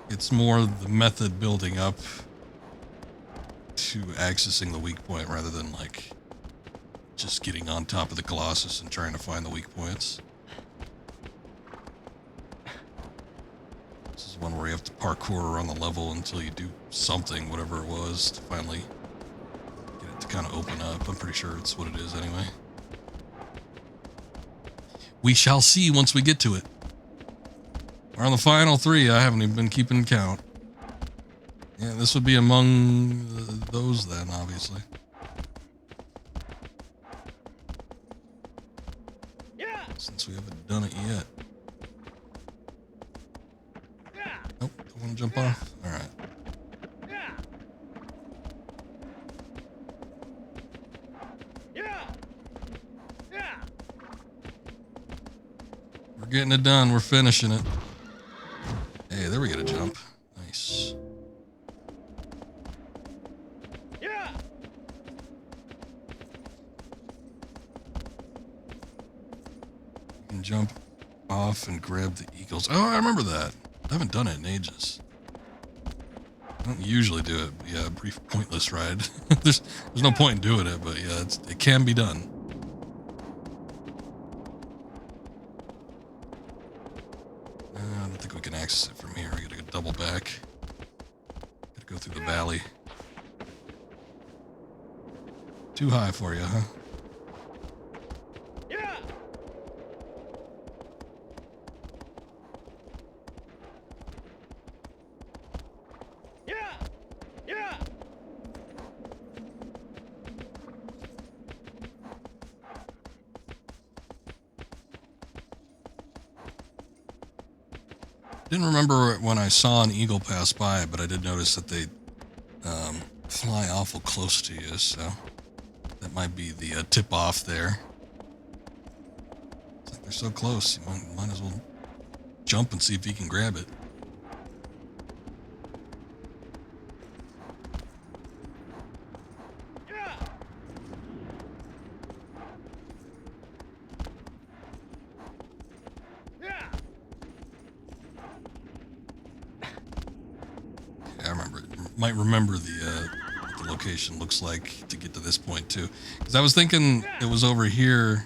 it's more the method building up to accessing the weak point rather than like just getting on top of the Colossus and trying to find the weak points. This is one where you have to parkour around the level until you do something, whatever it was, to finally get it to kind of open up. I'm pretty sure it's what it is anyway. We shall see once we get to it. We're on the final 3. I haven't even been keeping count. Yeah, this would be among those then, obviously. Yeah. Since we haven't done it yet. Yeah. Nope, don't want to jump off. All right. Yeah. Yeah. Yeah. We're getting it done. We're finishing it. Hey, there we get a jump. Nice. Yeah. You can jump off and grab the eagles. Oh, I remember that. I haven't done it in ages. I don't usually do it. But yeah, a brief pointless ride. there's no point in doing it, but yeah, it can be done. I don't think we can access it from here. I gotta go double back. Gotta go through the valley. Too high for you, huh? Yeah. Yeah. Yeah. Didn't remember when I saw an eagle pass by, but I did notice that they fly awful close to you, so that might be the tip off there. It's like they're so close, you might as well jump and see if you can grab it. Yeah. Yeah. Yeah, I remember. Might remember the what the location looks like to get to this point too, because I was thinking it was over here.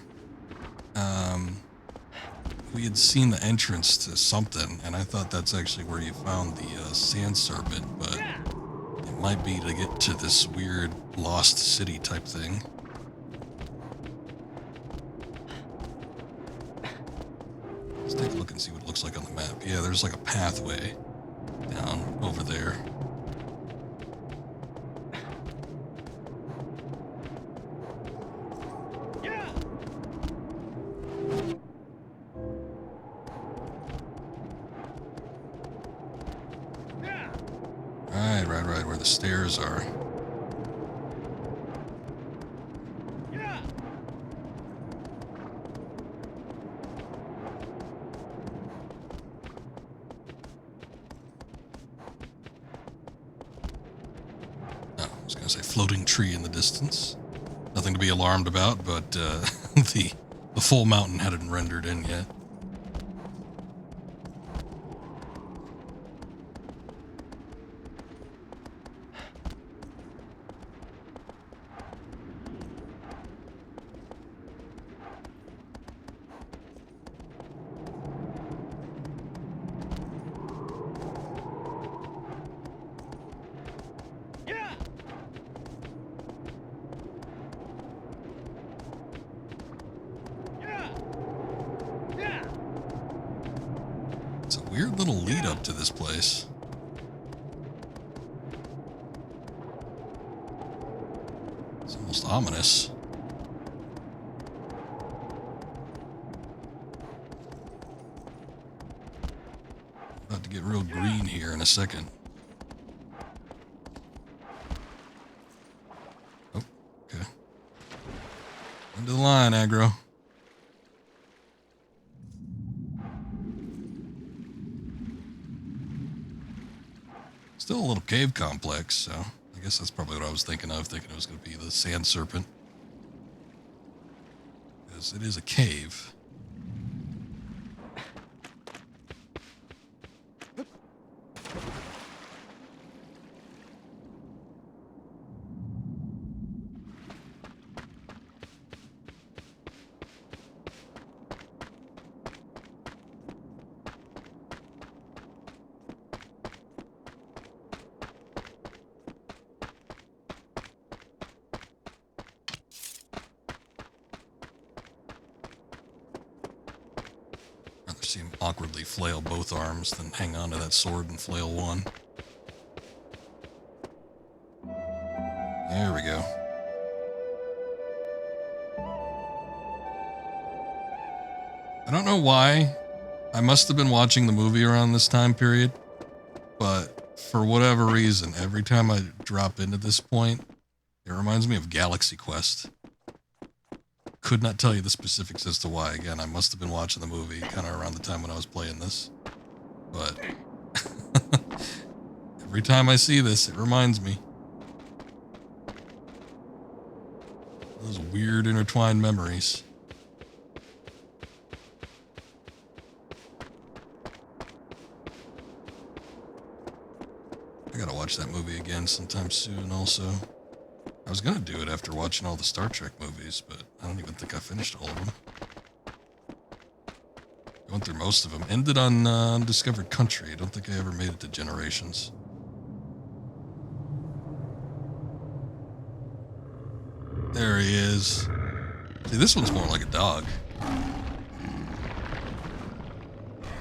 We had seen the entrance to something, and I thought that's actually where you found the sand serpent, but it might be to get to this weird lost city type thing. Let's take a look and see what it looks like on the map. Yeah, there's like a pathway down over there. Yeah. Yeah. Right, where the stairs are. Yeah. Oh, I was gonna say floating tree in the distance. Nothing to be alarmed about, but the full mountain hadn't rendered in yet. Yeah. Yeah. Yeah. It's a weird little lead up to this place. It's almost ominous. About to get real green here in a second. Oh, okay. Into the line, aggro. Still a little cave complex, so I guess that's probably what I was thinking of, thinking it was going to be the sand serpent. Because it is a cave. Rather see him awkwardly flail both arms than hang on to that sword and flail one. There we go. I don't know why. I must have been watching the movie around this time period, but for whatever reason, every time I drop into this point, it reminds me of Galaxy Quest. Could not tell you the specifics as to why. Again, I must have been watching the movie kind of around the time when I was playing this. But every time I see this, it reminds me. Those weird intertwined memories. I gotta watch that movie again sometime soon also. I was gonna do it after watching all the Star Trek movies, but I don't even think I finished all of them. Went through most of them. Ended on Undiscovered Country. I don't think I ever made it to Generations. There he is. See, this one's more like a dog.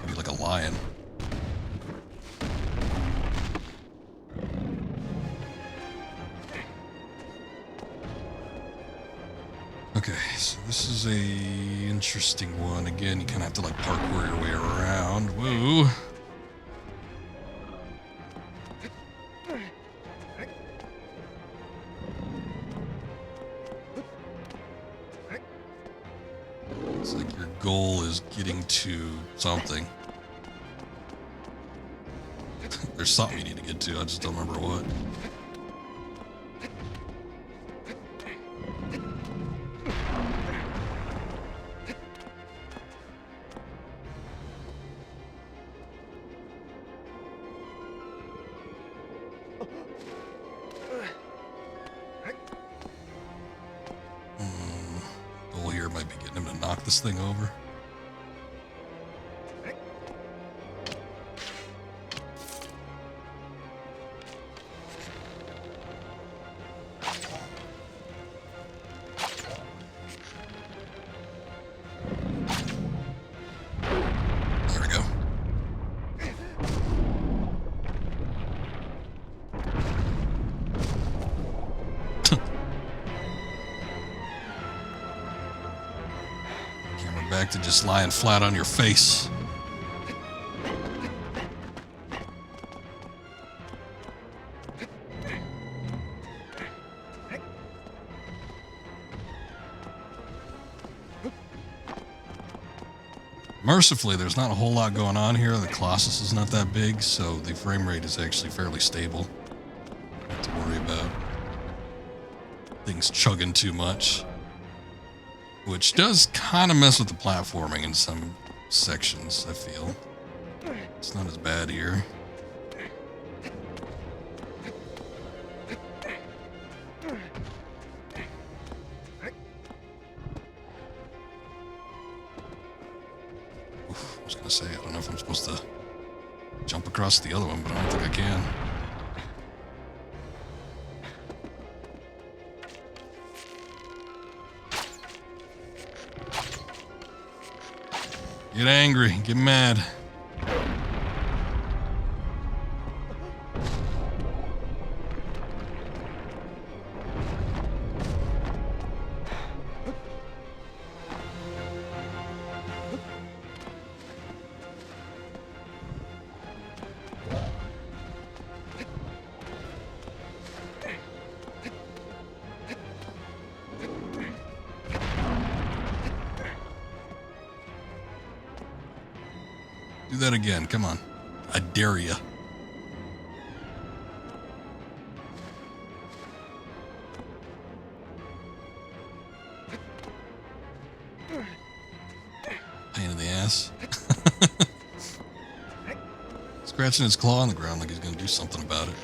Maybe like a lion. Okay, so this is a interesting one. Again, you kind of have to like parkour your way around. Whoa. It's like your goal is getting to something. There's something you need to get to, I just don't remember what. Goal here might be getting him to knock this thing over. There we go. Camera back to just lying flat on your face. Mercifully, there's not a whole lot going on here. The Colossus is not that big, so the frame rate is actually fairly stable. Not to worry about things chugging too much. Which does kind of mess with the platforming in some sections, I feel. It's not as bad here. Oof, I was gonna say, I don't know if I'm supposed to jump across the other one, but I don't think I can. Get angry, get mad. Do that again, come on. I dare ya. Pain in the ass. Scratching his claw on the ground like he's gonna do something about it.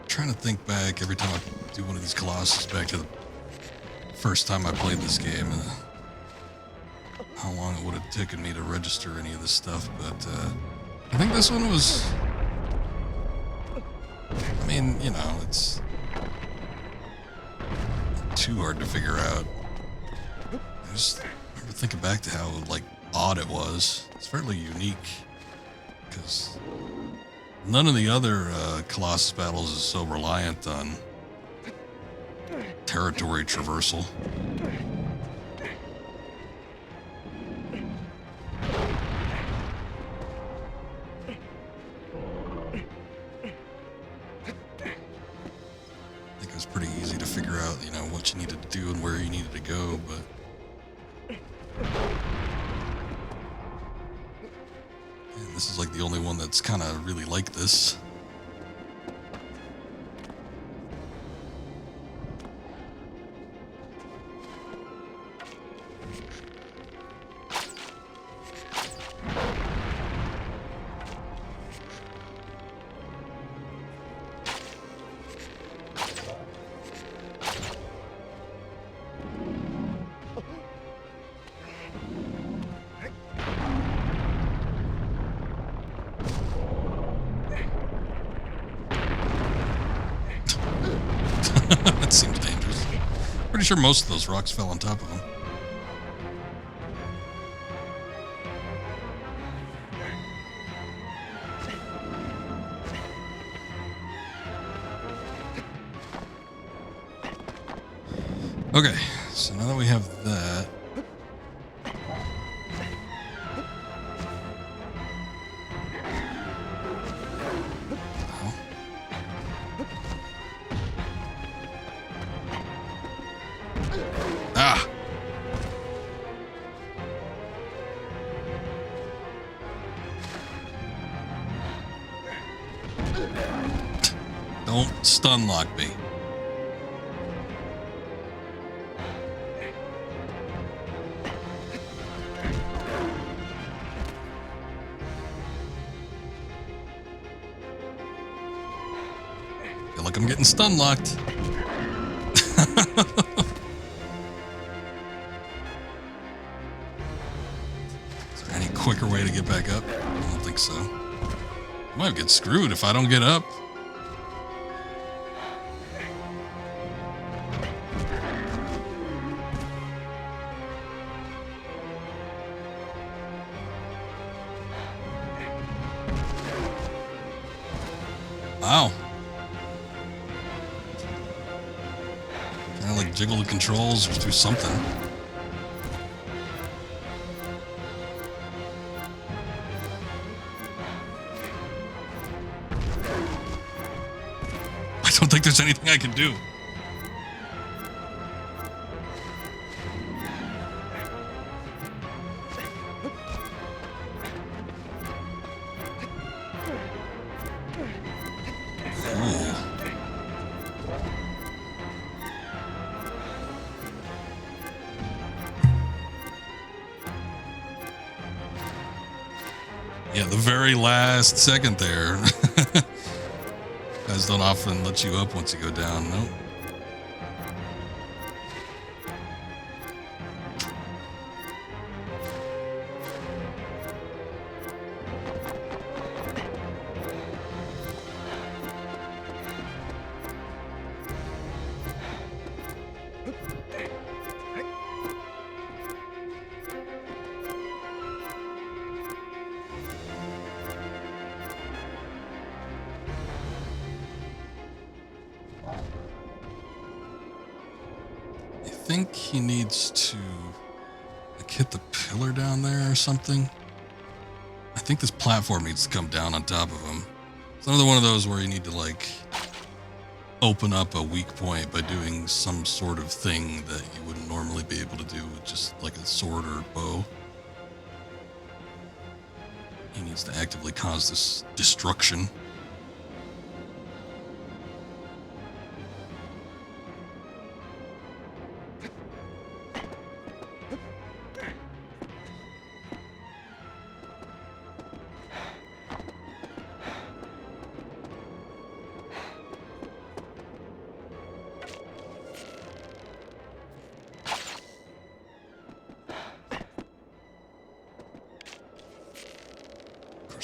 Trying to think back every time I do one of these Colossus back to the first time I played this game and how long it would have taken me to register any of this stuff, but I think this one was mean, you know, it's not too hard to figure out. I just remember thinking back to how, like, odd it was. It's fairly unique, because none of the other Colossus battles is so reliant on territory traversal. I think it was pretty easy to figure out, you know, what you needed to do and where you needed to go, but man, this is like the only one that's kind of really like this. That seems dangerous. Pretty sure most of those rocks fell on top of him. Okay, so now that we have that, oh. Ah! Don't stun lock me. Feel like I'm getting stun locked. Is there any quicker way to get back up? I don't think so. I might get screwed if I don't get up. Wow. Kind of like jiggle the controls or do something. I don't think there's anything I can do. Cool. Yeah, the very last second there. Guys don't often let you up once you go down. Nope. I think he needs to like hit the pillar down there or something. I think this platform needs to come down on top of him. It's another one of those where you need to like open up a weak point by doing some sort of thing that you wouldn't normally be able to do with just like a sword or a bow. He needs to actively cause this destruction.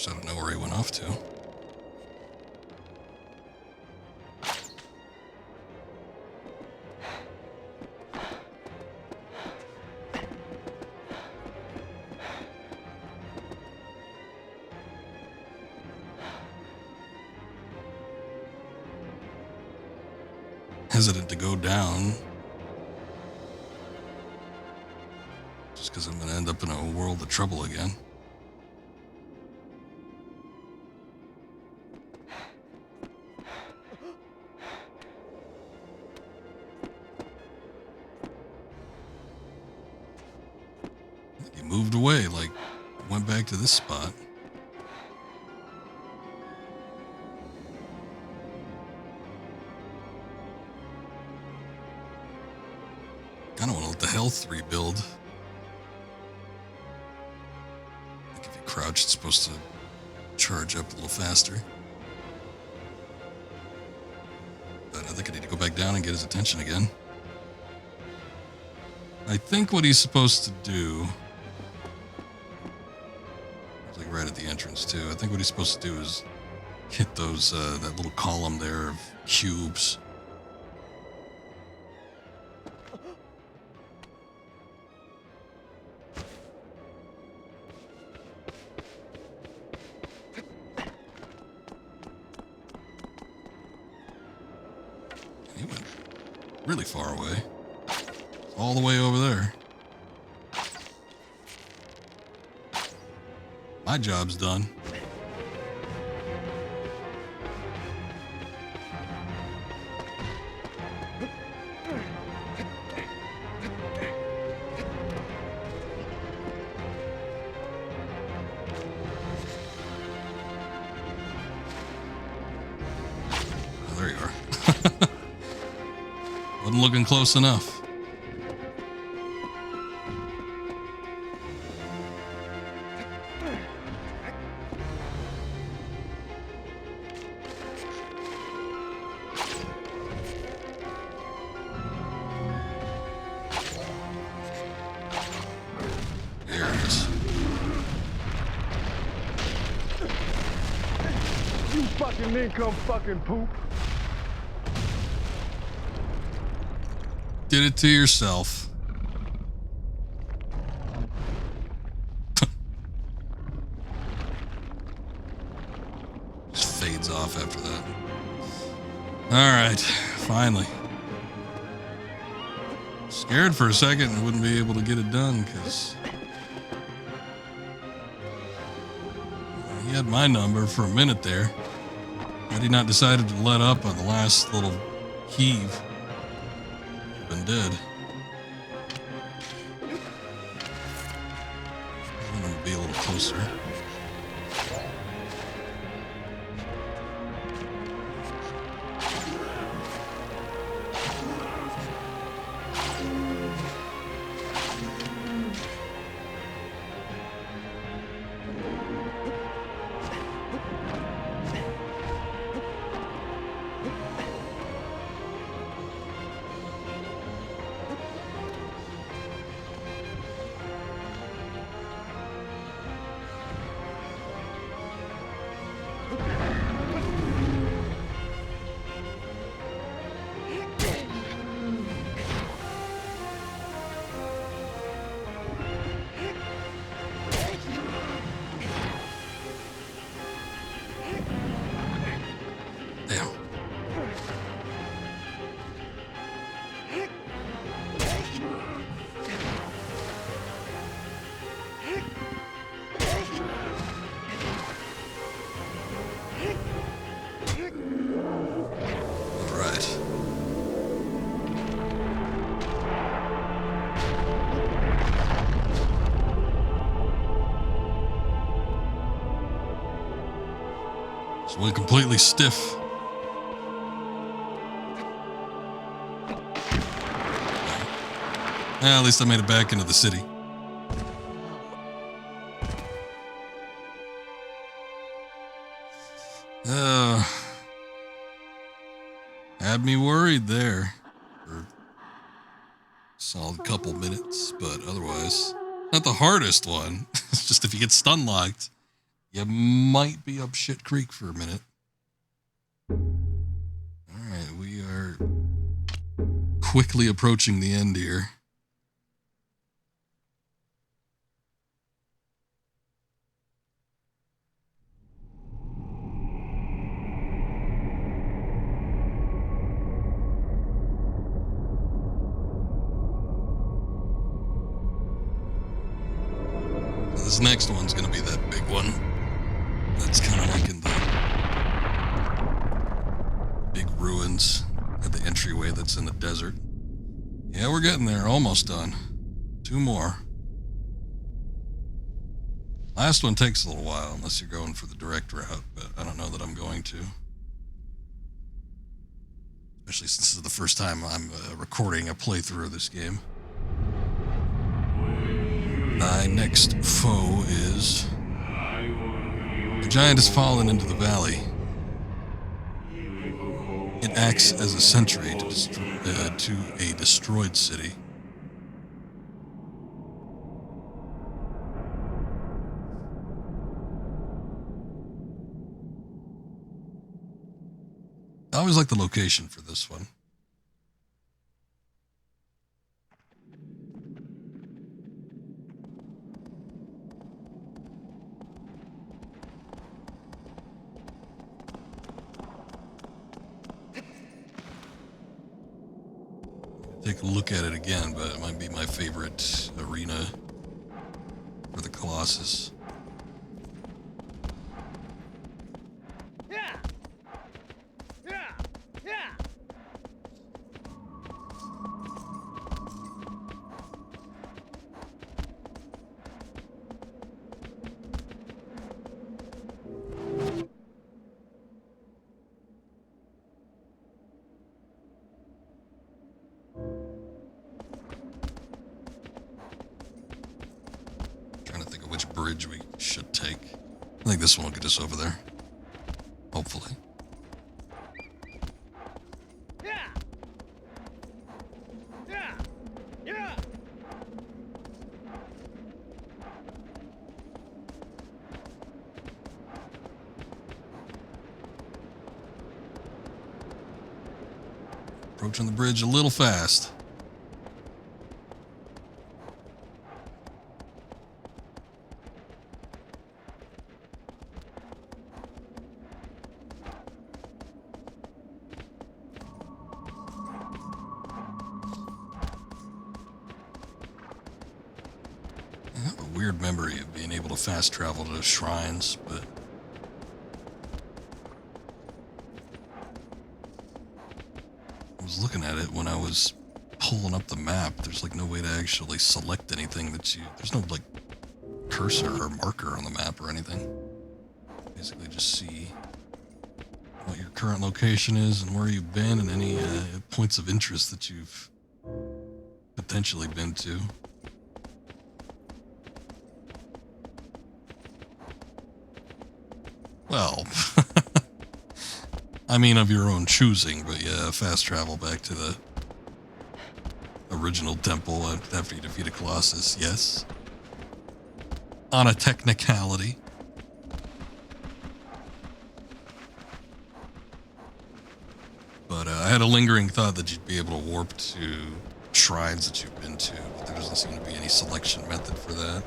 I don't know where he went off to. hesitant to go down. Just because I'm going to end up in a world of trouble again. I think he moved away, like went back to this spot. I don't want to let the health rebuild. I think if you crouch, it's supposed to charge up a little faster. But I think I need to go back down and get his attention again. I think what he's supposed to do... It's like right at the entrance too. I think what he's supposed to do is hit those, that little column there of cubes. He went really far away. All the way over there. My job's done. Oh, there you are. Wasn't looking close enough. There it is. You fucking nincomb fucking poop. Did it to yourself. Just fades off after that. Alright, finally. Scared for a second I wouldn't be able to get it done because he had my number for a minute there. Had he not decided to let up on the last little heave, been dead. I'm gonna be a little closer. Damn. All right. Just went completely stiff. At least I made it back into the city. Had me worried there for a solid couple minutes, but otherwise, not the hardest one. It's just if you get stun locked, you might be up shit creek for a minute. All right, we are quickly approaching the end here. this next one's gonna be that big one. That's kind of like in the big ruins at the entryway that's in the desert. Yeah, we're getting there. Almost done. 2 more. Last one takes a little while unless you're going for the direct route, but I don't know that I'm going to. Especially since this is the first time I'm recording a playthrough of this game. My next foe is... a giant has fallen into the valley. It acts as a sentry to a destroyed city. I always like the location for this one. Take a look at it again, but it might be my favorite arena for the Colossus. Bridge we should take. I think this one will get us over there. Hopefully. Approaching the bridge a little fast. Weird memory of being able to fast travel to shrines, but I was looking at it when I was pulling up the map. There's like no way to actually select anything there's no like cursor or marker on the map or anything. Basically just see what your current location is and where you've been and any points of interest that you've potentially been to. Well, I mean of your own choosing, but yeah, fast travel back to the original temple after you defeated Colossus, yes. On a technicality. But I had a lingering thought that you'd be able to warp to shrines that you've been to, but there doesn't seem to be any selection method for that.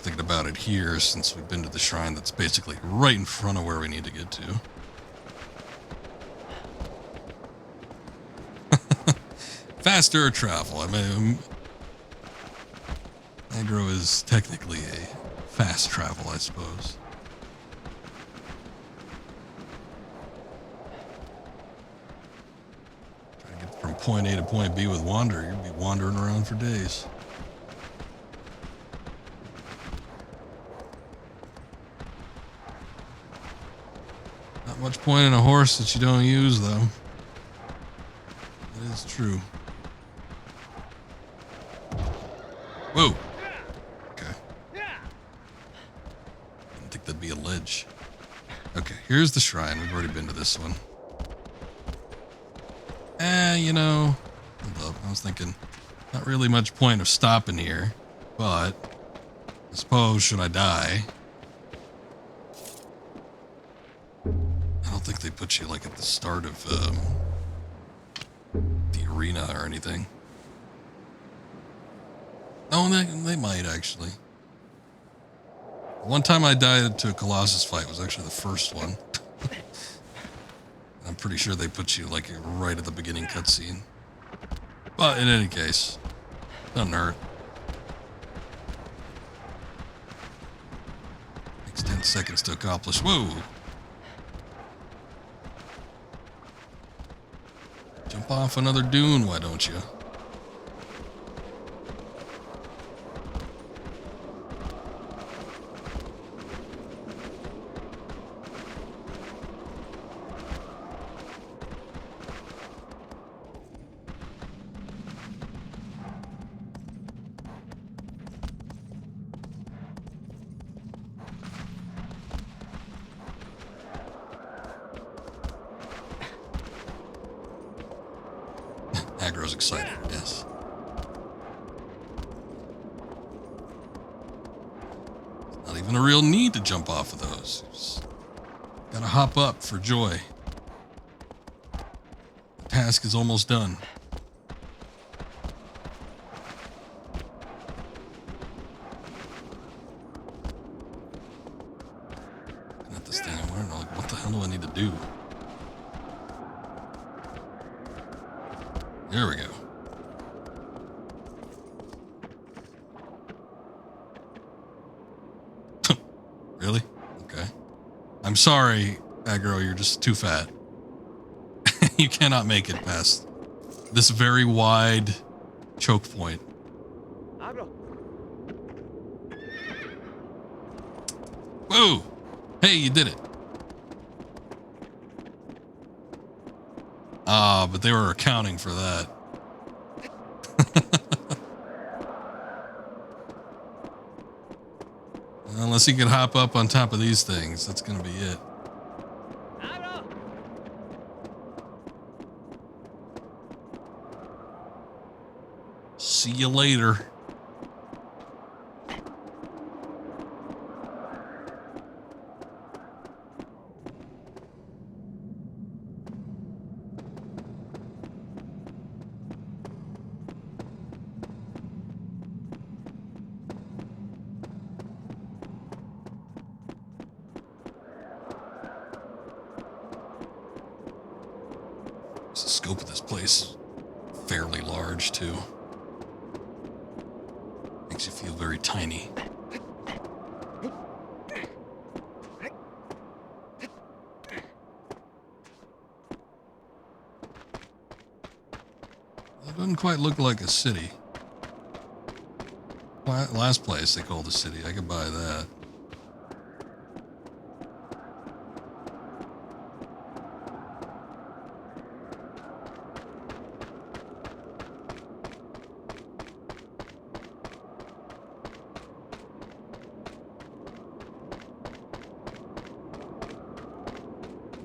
Thinking about it here, since we've been to the shrine that's basically right in front of where we need to get to. Faster travel. I mean, Agro is technically a fast travel, I suppose. Trying to get from point A to point B with Wander, you'll be wandering around for days. Not much point in a horse that you don't use, though. That is true. Whoa! Okay. Didn't think that'd be a ledge. Okay, here's the shrine. We've already been to this one. You know... Hold up, I was thinking... Not really much point of stopping here, but... I suppose, should I die... I don't think they put you like at the start of the arena or anything. Oh, they might actually. One time I died to a Colossus fight was actually the first one. I'm pretty sure they put you like right at the beginning cutscene. But in any case, doesn't hurt. Takes 10 seconds to accomplish. Whoa! Jump off another dune, why don't you? Aggro's excited, yes. Not even a real need to jump off of those. Just gotta hop up for joy. The task is almost done. Looking at this thing, I'm wondering, like, what the hell do I need to do? There we go. Really? Okay. I'm sorry, Aggro, you're just too fat. You cannot make it past this very wide choke point. Whoa! Hey, you did it. Ah, but they were accounting for that. Unless you can hop up on top of these things, that's gonna be it. See you later. The scope of this place fairly large too. Makes you feel very tiny. It doesn't quite look like a city. Last place they called a city. I could buy that.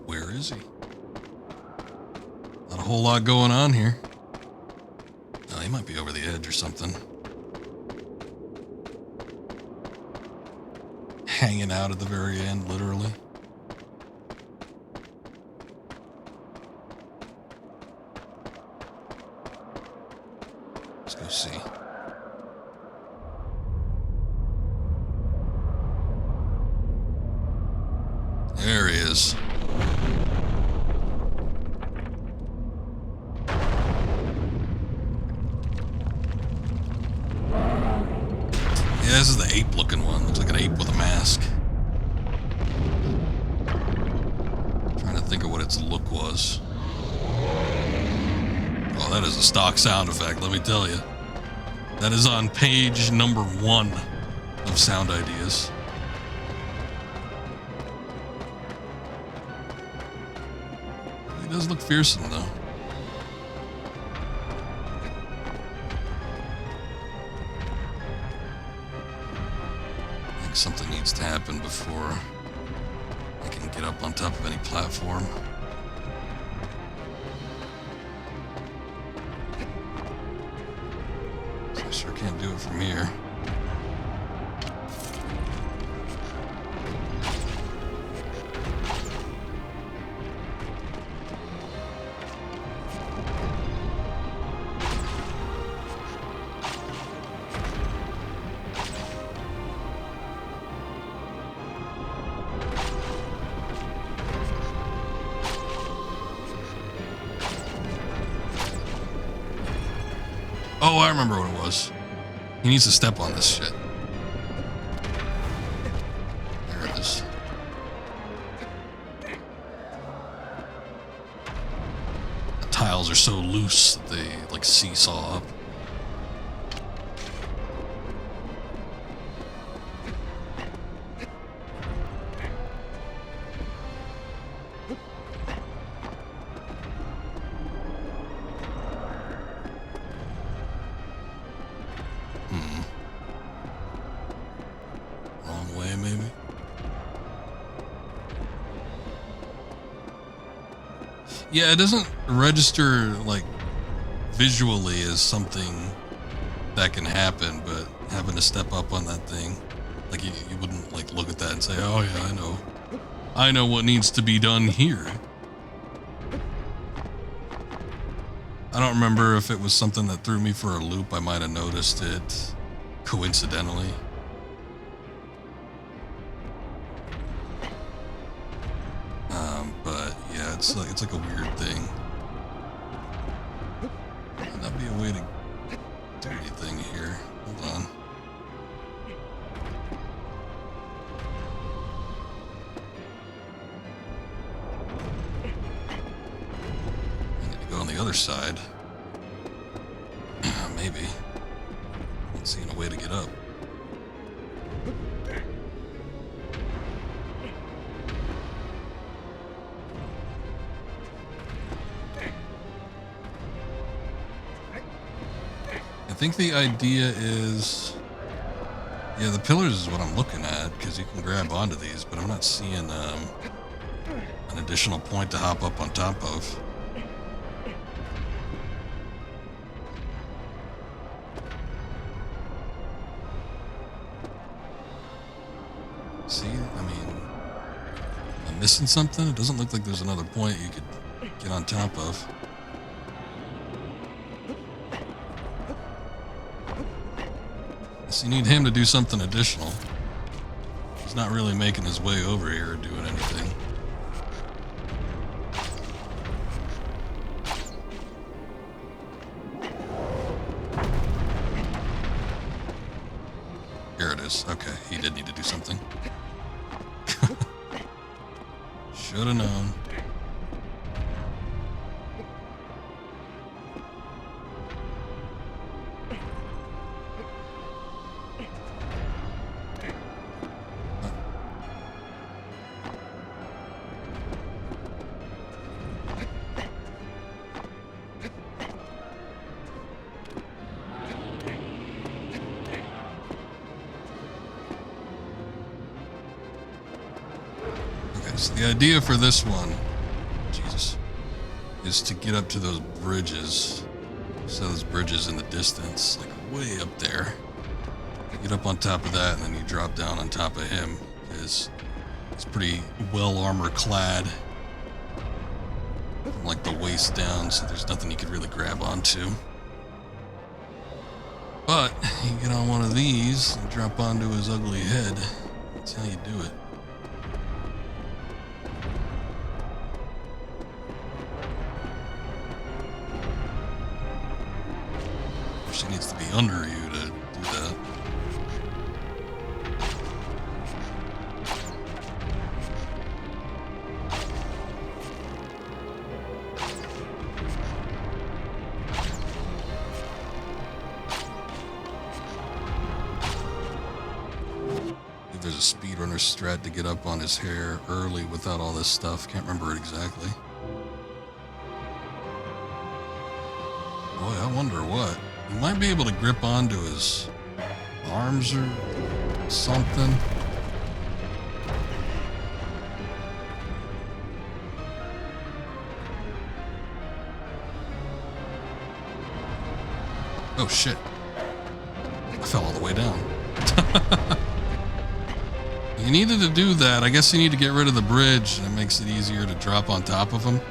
Where is he? Not a whole lot going on here. Oh, he might be over the edge or something. Hanging out at the very end, literally. Let's go see. There he is. Yeah, this is the ape-looking one. Looks like an ape with a mask. Trying to think of what its look was. Oh, that is a stock sound effect, let me tell you. That is on page number 1 of sound ideas. He does look fearsome, though. Something needs to happen before I can get up on top of any platform. So I sure can't do it from here. Oh, I remember what it was. He needs to step on this shit. There it is. The tiles are so loose that they like seesaw up. Wrong way, maybe? Yeah, it doesn't register, like, visually as something that can happen, but having to step up on that thing, like, you wouldn't, like, look at that and say, oh, yeah, I know what needs to be done here. I don't remember if it was something that threw me for a loop. I might have noticed it coincidentally. But yeah, it's like a weird thing. Might not be a way to do anything here. Hold on. I need to go on the other side. Maybe. Not seeing a way to get up. I think the idea is, yeah, the pillars is what I'm looking at, because you can grab onto these, but I'm not seeing an additional point to hop up on top of. See, I mean, am I missing something? It doesn't look like there's another point you could get on top of. So you need him to do something additional. He's not really making his way over here or doing anything. Here it is. Okay, he did need to do something. Should have known. So the idea for this one, Jesus, is to get up to those bridges. So those bridges in the distance, like way up there. Get up on top of that, and then you drop down on top of him. Because he's pretty well armor clad, from like the waist down, so there's nothing you could really grab onto. But you get on one of these and drop onto his ugly head. That's how you do it. She needs to be under you to do that. If there's a speedrunner strat to get up on his hair early without all this stuff, can't remember it exactly. Boy, I wonder what. You might be able to grip onto his arms or something. Oh shit. I fell all the way down. You needed to do that. I guess you need to get rid of the bridge, and it makes it easier to drop on top of him.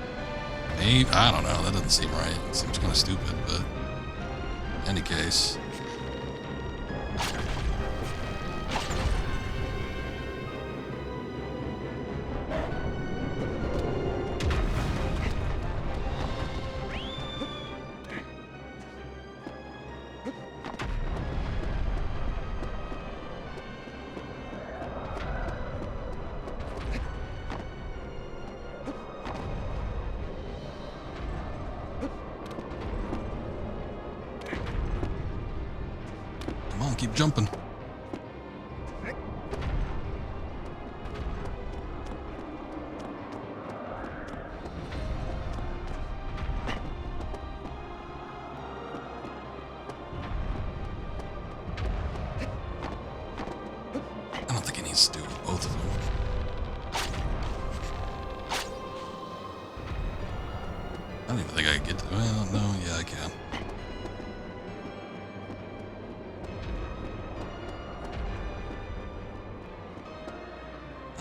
Maybe, I don't know. That doesn't seem right. It seems kind of stupid, but in any case. keep jumping. I don't think he needs to do both of them. I don't even think I can get to. Well, no, yeah, I can.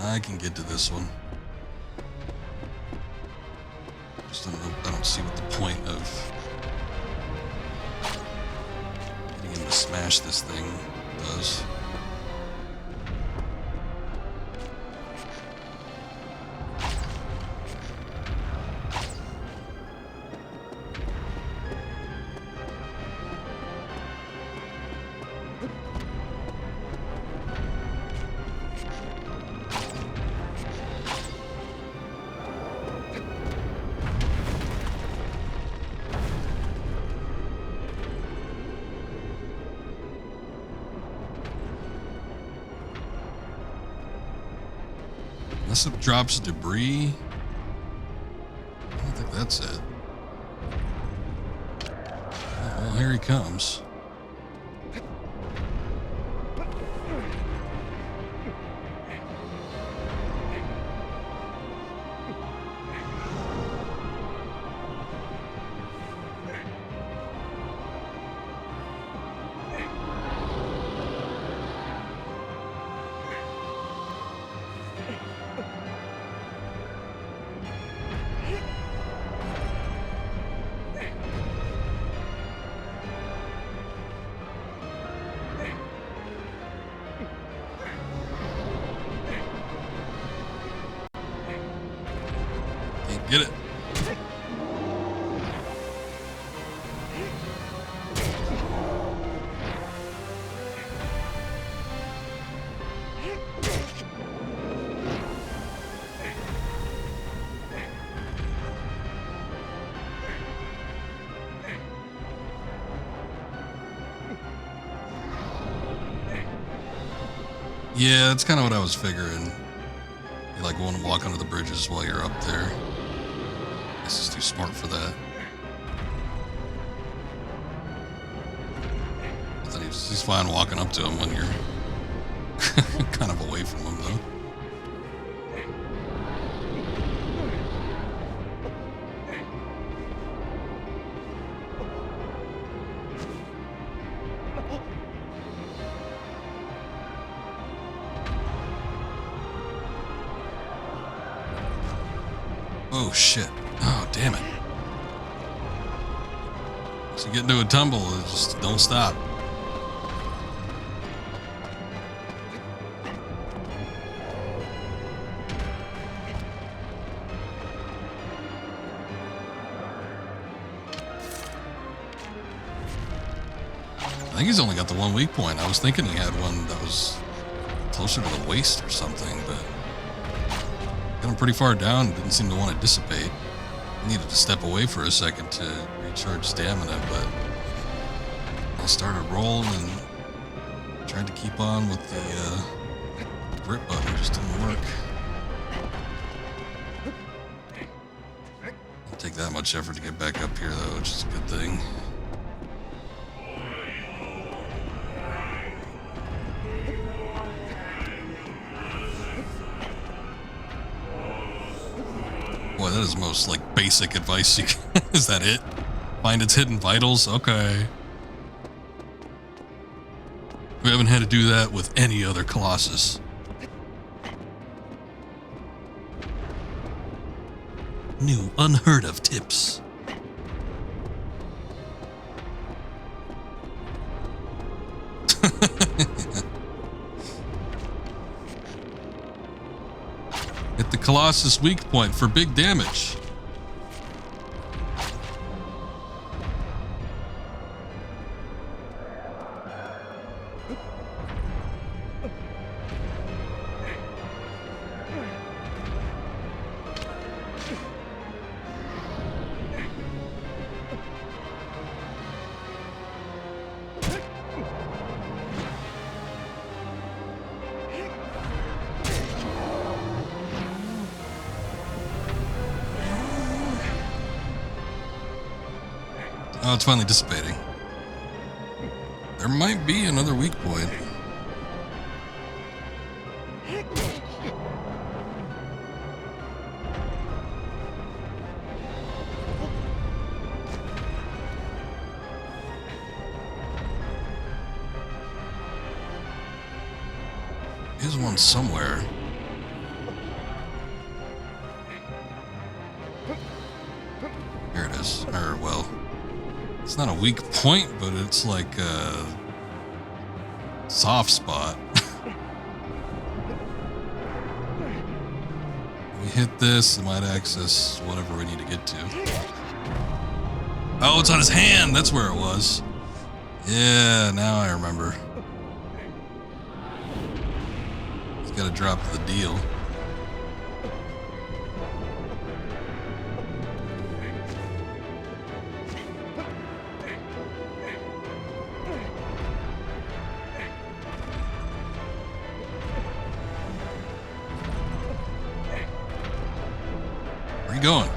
I can get to this one. Just I don't see what the point of getting him to smash this thing does. Unless it drops debris. I don't think that's it. Well, here he comes. Get it. Yeah, that's kind of what I was figuring. You like want to walk under the bridges while you're up there. This is too smart for that. But then he's fine walking up to him when you're kind of away from him, though. Oh, shit. Oh, damn it. So you get into a tumble, just don't stop. I think he's only got the one weak point. I was thinking he had one that was closer to the waist or something, but got him pretty far down and didn't seem to want to dissipate. Needed to step away for a second to recharge stamina, but I started rolling and tried to keep on with the grip button. It just didn't work. It'll take that much effort to get back up here, though, which is a good thing. Boy, that is most like basic advice you can. Is that it? Find its hidden vitals? Okay. We haven't had to do that with any other Colossus. New unheard of tips. Hit the Colossus weak point for big damage. Oh, it's finally dissipating. There might be another weak point. There's one somewhere. Here it is. Or, well, it's not a weak point, but it's like a soft spot. We hit this, it might access whatever we need to get to. Oh, it's on his hand. That's where it was. Yeah, now I remember. He's got to drop the deal. Where are you going?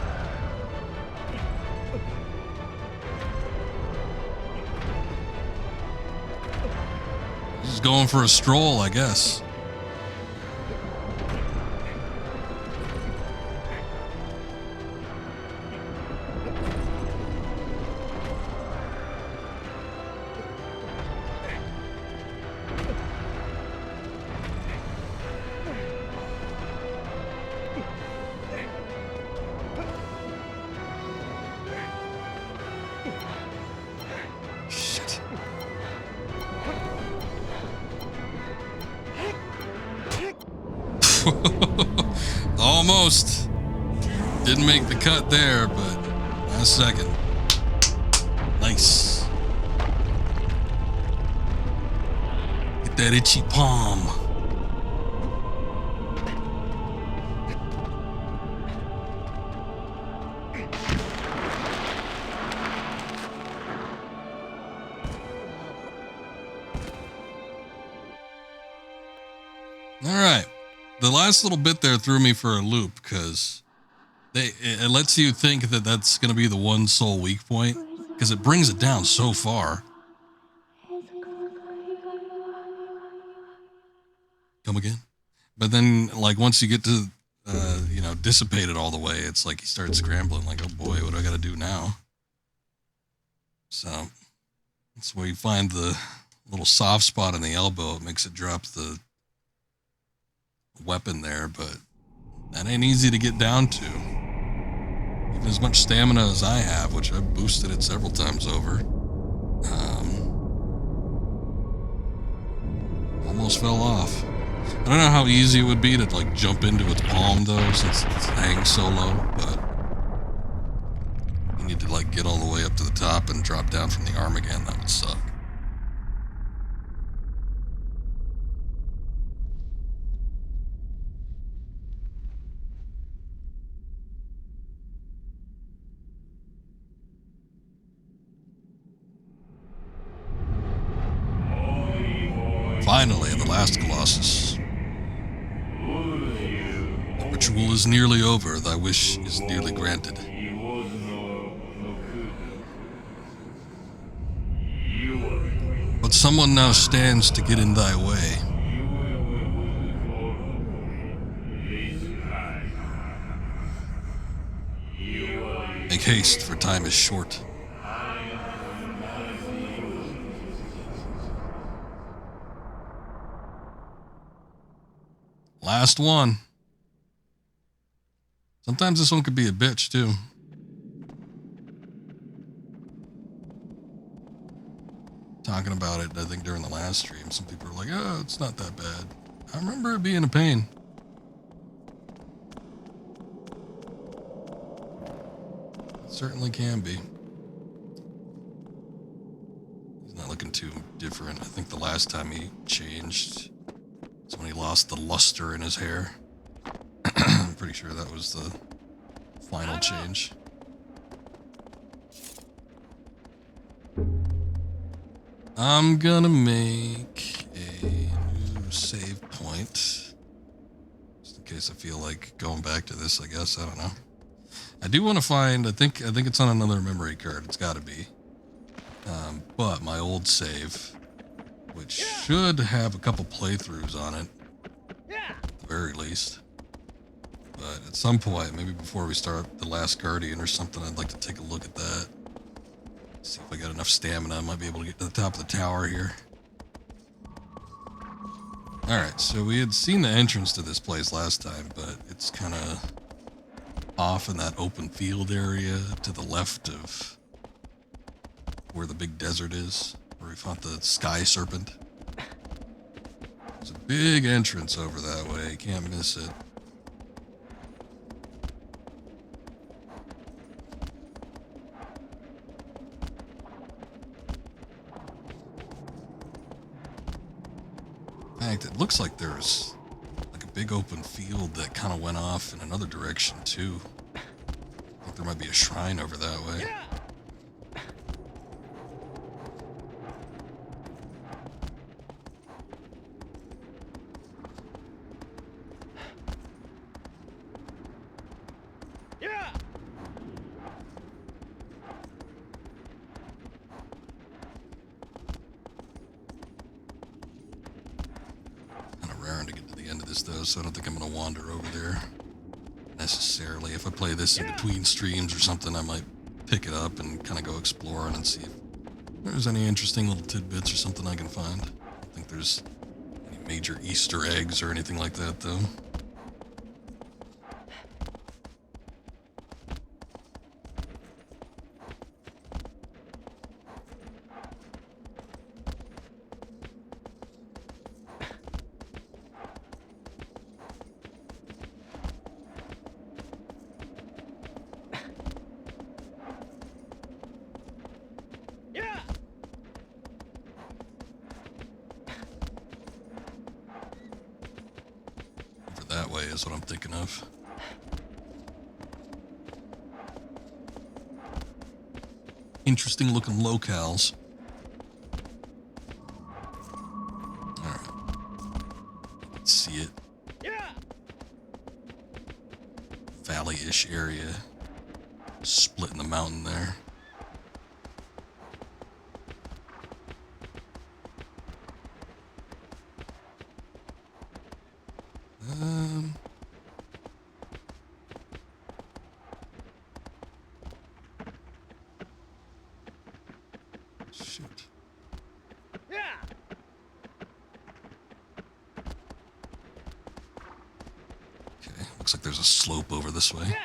He's going for a stroll, I guess. Almost. Didn't make the cut there, but last second. Nice. Get that itchy palm. All right. The last little bit there threw me for a loop because it lets you think that that's going to be the one sole weak point because it brings it down so far. Come again? But then, like, once you get to, dissipate it all the way, it's like you start scrambling, like, oh boy, what do I got to do now? So that's where you find the little soft spot in the elbow. It makes it drop the weapon there, but that ain't easy to get down to. Even as much stamina as I have, which I've boosted it several times over, almost fell off. I don't know how easy it would be to like jump into its palm though, since it hangs so low, but you need to like get all the way up to the top and drop down from the arm again. That would suck. Finally, the last Colossus. The ritual is nearly over. Thy wish is nearly granted. But someone now stands to get in thy way. Make haste, for time is short. Last one. Sometimes this one could be a bitch, too. Talking about it, I think, during the last stream, some people were like, oh, it's not that bad. I remember it being a pain. It certainly can be. He's not looking too different. I think the last time he changed is when he lost the luster in his hair. I'm pretty sure that was the final change. I'm gonna make a new save point. Just in case I feel like going back to this, I guess. I don't know. I do want to find, I think it's on another memory card. It's gotta be. But my old save, which should have a couple playthroughs on it, at the very least. But at some point, maybe before we start The Last Guardian or something, I'd like to take a look at that. See if I got enough stamina. I might be able to get to the top of the tower here. Alright, so we had seen the entrance to this place last time, but it's kind of off in that open field area to the left of where the big desert is, where we fought the sky serpent. There's a big entrance over that way. You can't miss it. In fact, it looks like there's like a big open field that kind of went off in another direction too. I think there might be a shrine over that way. Raring to get to the end of this though, so I don't think I'm going to wander over there necessarily. If I play this in between streams or something, I might pick it up and kind of go exploring and see if there's any interesting little tidbits or something I can find. I don't think there's any major Easter eggs or anything like that though. That way is what I'm thinking of. Interesting looking locales. Alright. Let's see it. Valley-ish area. Split in the mountain there. Shoot. Okay, looks like there's a slope over this way.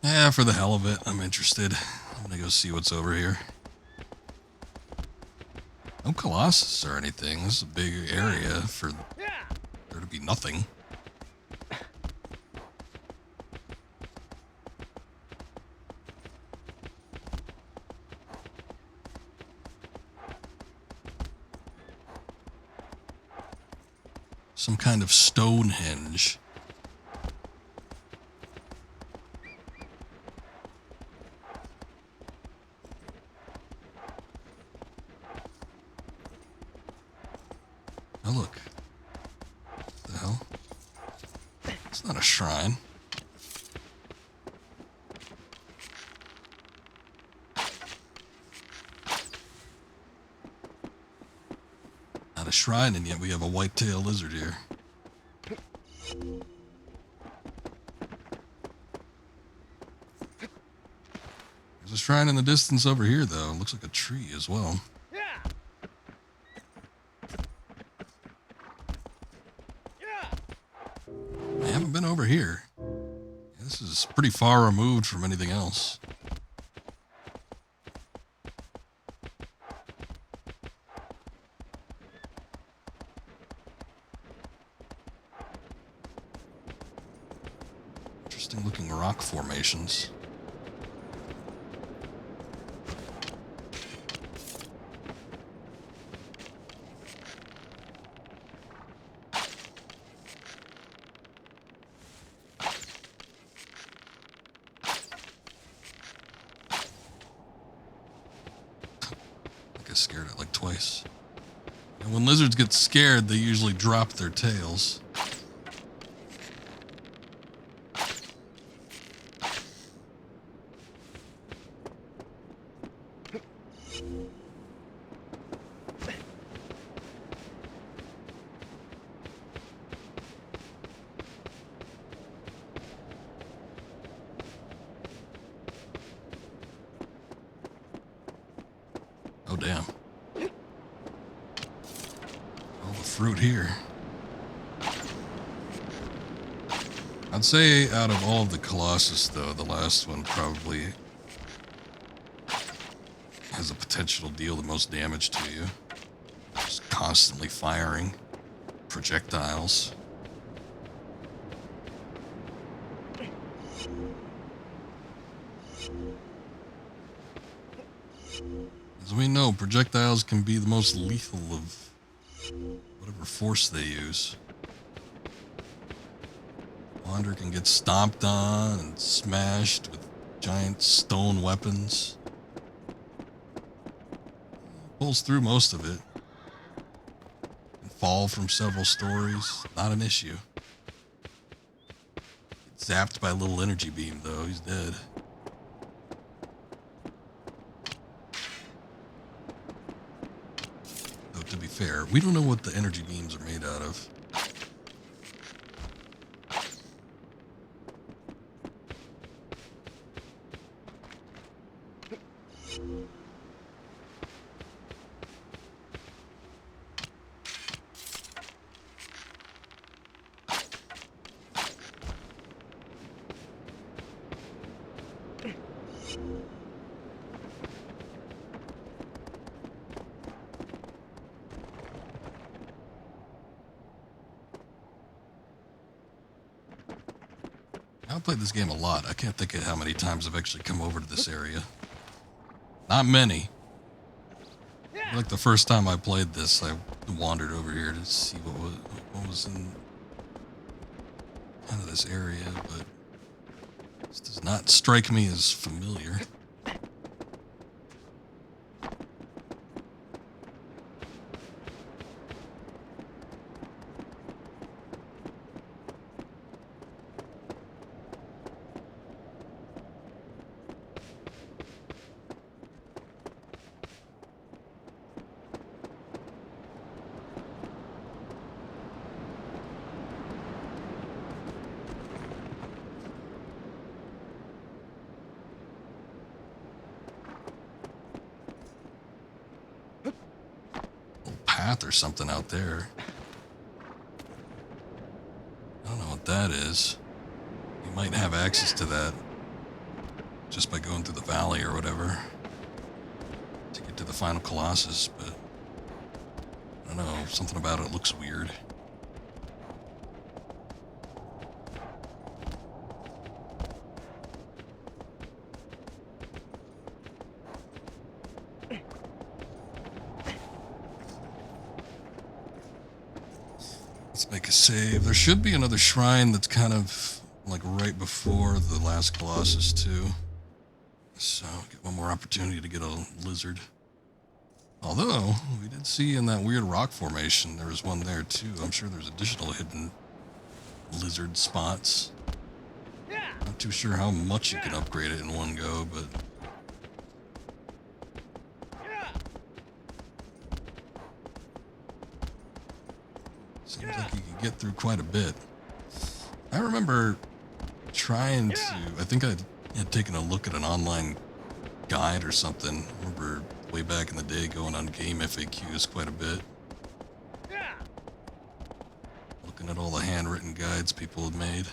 Yeah, for the hell of it, I'm interested. I'm gonna go see what's over here. No Colossus or anything. This is a big area for there to be nothing. Some kind of Stonehenge. Oh, look. What the hell? It's not a shrine. Not a shrine, and yet we have a white-tailed lizard here. There's a shrine in the distance over here, though. It looks like a tree as well. I haven't been over here. This is pretty far removed from anything else. Interesting looking rock formations. I got scared at like twice. And when lizards get scared, they usually drop their tails. Oh, damn. All the fruit here. I'd say out of all of the Colossus, though, the last one probably has the potential to deal the most damage to you. Just constantly firing projectiles. As we know, projectiles can be the most lethal of whatever force they use. Wander can get stomped on and smashed with giant stone weapons. Pulls through most of it. Can fall from several stories. Not an issue. Gets zapped by a little energy beam, though. He's dead. Though, to be fair, we don't know what the energy beams are made out of. I've played this game a lot. I can't think of how many times I've actually come over to this area. Not many. Like the first time I played this, I wandered over here to see what was in kind of this area, but this does not strike me as familiar. Path or something out there. I don't know what that is. You might have access to that just by going through the valley or whatever to get to the final Colossus, but I don't know, something about it looks weird. Let's make a save. There should be another shrine that's kind of like right before the last Colossus too. So get one more opportunity to get a lizard. Although we did see in that weird rock formation there was one there too. I'm sure there's additional hidden lizard spots. Not too sure how much you can upgrade it in one go, but seems like you can get through quite a bit. I remember trying to, I think I had taken a look at an online guide or something. I remember way back in the day going on game FAQs quite a bit. Looking at all the handwritten guides people had made.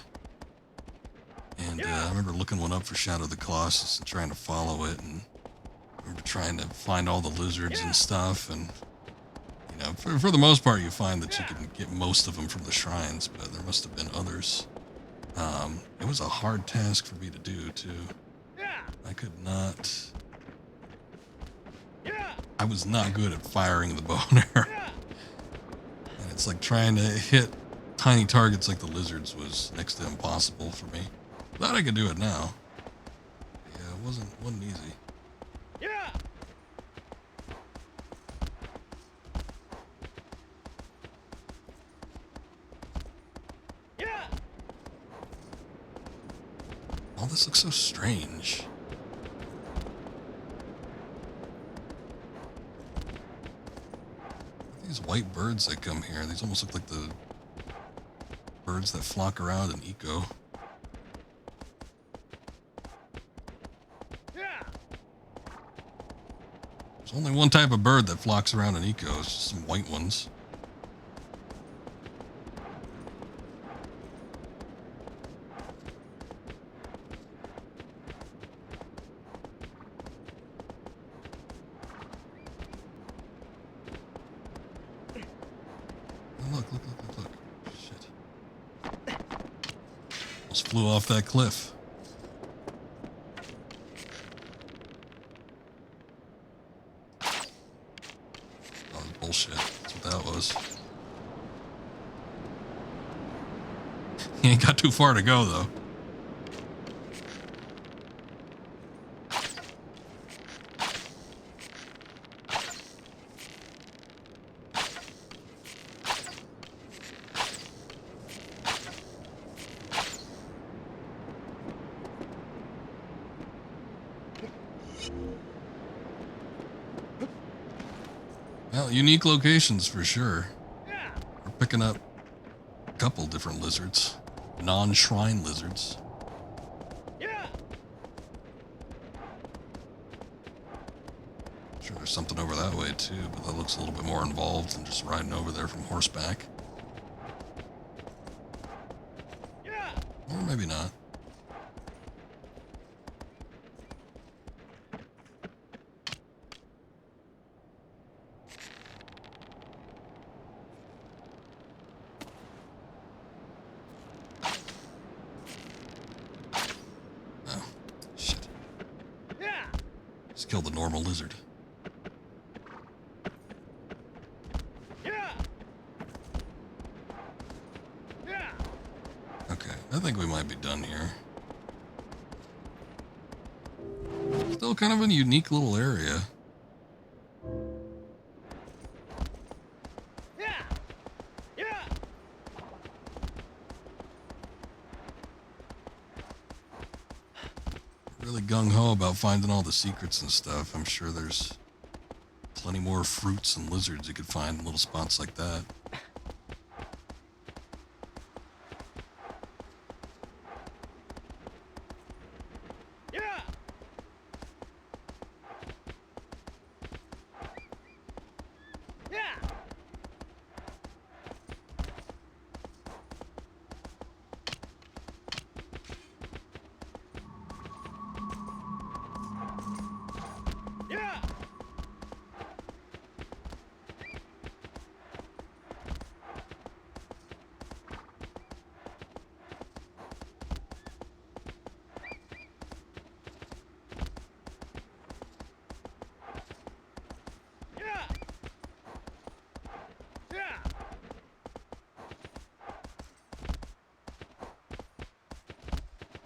And I remember looking one up for Shadow of the Colossus and trying to follow it. And I remember trying to find all the lizards and stuff. And you know, for the most part, you find that you can get most of them from the shrines, but there must have been others. It was a hard task for me to do, too. I could not... I was not good at firing the bow and arrow. And it's like trying to hit tiny targets like the lizards was next to impossible for me. Glad I could do it now. Yeah, it wasn't easy. All this looks so strange. These white birds that come here, these almost look like the birds that flock around in Eco. There's only one type of bird that flocks around in Eco, it's just some white ones. Look. Shit. Almost flew off that cliff. Oh, bullshit. That's what that was. He ain't got too far to go, though. Well, unique locations for sure. We're picking up a couple different lizards. Non-shrine lizards. Sure there's something over that way too, but that looks a little bit more involved than just riding over there from horseback. Or maybe not. Kill the normal lizard. Okay, I think we might be done here. Still kind of a unique little area. Really gung-ho about finding all the secrets and stuff. I'm sure there's plenty more fruits and lizards you could find in little spots like that.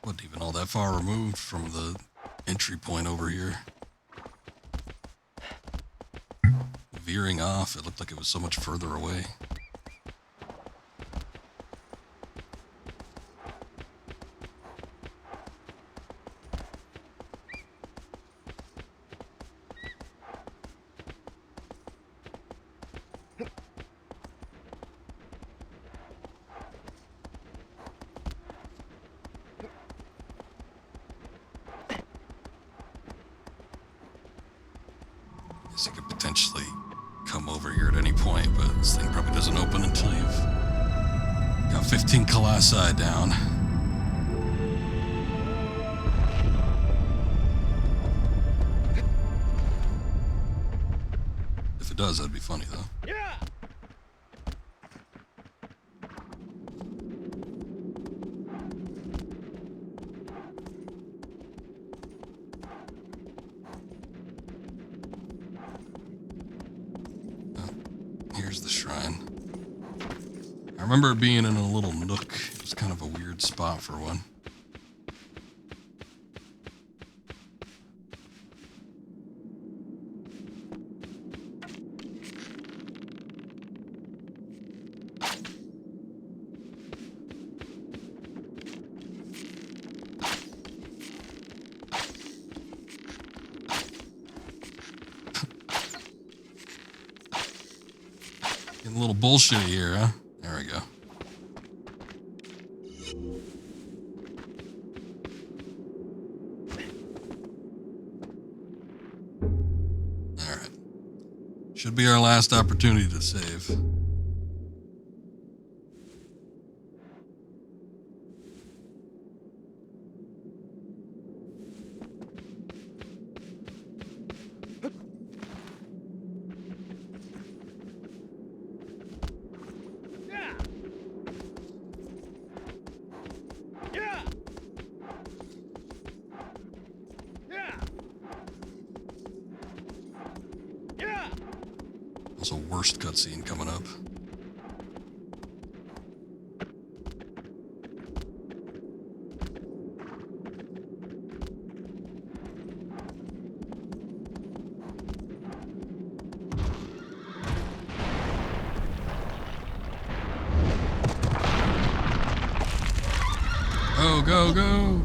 Wasn't even all that far removed from the entry point over here. Veering off, it looked like it was so much further away. You could potentially come over here at any point, but this thing probably doesn't open until you've got 15 Colossi down. If it does, that'd be funny, though. remember it being in a little nook. It was kind of a weird spot for one. Getting a little bullshitty here, huh? There we go. Alright. Should be our last opportunity to save. Also, worst cutscene coming up. Go, go, go!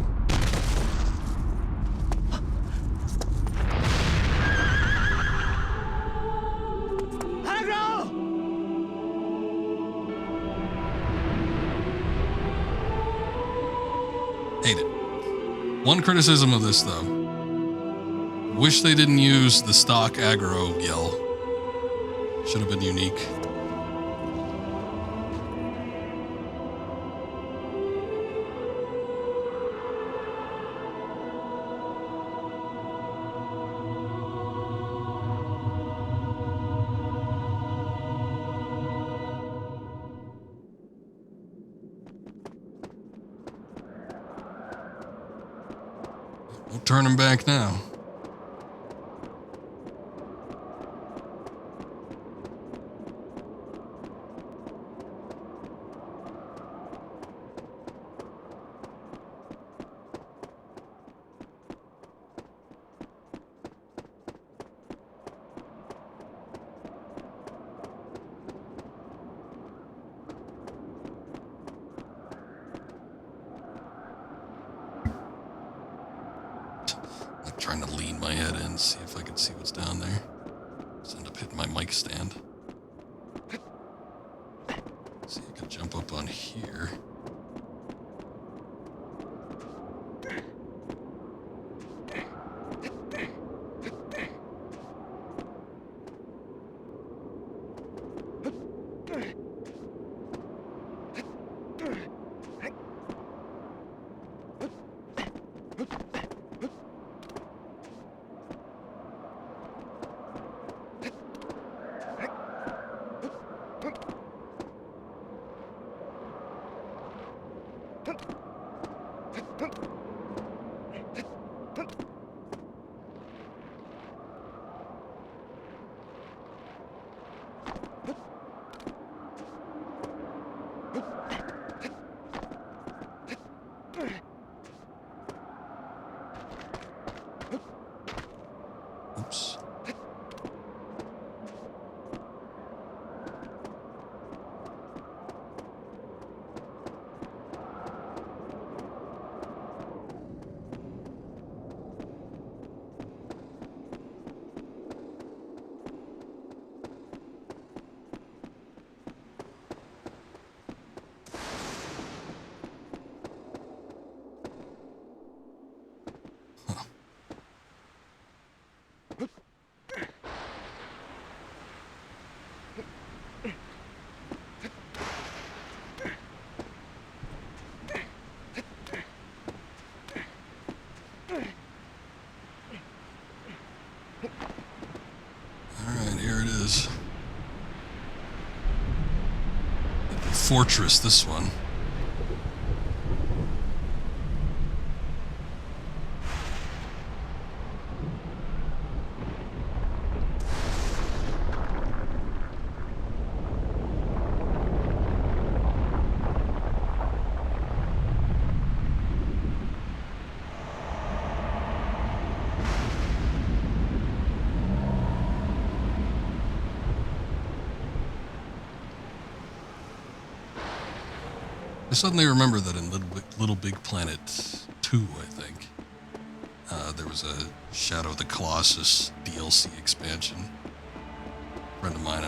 Hate it. One criticism of this, though. Wish they didn't use the stock aggro yell. Should have been unique. No turning back now. Like trying to lean my head in, see if I can see what's down there. Just end up hitting my mic stand. See, I can jump up on here. Oops. Alright, here it is. Fortress, this one. I suddenly remember that in Little Big Planet 2, I think, there was a Shadow of the Colossus DLC expansion. A friend of mine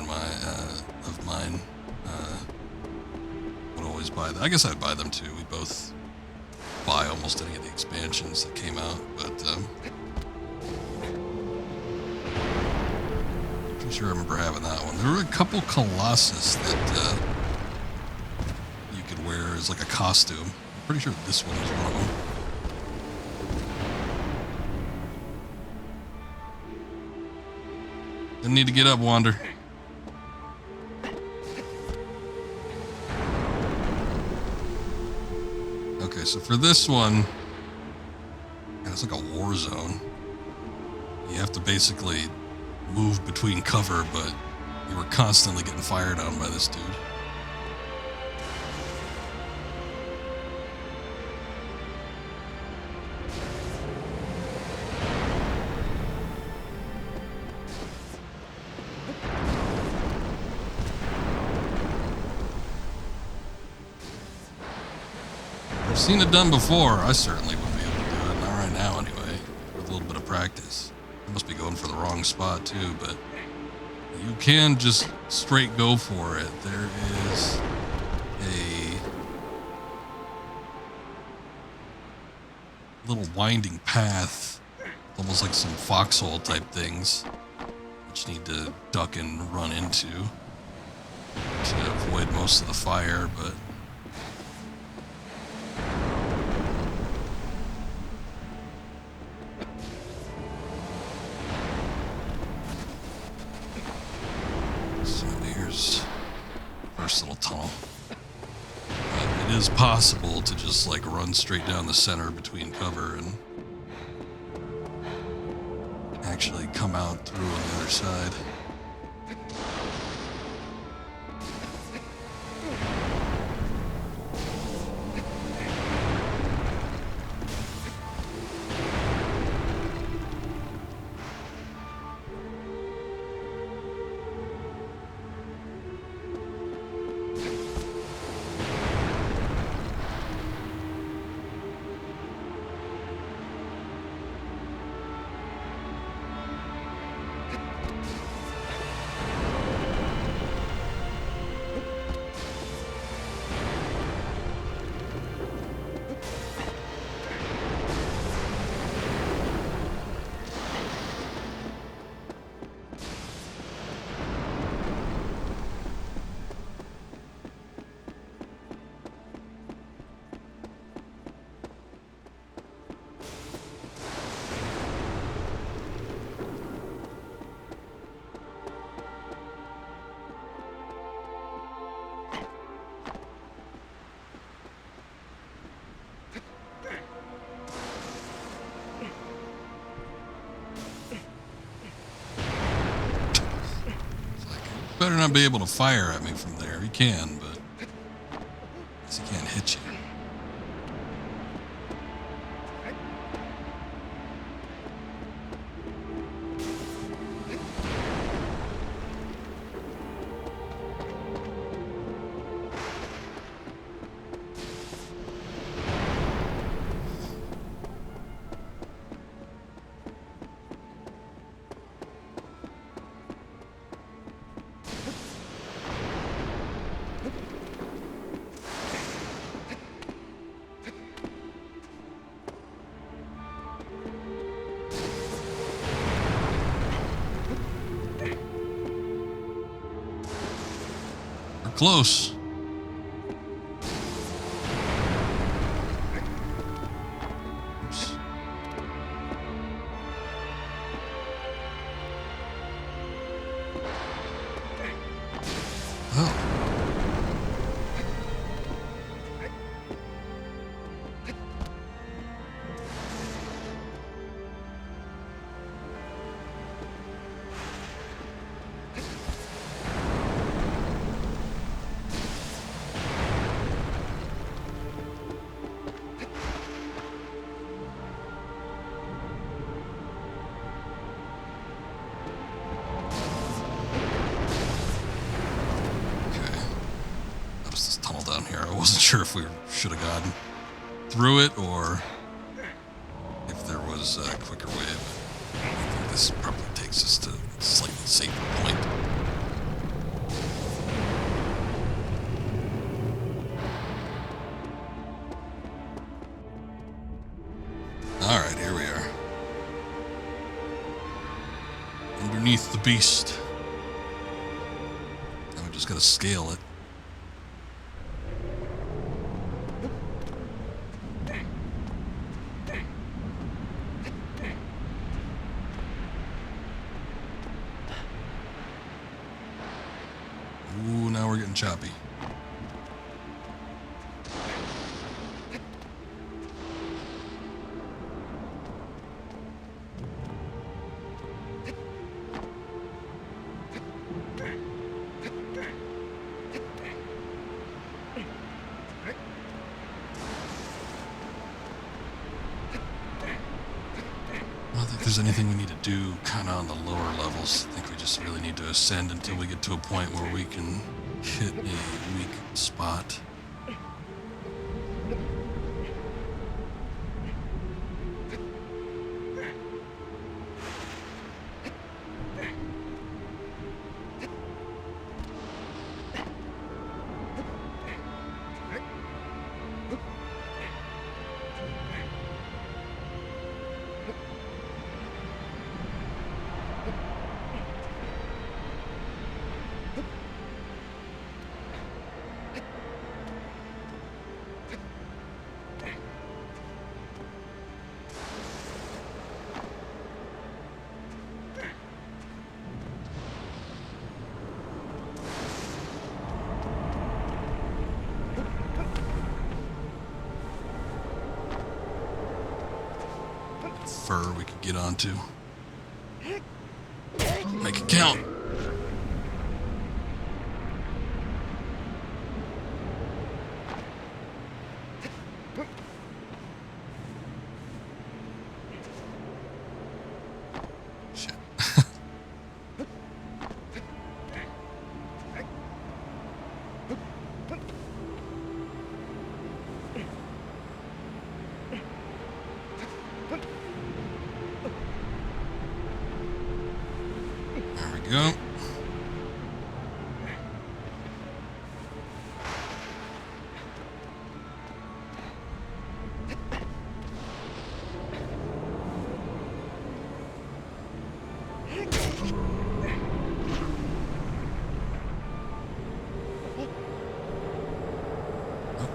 would always buy them. I guess I'd buy them too. We both buy almost any of the expansions that came out, but pretty sure I remember having that one. There were a couple Colossus that you could wear as like a costume. I'm pretty sure this one was one of them. Didn't need to get up, Wander. Okay, so for this one, it's like a war zone. You have to basically move between cover, but you were constantly getting fired on by this dude. I've seen it done before. I certainly wouldn't be able to do it. Not right now, anyway. With a little bit of practice. I must be going for the wrong spot, too, but you can just straight go for it. There is a little winding path, almost like some foxhole type things, which you need to duck and run into to avoid most of the fire, but first little tunnel. It is possible to just like run straight down the center between cover and actually come out through on the other side. Better not be able to fire at me from there. He can, but I guess he can't hit you. Close. Oops. Oh. sure if we should have gotten through it or if there was a quicker way. I think this probably takes us to a slightly safer point. Alright, here we are. Underneath the beast. Now we just gotta scale it. Ooh, now we're getting choppy. I don't think there's anything we need to do kind of on the lower levels. I think we just really need to ascend until we get to a point where we can hit a weak spot. Fur we could get onto. Make it count. Shit. Go. Oh,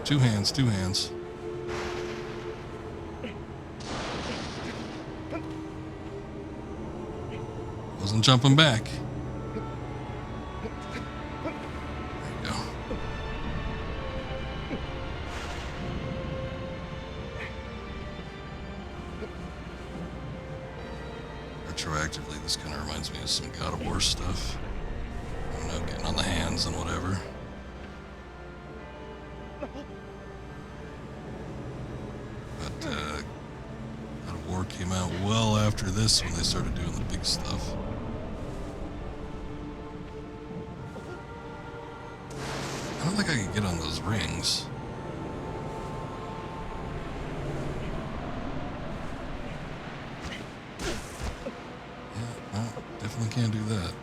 two hands, two hands. Wasn't jumping back. There you go. Retroactively, this kind of reminds me of some God of War stuff. I don't know, getting on the hands and whatever. But God of War came out well after this when they started doing the big stuff. I don't think I could get on those rings. Yeah, no, definitely can't do that.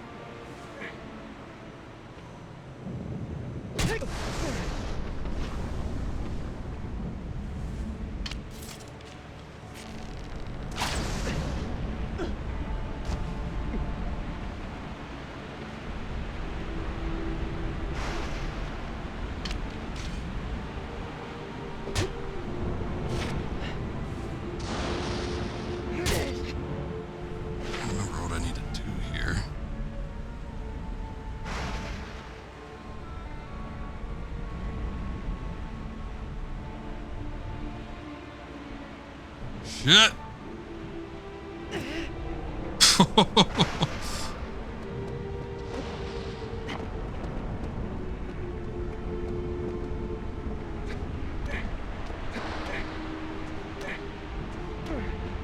Shit.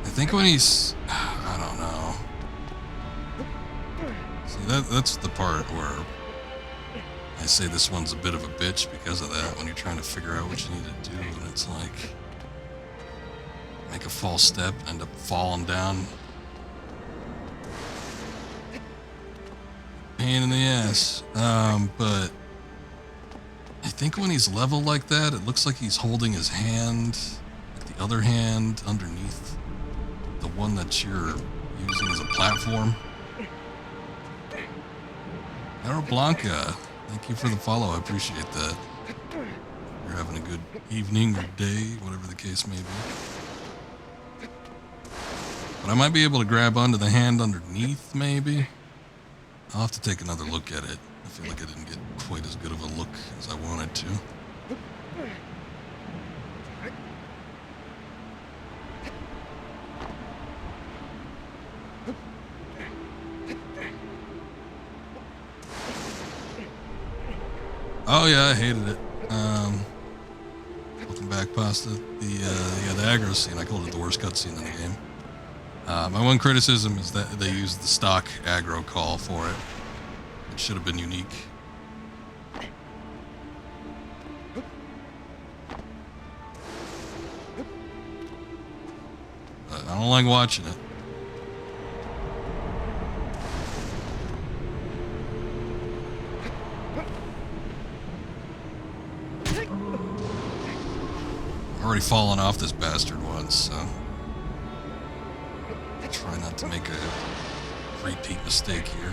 I think when he's, I don't know. See, that's the part where I say this one's a bit of a bitch because of that, when you're trying to figure out what you need to do, and it's like, make a false step, end up falling down. Pain in the ass. But I think when he's level like that, it looks like he's holding his hand, like the other hand underneath the one that you're using as a platform. Arrow Blanca, thank you for the follow. I appreciate that. You're having a good evening or day, whatever the case may be. But I might be able to grab onto the hand underneath, maybe. I'll have to take another look at it. I feel like I didn't get quite as good of a look as I wanted to. Oh yeah, I hated it. Welcome back, Pasta. The aggro scene, I called it the worst cutscene in the game. My one criticism is that they used the stock aggro call for it. It should have been unique. But I don't like watching it. I've already fallen off this bastard once, so try not to make a repeat mistake here.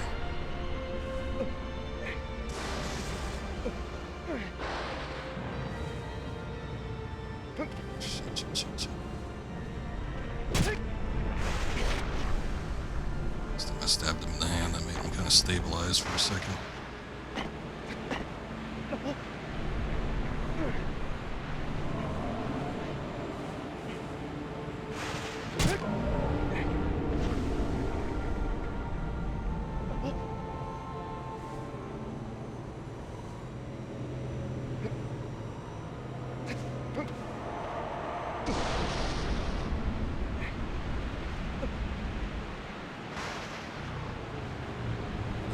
I stabbed him in the hand. That made him kind of stabilize for a second.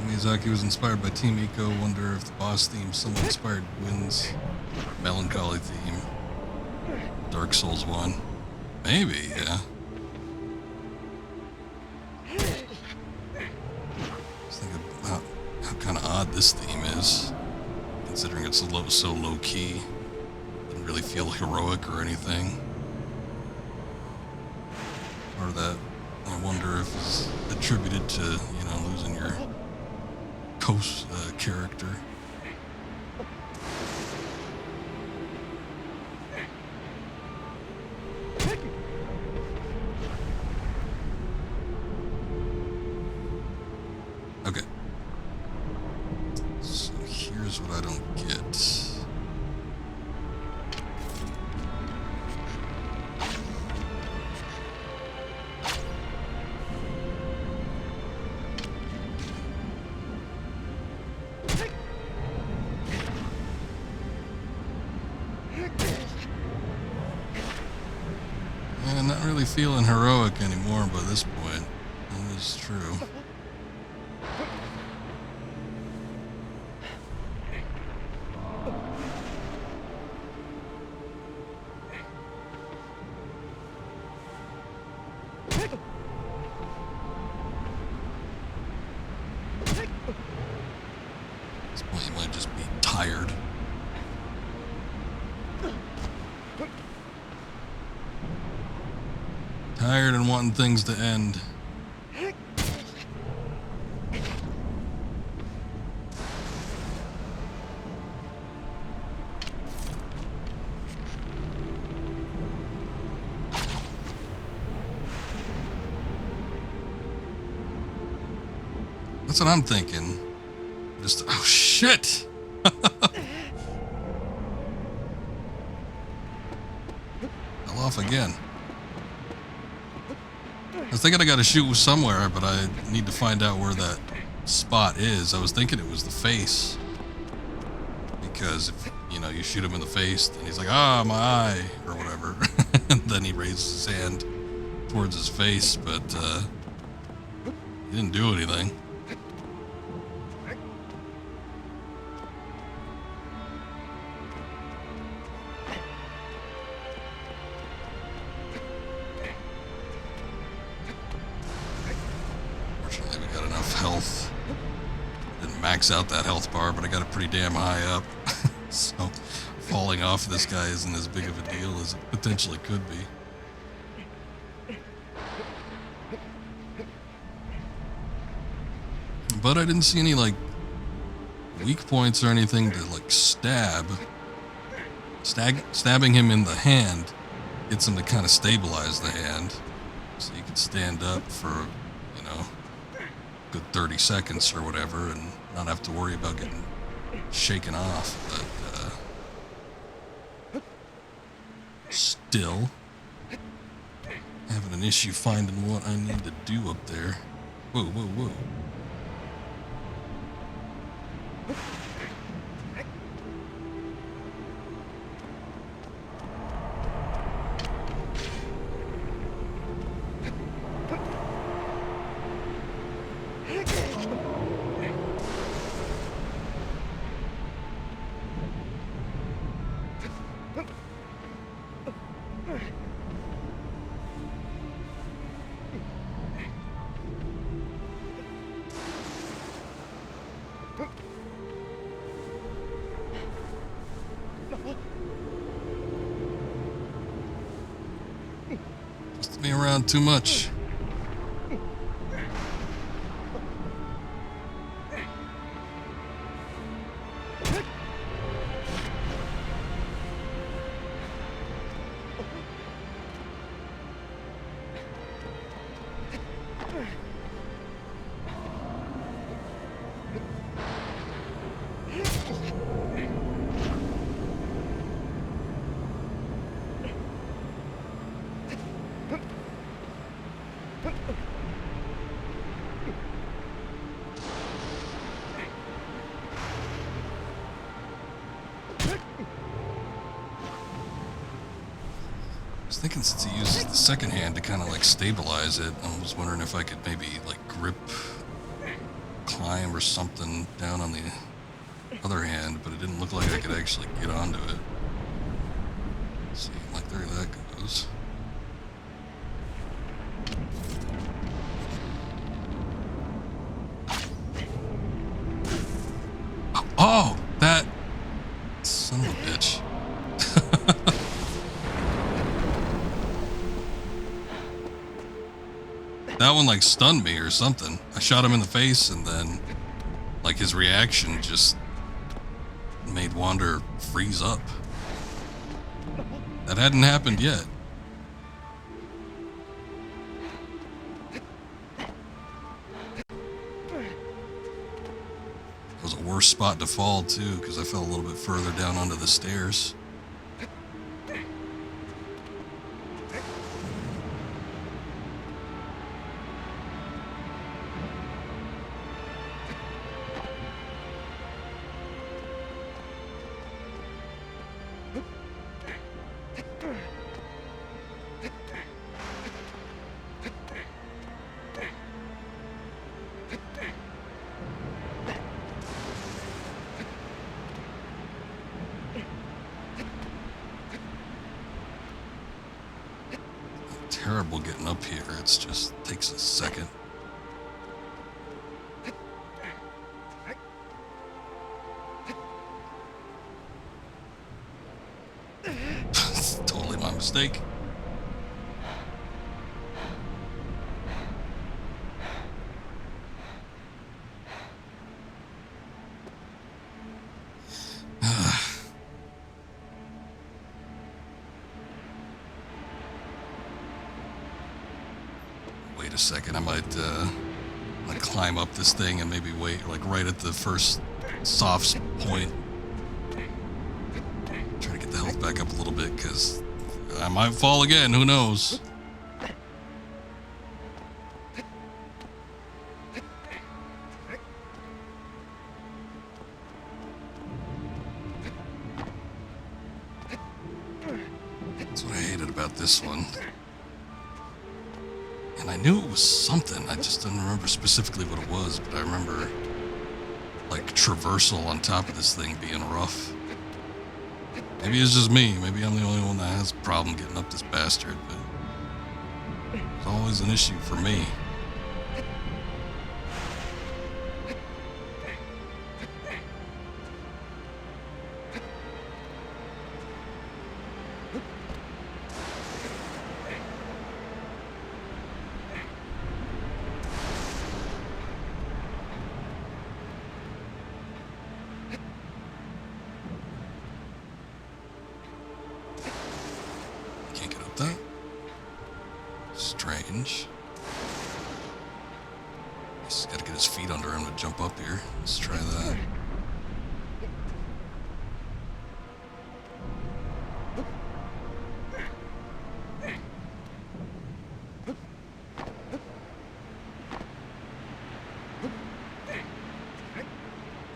Miyazaki was inspired by Team Eco. Wonder if the boss theme somewhat inspired Wynn's melancholy theme. Dark Souls 1. Maybe, yeah. Just think about how kind of odd this theme is, considering it's so low key. Doesn't really feel heroic or anything. Part of that, I wonder if it's attributed to, losing your character. Okay. So here's what I don't get. I'm not really feeling heroic anymore by this point. That is true. At this point, you might just be tired. Tired and wanting things to end. That's what I'm thinking. Just, oh shit! Fell off again. I was thinking I gotta shoot somewhere, but I need to find out where that spot is. I was thinking it was the face. Because if, you shoot him in the face, then he's like, ah, my eye, or whatever. And then he raises his hand towards his face, but he didn't do anything. max out that health bar, but I got it pretty damn high up. So falling off this guy isn't as big of a deal as it potentially could be. But I didn't see any like weak points or anything to like stab. Stabbing him in the hand gets him to kind of stabilize the hand, so you can stand up for, you know, good 30 seconds or whatever and not have to worry about getting shaken off. But still having an issue finding what I need to do up there. Whoa, whoa, whoa. Twisted me around too much. I was thinking since he uses the second hand to kind of like stabilize it, I was wondering if I could maybe like grip, climb or something down on the other hand, but it didn't look like I could actually get onto it. See, like there that goes. Oh, that son of a bitch. That one like stunned me or something. I shot him in the face and then like his reaction just made Wander freeze up. That hadn't happened yet. It was a worse spot to fall too, because I fell a little bit further down onto the stairs. Terrible getting up here. It's just takes a second. Totally my mistake. Wait a second, I might like climb up this thing and maybe wait like right at the first soft point. Try to get the health back up a little bit because I might fall again, who knows. That's what I hated about this one. And I knew it was something, I just didn't remember specifically what it was, but I remember like traversal on top of this thing being rough. Maybe it's just me, maybe I'm the only one that has a problem getting up this bastard, but it's always an issue for me. strange. He's got to get his feet under him to jump up here. Let's try that.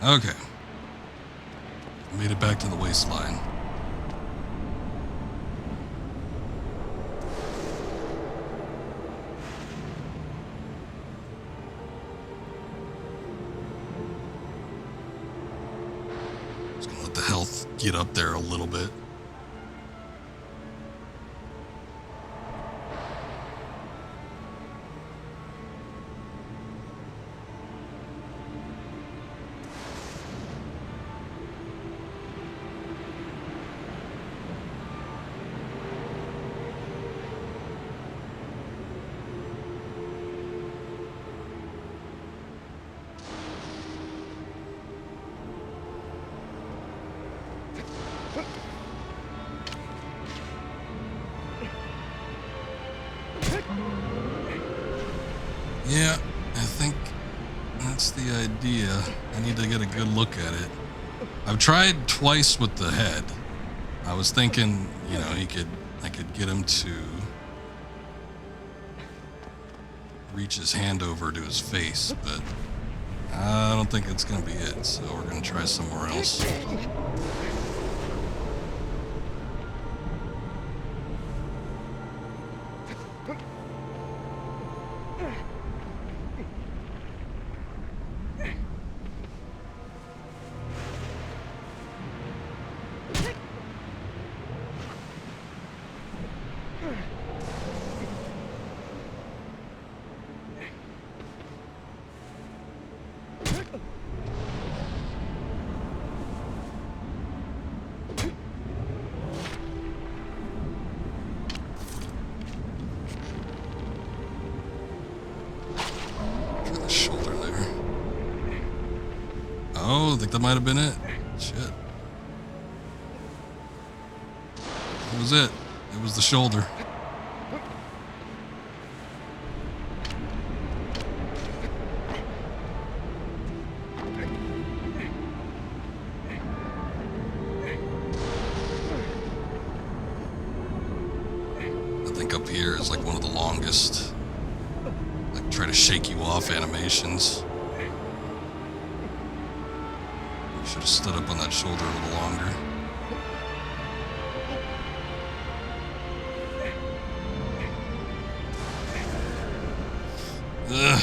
Okay. Made it back to the waistline. Just gonna let the health get up there a little bit. Yeah, I think that's the idea. I need to get a good look at it. I've tried twice with the head. I was thinking, you know, I could get him to reach his hand over to his face, but I don't think it's gonna be it, so we're gonna try somewhere else. Oh, I think that might have been it. Shit. That was it. It was the shoulder. I think up here is like one of the longest, like try to shake you off animations. Should have stood up on that shoulder a little longer. Ugh.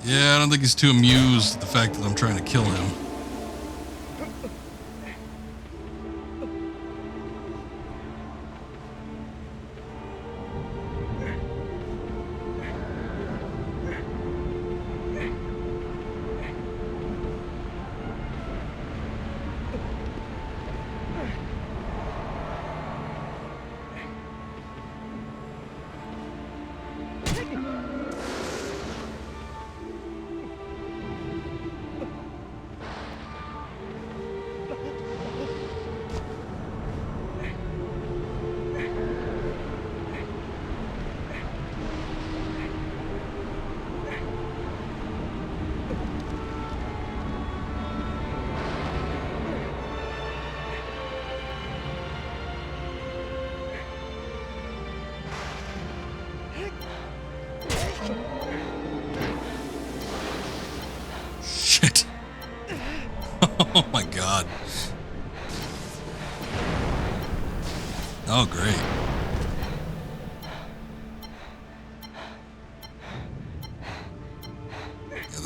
Yeah, I don't think he's too amused at the fact that I'm trying to kill him. Shit. Oh my god. Oh, great.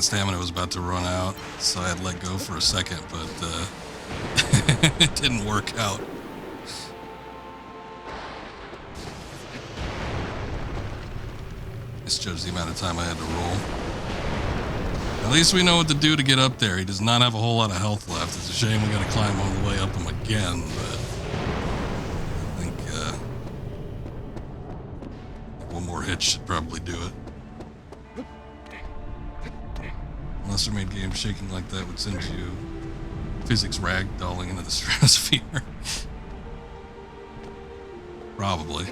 stamina was about to run out, so I had let go for a second, but it didn't work out. This shows the amount of time I had to roll. At least we know what to do to get up there. He does not have a whole lot of health left. It's a shame we gotta climb all the way up him again, but I think one more hit should probably do it. Lesser made games shaking like that would send you physics ragdolling into the stratosphere. Probably.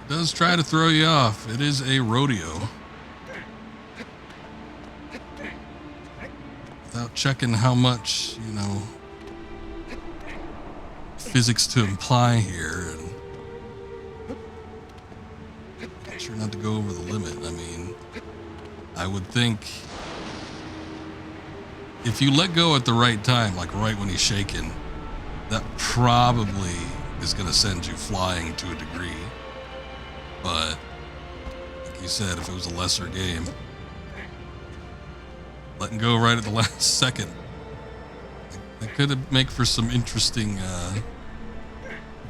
It does try to throw you off. It is a rodeo. Without checking how much, you know, physics to imply here, and make sure not to go over the limit. I mean, I would think if you let go at the right time, like right when he's shaking, that probably is going to send you flying to a degree. But like you said, if it was a lesser game, letting go right at the last second, it could make for some interesting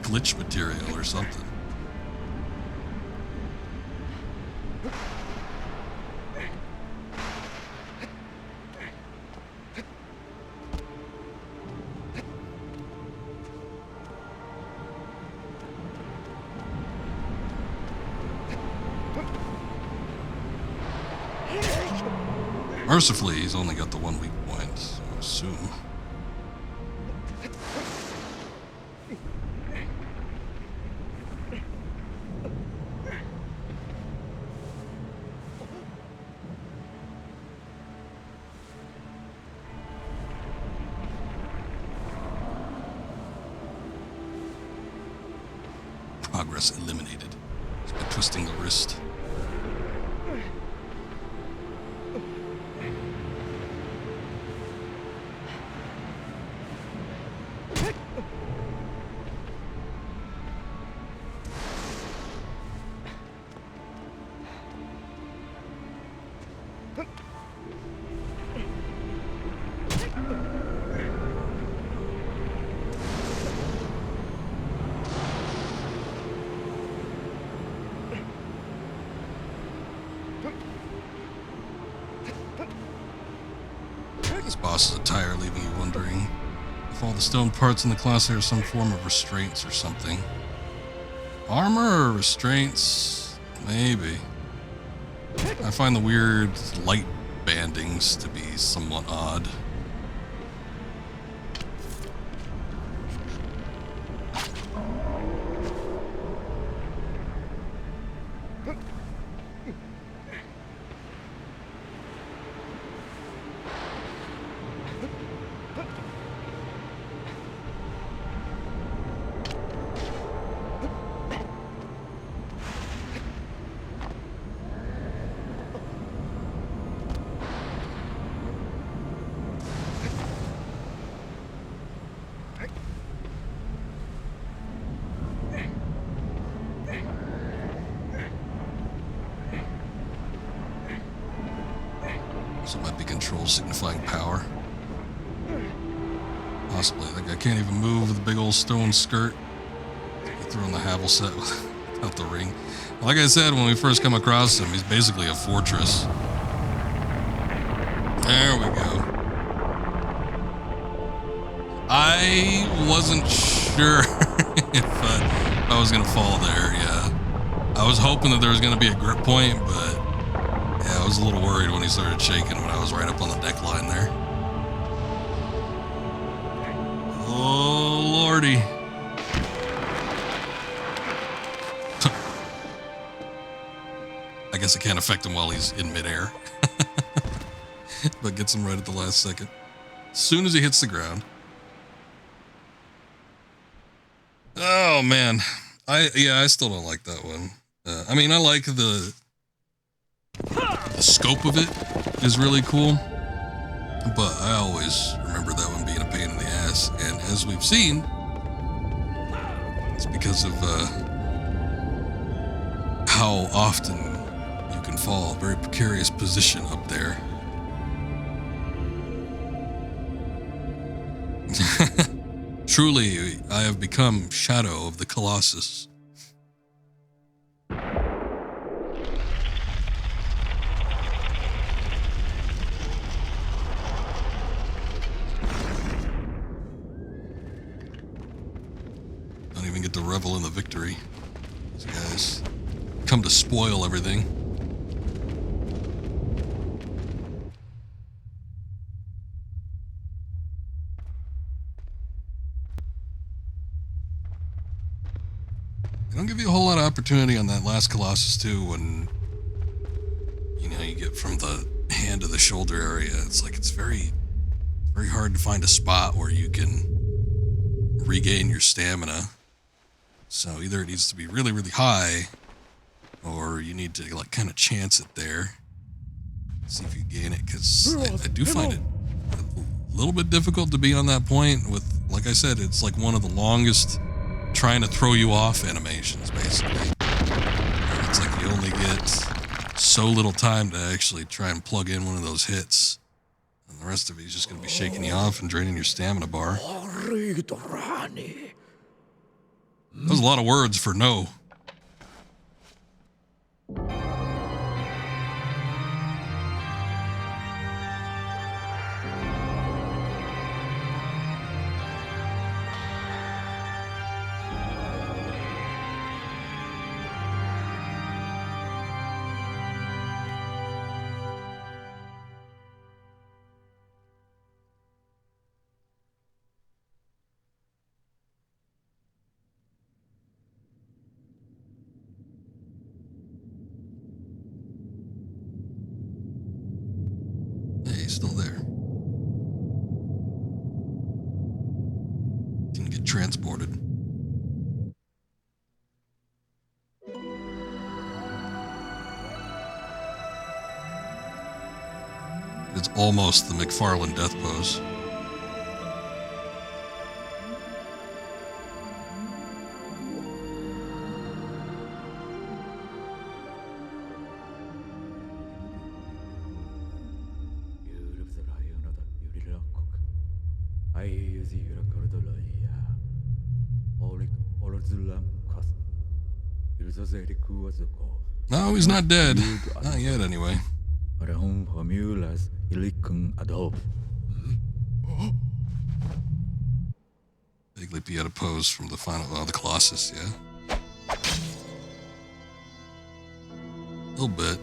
glitch material or something. Mercifully, he's only got the one weak point, so I assume. Progress eliminated. Just by twisting the wrist. This boss is a tire, leaving you wondering if all the stone parts in the Colossi are some form of restraints or something. Armor or restraints? Maybe. I find the weird light bandings to be somewhat odd. So it might be controls signifying power. Possibly. That guy can't even move with a big old stone skirt. He threw on the Havel set without the ring. Like I said, when we first come across him, he's basically a fortress. There we go. I wasn't sure if I was going to fall there, yeah. I was hoping that there was going to be a grip point, but yeah, I was a little worried when he started shaking when I was right up on the deck line there. Oh, lordy. I guess it can't affect him while he's in midair. But gets him right at the last second. As soon as he hits the ground. Oh, man. I still don't like that one. I mean, I like the scope of it is really cool, but I always remember that one being a pain in the ass. And as we've seen, It's because of how often you can fall. Very precarious position up there. Truly, I have become Shadow of the Colossus. Don't even get to revel in the victory. These guys come to spoil everything. They don't give you a whole lot of opportunity on that last Colossus too, when you know you get from the hand to the shoulder area. It's like it's very hard to find a spot where you can regain your stamina. So either it needs to be really, really high, or you need to like kind of chance it there. See if you gain it, because I do find it a little bit difficult to be on that point with, like I said, it's like one of the longest trying to throw you off animations, basically. It's like you only get so little time to actually try and plug in one of those hits. And the rest of it is just going to be shaking you off and draining your stamina bar. That was a lot of words for no. Still there. Didn't get transported. It's almost the McFarlane death pose. No, he's not dead. Not yet, anyway. Vaguely be out of pose from the final, the Colossus, yeah? A little bit.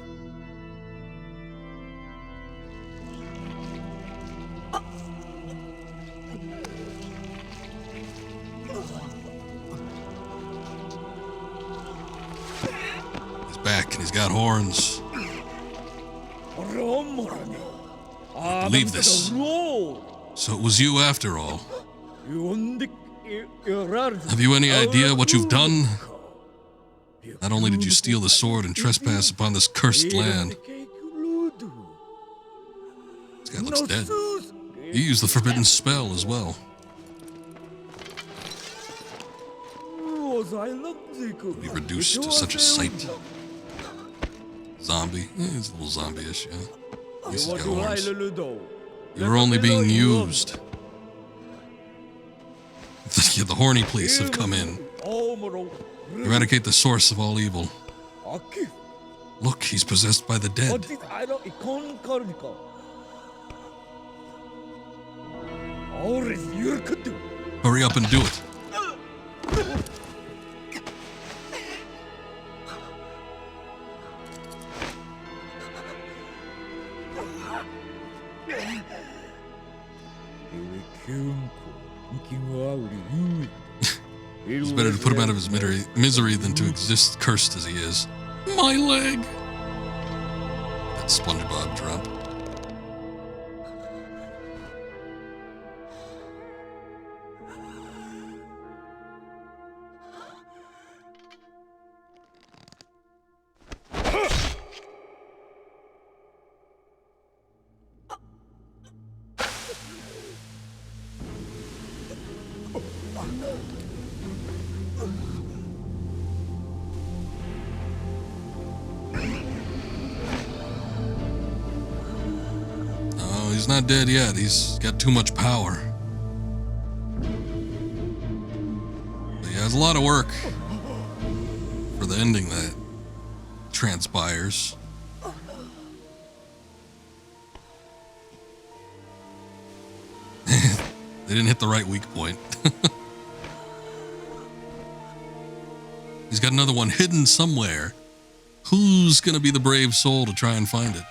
Back and he's got horns. I believe this. So it was you after all. Have you any idea what you've done? Not only did you steal the sword and trespass upon this cursed land. This guy looks dead. You used the forbidden spell as well. Be reduced to such a sight. Zombie? Yeah, he's a little zombie-ish, yeah. At least he's got horns. You're only being used. The horny police have come in. Eradicate the source of all evil. Look, he's possessed by the dead. Hurry up and do it. It's better to put him out of his misery than to exist cursed as he is. My leg! That SpongeBob drop. Oh, he's not dead yet. He's got too much power. But yeah, it's a lot of work for the ending that transpires. They didn't hit the right weak point. He's got another one hidden somewhere. Who's gonna be the brave soul to try and find it?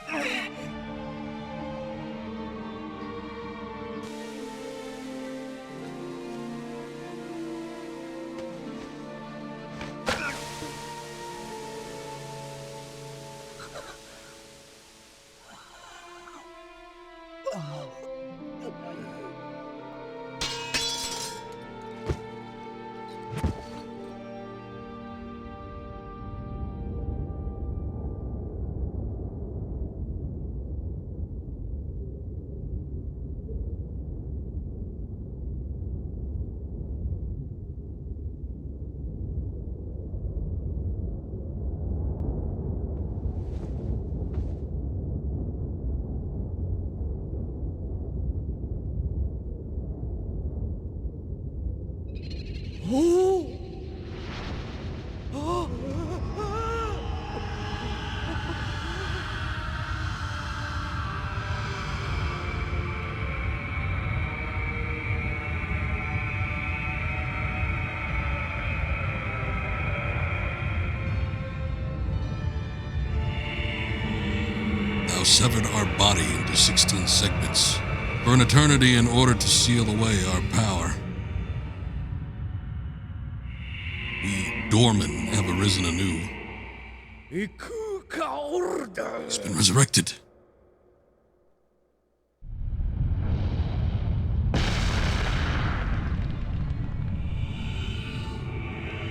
Thou severed our body into 16 segments for an eternity in order to seal away our power. We doormen have arisen anew. It's been resurrected.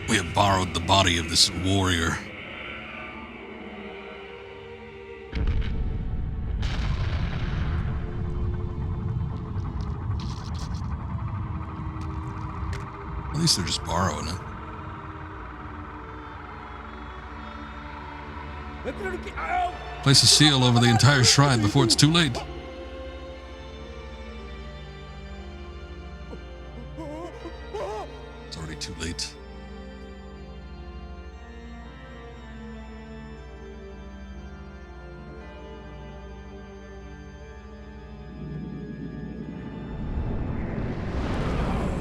We have borrowed the body of this warrior. At least they're just borrowing it. Place a seal over the entire shrine before it's too late. It's already too late.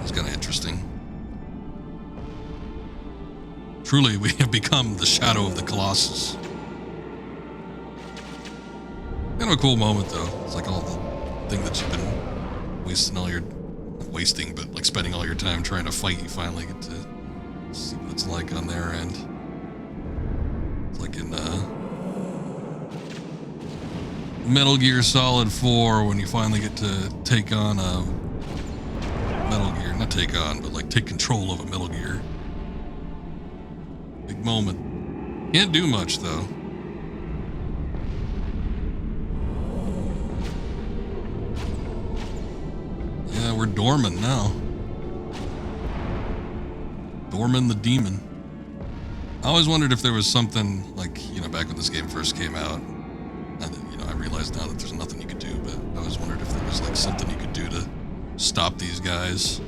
It's kind of interesting. Truly, we have become the shadow of the Colossus. Kind of a cool moment, though. It's like all the thing that you've been wasting all your... not wasting, but like spending all your time trying to fight, you finally get to see what it's like on their end. It's like in Metal Gear Solid 4 when you finally get to take on a Metal Gear, not take on, but like take control of a Metal Gear. Big moment. Can't do much, though. Yeah, we're Dorman now. Dorman the Demon. I always wondered if there was something, like, you know, back when this game first came out. And, you know, I realize now that there's nothing you could do, but I always wondered if there was, like, something you could do to stop these guys.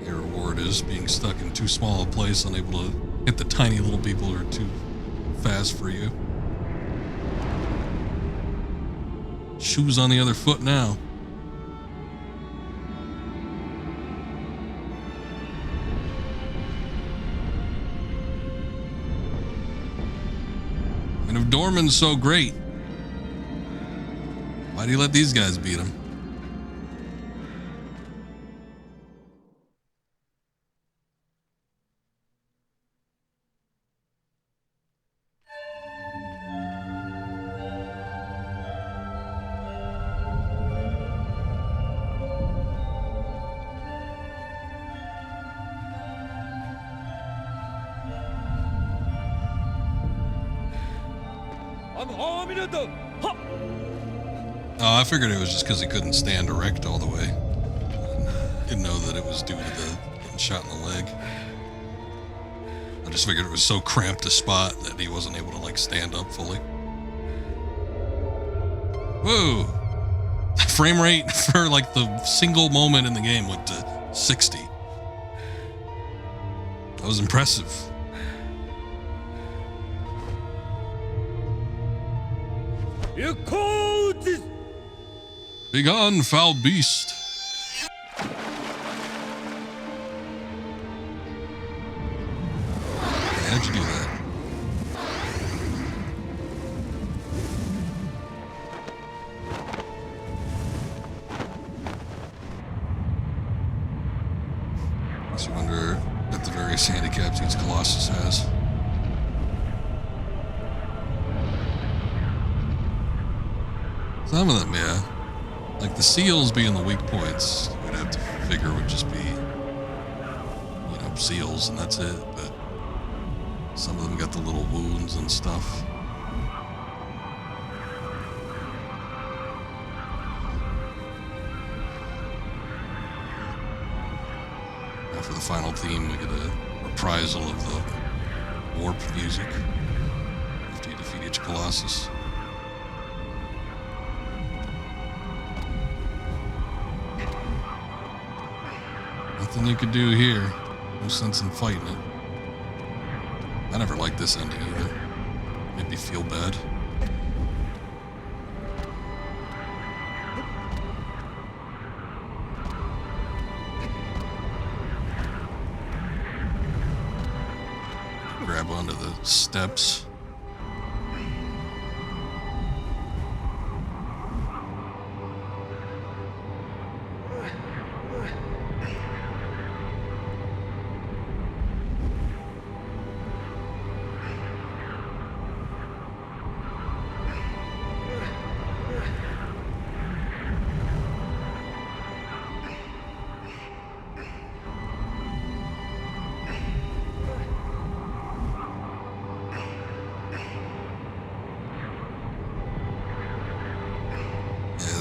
Your reward is being stuck in too small a place, unable to hit the tiny little people who are too fast for you. Shoes on the other foot now. And if Dorman's so great, why do you let these guys beat him? Oh, I figured it was just because he couldn't stand erect all the way. Didn't know that it was due to the getting shot in the leg. I just figured it was so cramped a spot that he wasn't able to like stand up fully. Whoa! Frame rate for like the single moment in the game went to 60. That was impressive. Begone, foul beast. How'd you do that? Makes you wonder at the various handicaps each Colossus has. Some of them, yeah. Like the seals being the weak points, we'd have to figure would just be, you know, seals and that's it. But some of them got the little wounds and stuff. Now for the final theme, we get a reprisal of the warp music after you defeat each Colossus. Nothing you could do here. No sense in fighting it. I never liked this ending either. Made me feel bad. Grab onto the steps.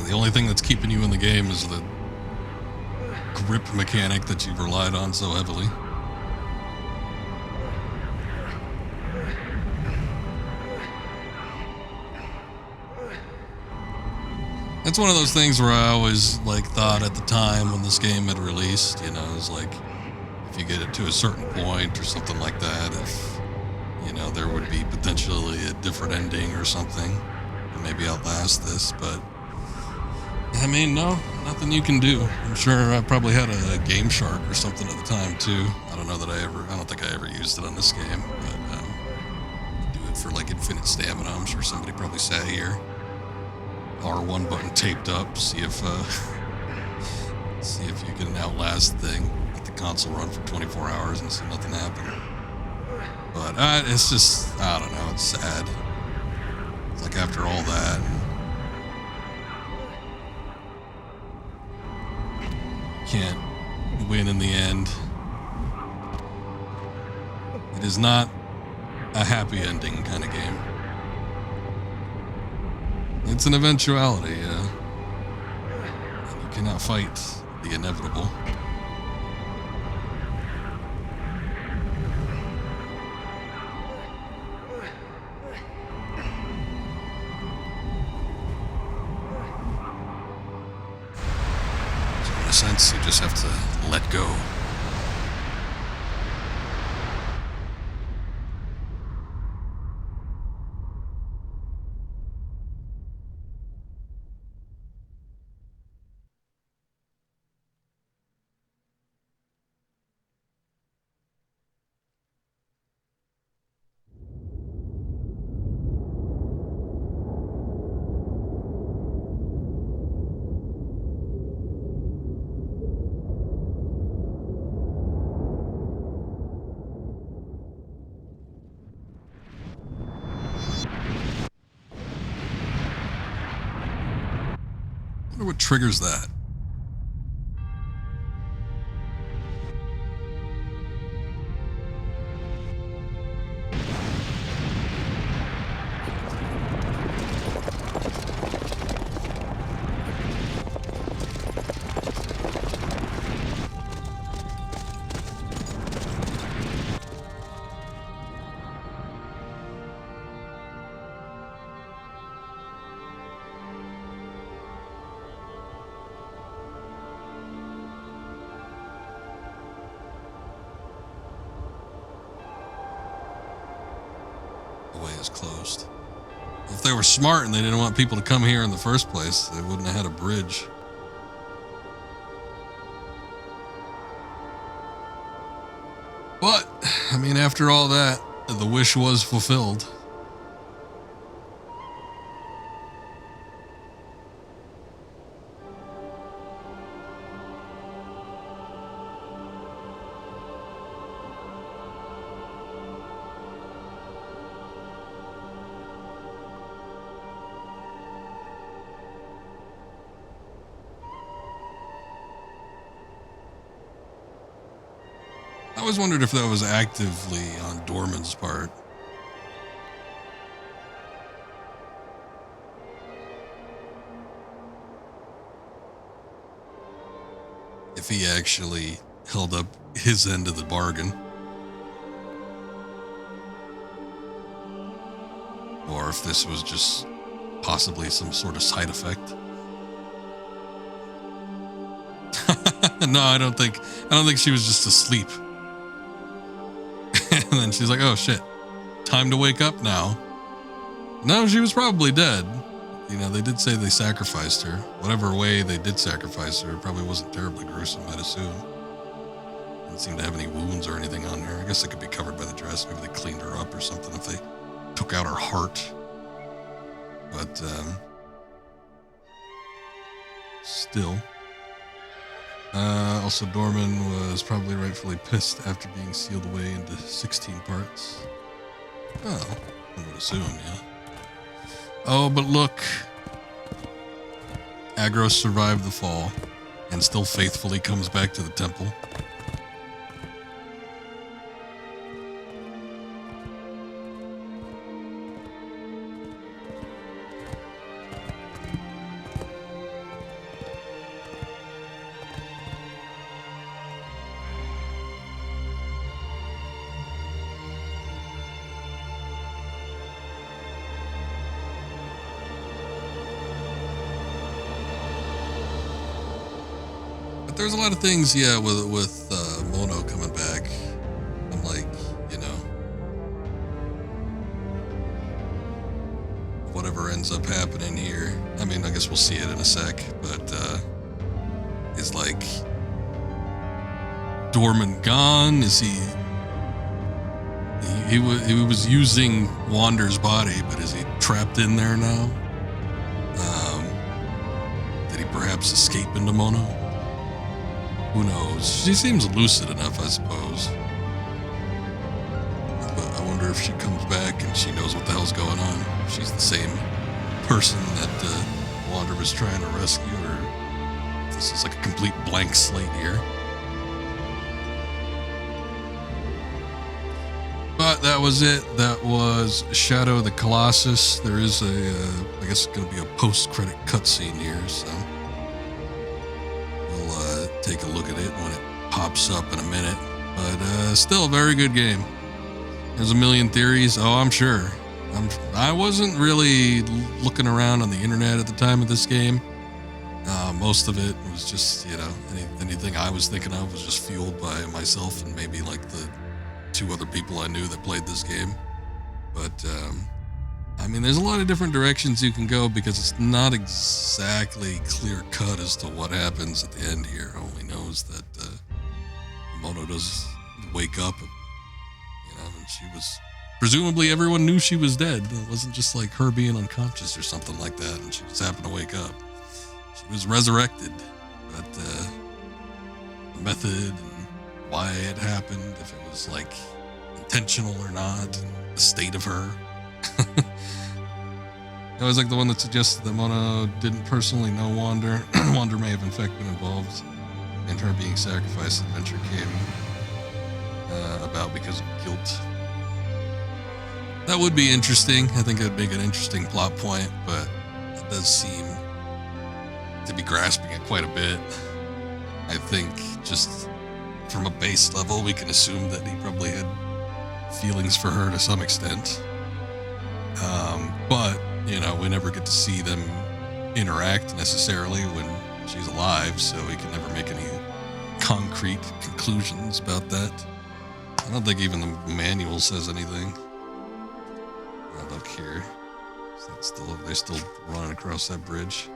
The only thing that's keeping you in the game is the grip mechanic that you've relied on so heavily. It's one of those things where I always like thought at the time when this game had released, you know, it was like if you get it to a certain point or something like that, if, you know, there would be potentially a different ending or something, and maybe outlast this, but I mean, no, nothing you can do. I'm sure I probably had a Game Shark or something at the time too. I don't know that I don't think I ever used it on this game, but do it for like infinite stamina. I'm sure somebody probably sat here, R1 button taped up, see if you can outlast the thing, let the console run for 24 hours and see nothing happen. But it's just, I don't know, it's sad. It's like after all that, can't win in the end. It is not a happy ending kind of game. It's an eventuality, yeah. And you cannot fight the inevitable. So in a sense, you just have to let go. I wonder what triggers that. is closed. If they were smart and they didn't want people to come here in the first place, they wouldn't have had a bridge. But, I mean, after all that, the wish was fulfilled. I always wondered if that was actively on Dorman's part. If he actually held up his end of the bargain. Or if this was just possibly some sort of side effect. No, I don't think she was just asleep. And then she's like, oh shit, time to wake up now. No, she was probably dead. You know, they did say they sacrificed her. Whatever way they did sacrifice her, it probably wasn't terribly gruesome, I'd assume. Didn't seem to have any wounds or anything on her. I guess it could be covered by the dress. Maybe they cleaned her up or something if they took out her heart. But, still. Also, Dorman was probably rightfully pissed after being sealed away into 16 parts. Oh, I would assume, yeah. Oh, but look. Agros survived the fall and still faithfully comes back to the temple. There's a lot of things, yeah, with Mono coming back. I'm like, you know, whatever ends up happening here. I mean, I guess we'll see it in a sec, but is like Dorman gone? Is he was using Wander's body, but is he trapped in there now? Did he perhaps escape into Mono? Who knows? She seems lucid enough, I suppose. But I wonder if she comes back and she knows what the hell's going on. If she's the same person that Wander was trying to rescue, or if this is like a complete blank slate here. But that was it. That was Shadow of the Colossus. There is I guess it's going to be a post-credit cutscene here, so take a look at it when it pops up in a minute. But still a very good game. There's a million theories. Oh, I'm sure. I wasn't really looking around on the internet at the time of this game. Most of it was just, you know, anything I was thinking of was just fueled by myself and maybe like the 2 other people I knew that played this game. But I mean, there's a lot of different directions you can go because it's not exactly clear cut as to what happens at the end here. Only knows that Mono does wake up, you know, and she was presumably everyone knew she was dead. It wasn't just like her being unconscious or something like that, and she just happened to wake up. She was resurrected, but the method and why it happened, if it was like intentional or not, and the state of her. I always like the one that suggested that Mono didn't personally know Wander. Wander may have in fact been involved in her being sacrificed. Adventure came about because of guilt. That would be interesting. I think it would make an interesting plot point, but it does seem to be grasping it quite a bit. I think just from a base level, we can assume that he probably had feelings for her to some extent. But, you know, we never get to see them interact necessarily when she's alive, so we can never make any concrete conclusions about that. I don't think even the manual says anything. I'll look here. Is that still, they're still running across that bridge.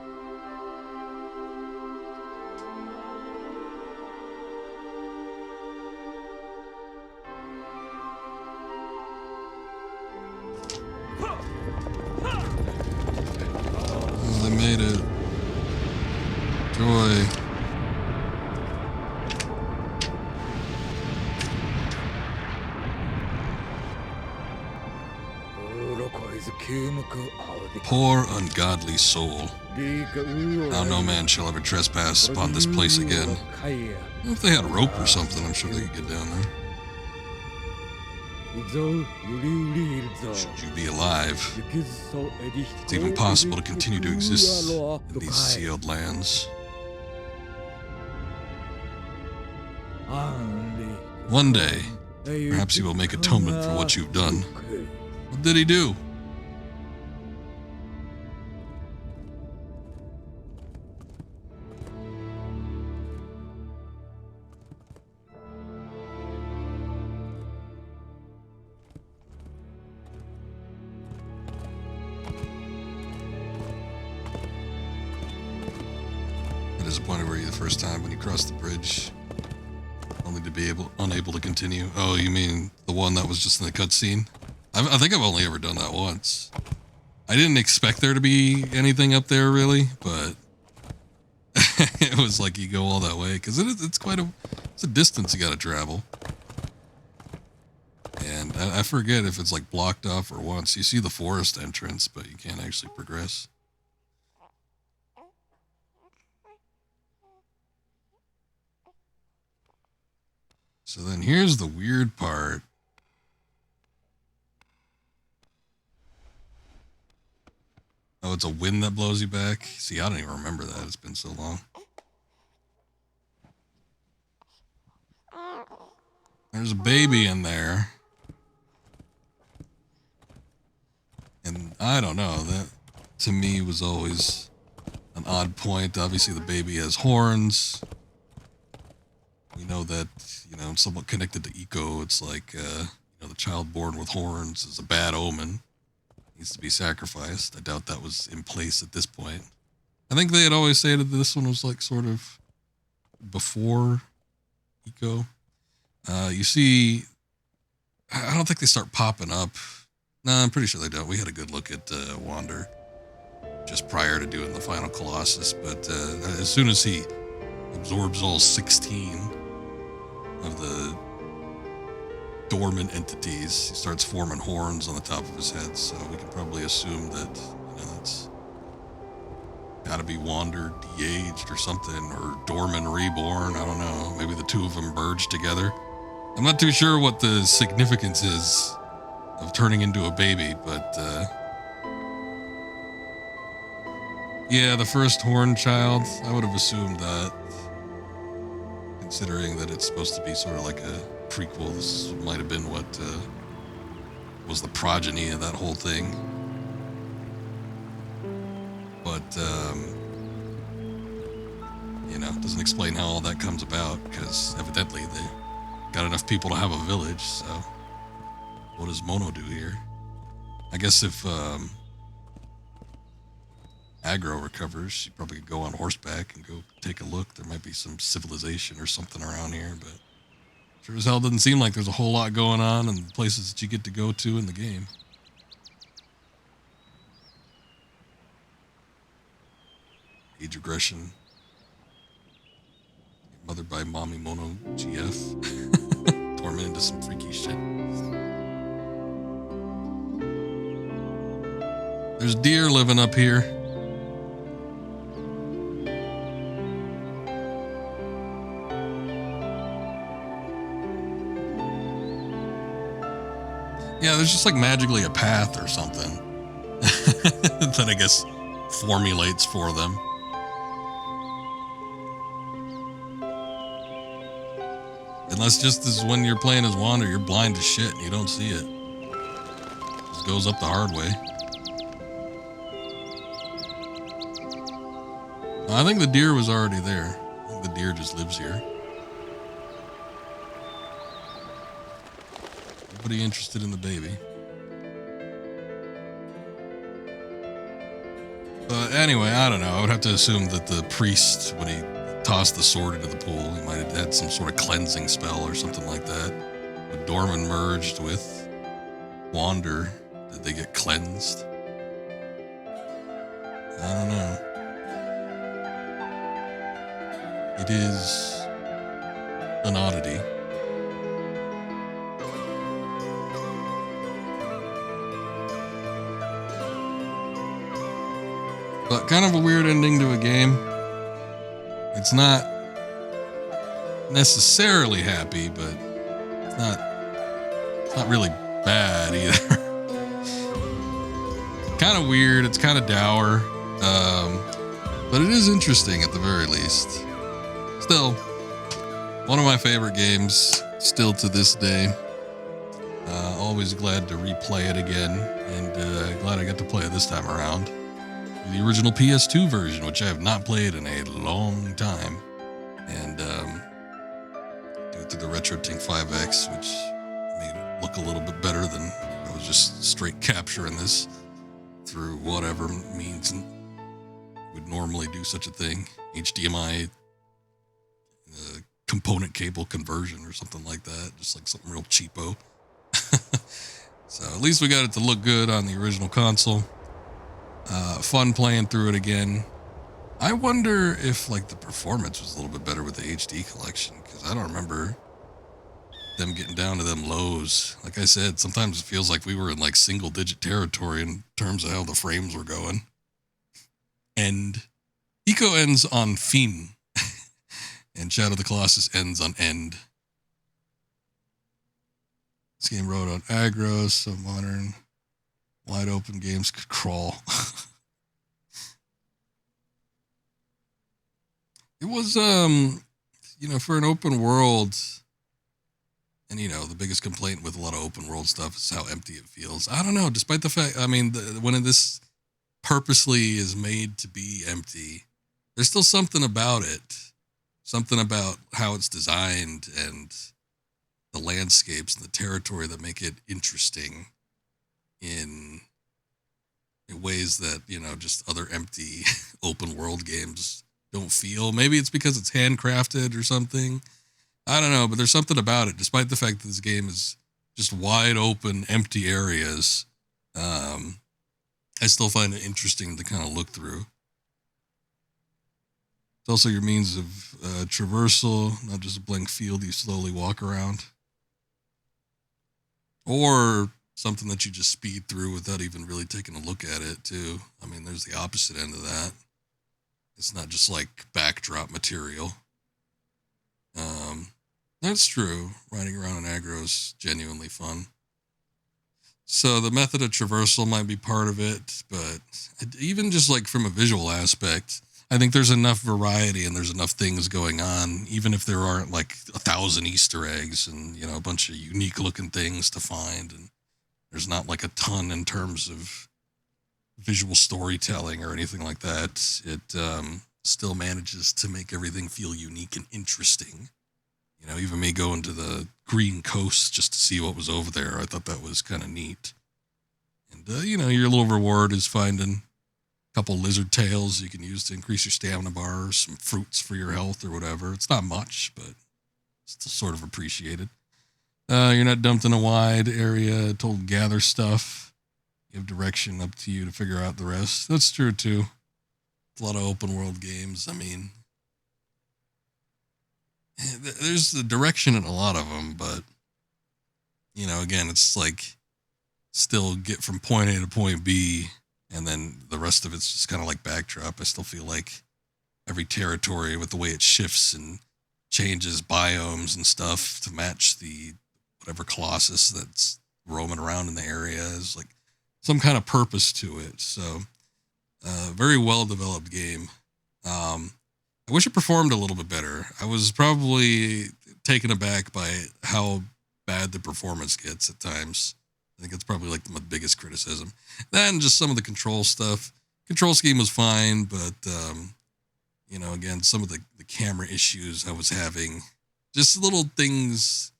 Oh, they made it. Joy. Poor ungodly soul. Now no man shall ever trespass upon this place again. If they had a rope or something, I'm sure they could get down there. Should you be alive, it's even possible to continue to exist in these sealed lands. One day, perhaps he will make atonement for what you've done. What did he do? Disappointed were you the first time when you crossed the bridge, only to be unable to continue? Oh, you mean the one that was just in the cutscene? I think I've only ever done that once. I didn't expect there to be anything up there really, but it was like you go all that way because it's a distance you got to travel. And I forget if it's like blocked off or once. You see the forest entrance, but you can't actually progress. So then here's the weird part. Oh, it's a wind that blows you back? See, I don't even remember that. It's been so long. There's a baby in there. And I don't know, that to me was always an odd point. Obviously the baby has horns. We know that, somewhat connected to eco. It's like, the child born with horns is a bad omen. Needs to be sacrificed. I doubt that was in place at this point. I think they had always said that this one was like sort of before eco. You see, I don't think they start popping up. No, I'm pretty sure they don't. We had a good look at Wander just prior to doing the final Colossus, but as soon as he absorbs all 16 of the dormant entities, he starts forming horns on the top of his head, so we can probably assume that that's gotta be Wander de-aged or something, or Dorman reborn. I don't know, maybe the two of them merged together. I'm not too sure what the significance is of turning into a baby, but yeah, the first horn child, I would have assumed that, considering that it's supposed to be sort of like a prequel. This might have been what was the progeny of that whole thing. But it doesn't explain how all that comes about, because evidently they got enough people to have a village. So what does Mono do here? I guess if Aggro recovers, she probably could go on horseback and go take a look. There might be some civilization or something around here, but sure as hell doesn't seem like there's a whole lot going on in the places that you get to go to in the game. Age regression. Mothered by Mommy Mono GF. Tormented into some freaky shit. There's deer living up here. Yeah, there's just like magically a path or something that I guess formulates for them. Unless just as when you're playing as Wander, you're blind as shit and you don't see it. Just goes up the hard way. I think the deer was already there. I think the deer just lives here. Nobody interested in the baby. But anyway, I don't know. I would have to assume that the priest, when he tossed the sword into the pool, he might have had some sort of cleansing spell or something like that. When Dorman merged with Wander, did they get cleansed? I don't know. It is an oddity. But kind of a weird ending to a game. It's not necessarily happy, but it's not really bad either. Kind of weird. It's kind of dour. But it is interesting at the very least. Still, one of my favorite games, still to this day. Always glad to replay it again, and glad I got to play it this time around. The original PS2 version, which I have not played in a long time, and do it through the RetroTink 5X, which made it look a little bit better than I was just straight capturing this through whatever means would normally do such a thing. HDMI component cable conversion or something like that, just like something real cheapo. So at least we got it to look good on the original console. Fun playing through it again. I wonder if like the performance was a little bit better with the HD collection, because I don't remember them getting down to them lows. Like I said, sometimes it feels like we were in like single digit territory in terms of how the frames were going. And Eco ends on fin, and Shadow of the Colossus ends on end. This game wrote on aggro, so modern wide open games could crawl. It was, for an open world, and, the biggest complaint with a lot of open world stuff is how empty it feels. I don't know, despite the fact, when this purposely is made to be empty, there's still something about it. Something about how it's designed and the landscapes and the territory that make it interesting in ways that, just other empty open world games don't feel. Maybe it's because it's handcrafted or something. I don't know, but there's something about it, despite the fact that this game is just wide open, empty areas. I still find it interesting to kind of look through. It's also your means of traversal, not just a blank field you slowly walk around. Or something that you just speed through without even really taking a look at it, too. There's the opposite end of that. It's not just like backdrop material. That's true. Riding around in aggro is genuinely fun. So the method of traversal might be part of it, but even just like from a visual aspect, I think there's enough variety and there's enough things going on, even if there aren't like 1,000 Easter eggs and, a bunch of unique looking things to find. And there's not like a ton in terms of visual storytelling or anything like that. It still manages to make everything feel unique and interesting. Even me going to the Green Coast just to see what was over there, I thought that was kind of neat. And, your little reward is finding a couple lizard tails you can use to increase your stamina bar, or some fruits for your health or whatever. It's not much, but it's still sort of appreciated. You're not dumped in a wide area, told to gather stuff. You have direction up to you to figure out the rest. That's true, too. A lot of open world games. There's the direction in a lot of them, but, again, it's like still get from point A to point B, and then the rest of it's just kind of like backdrop. I still feel like every territory with the way it shifts and changes biomes and stuff to match the whatever Colossus that's roaming around in the area is like some kind of purpose to it. So, very well developed game. I wish it performed a little bit better. I was probably taken aback by how bad the performance gets at times. I think it's probably like my biggest criticism. Then just some of the control stuff. Control scheme was fine, but, again, some of the camera issues I was having. Just little things,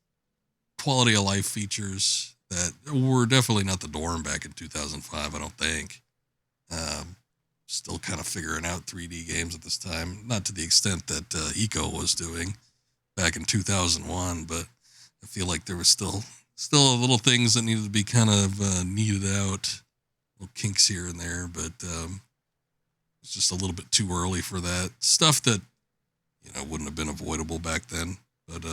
quality of life features that were definitely not the norm back in 2005, I don't think. still kind of figuring out 3D games at this time. Not to the extent that Eco was doing back in 2001, but I feel like there was still little things that needed to be kind of needed out, little kinks here and there, but it's just a little bit too early for that stuff that wouldn't have been avoidable back then. But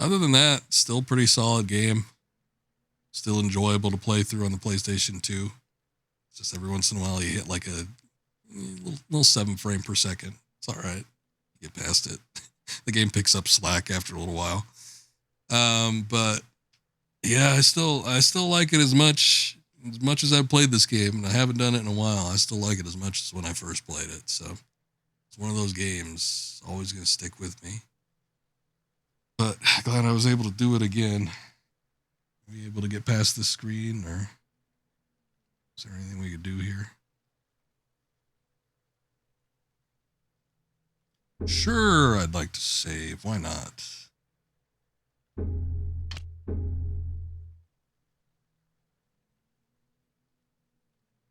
other than that, still pretty solid game. Still enjoyable to play through on the PlayStation 2. It's just every once in a while you hit like a little 7 frame per second. It's all right. You get past it. The game picks up slack after a little while. But yeah, I still like it as much as I've played this game, and I haven't done it in a while. I still like it as much as when I first played it. So it's one of those games always going to stick with me. But glad I was able to do it again. Be able to get past the screen, or is there anything we could do here? Sure, I'd like to save. Why not?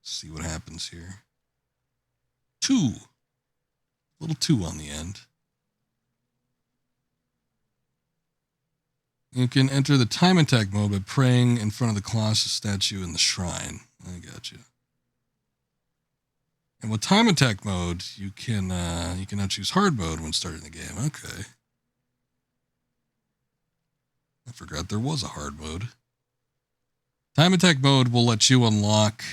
See what happens here. 2. Little 2 on the end. You can enter the time attack mode by praying in front of the Colossus statue in the shrine. I got you. And with time attack mode, you can now choose hard mode when starting the game. Okay. I forgot there was a hard mode. Time attack mode will let you unlock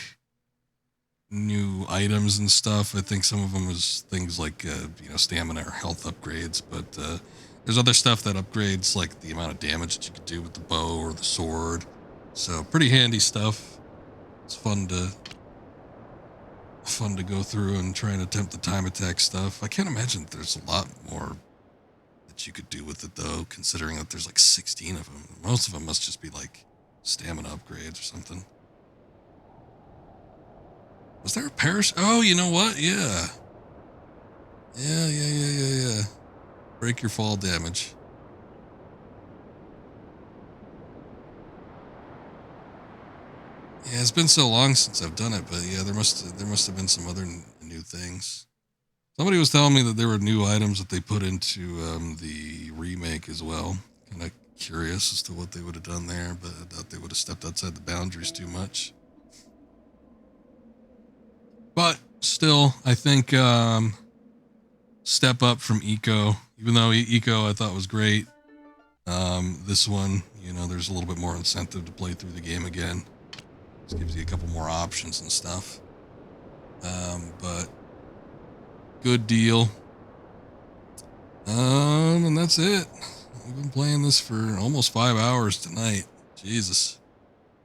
new items and stuff. I think some of them is things like stamina or health upgrades, but there's other stuff that upgrades, like the amount of damage that you could do with the bow or the sword. So pretty handy stuff. It's fun to go through and try and attempt the time attack stuff. I can't imagine there's a lot more that you could do with it, though, considering that there's like 16 of them. Most of them must just be like stamina upgrades or something. Was there a parachute? Oh, you know what? Yeah. Yeah. Break your fall damage. Yeah, it's been so long since I've done it, but yeah, there must have been some other new things. Somebody was telling me that there were new items that they put into the remake as well. Kind of curious as to what they would have done there, but I thought they would have stepped outside the boundaries too much. But still, I think step up from Eco. Even though Eco I thought was great, this one, there's a little bit more incentive to play through the game again. This gives you a couple more options and stuff. But good deal. And that's it. I've been playing this for almost 5 hours tonight. Jesus.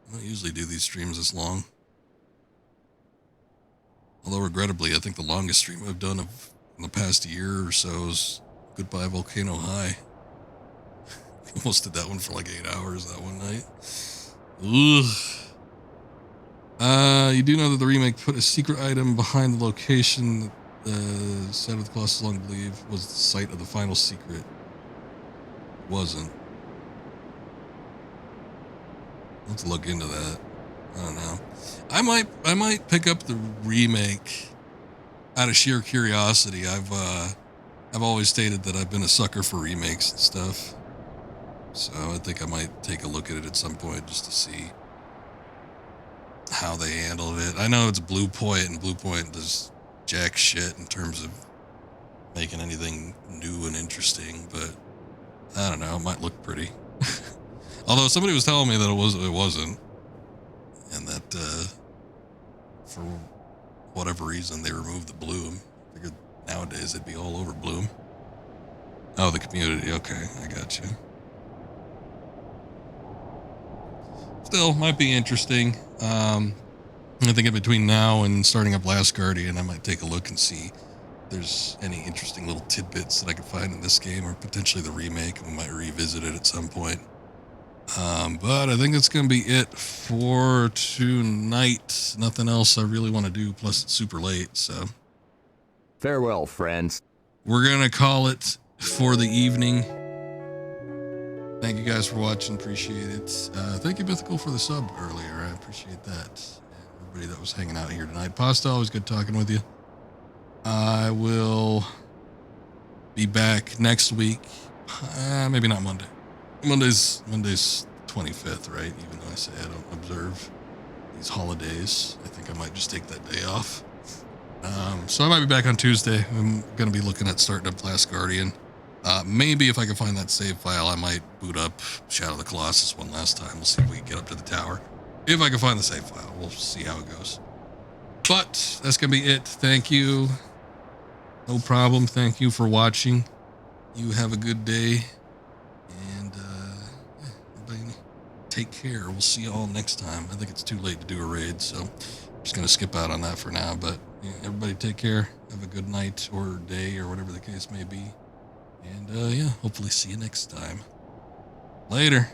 I don't usually do these streams this long. Although regrettably, I think the longest stream I've done in the past year or so is Goodbye Volcano High. Almost did that one for like 8 hours that one night. Ugh. You do know that the remake put a secret item behind the location that the site of the Colossus long believe was the site of the final secret. It wasn't. I'll have to look into that. I don't know. I might pick up the remake out of sheer curiosity. I've always stated that I've been a sucker for remakes and stuff. So I think I might take a look at it at some point just to see how they handled it. I know it's Blue Point, and Blue Point does jack shit in terms of making anything new and interesting, but I don't know, it might look pretty. Although somebody was telling me that it wasn't, and that for whatever reason they removed the bloom. I figured nowadays it'd be all over bloom. Oh, the community. Okay, I got you. Still, might be interesting. I think in between now and starting up Last Guardian, I might take a look and see if there's any interesting little tidbits that I could find in this game, or potentially the remake, and we might revisit it at some point. But I think that's going to be it for tonight. Nothing else I really want to do, plus it's super late, so. Farewell, friends. We're going to call it for the evening. Thank you guys for watching. Appreciate it. Thank you, Mythical, for the sub earlier. I appreciate that. And everybody that was hanging out here tonight. Pasta, always good talking with you. I will be back next week. Maybe not Monday. Monday's 25th, right? Even though I say I don't observe these holidays, I think I might just take that day off. So I might be back on Tuesday. I'm going to be looking at starting up Last Guardian. Maybe if I can find that save file, I might boot up Shadow of the Colossus one last time. We'll see if we can get up to the tower. If I can find the save file, we'll see how it goes. But that's going to be it. Thank you. No problem. Thank you for watching. You have a good day. And everybody take care. We'll see you all next time. I think it's too late to do a raid, so I'm just going to skip out on that for now. But yeah, everybody take care. Have a good night or day or whatever the case may be. And yeah, hopefully see you next time. Later.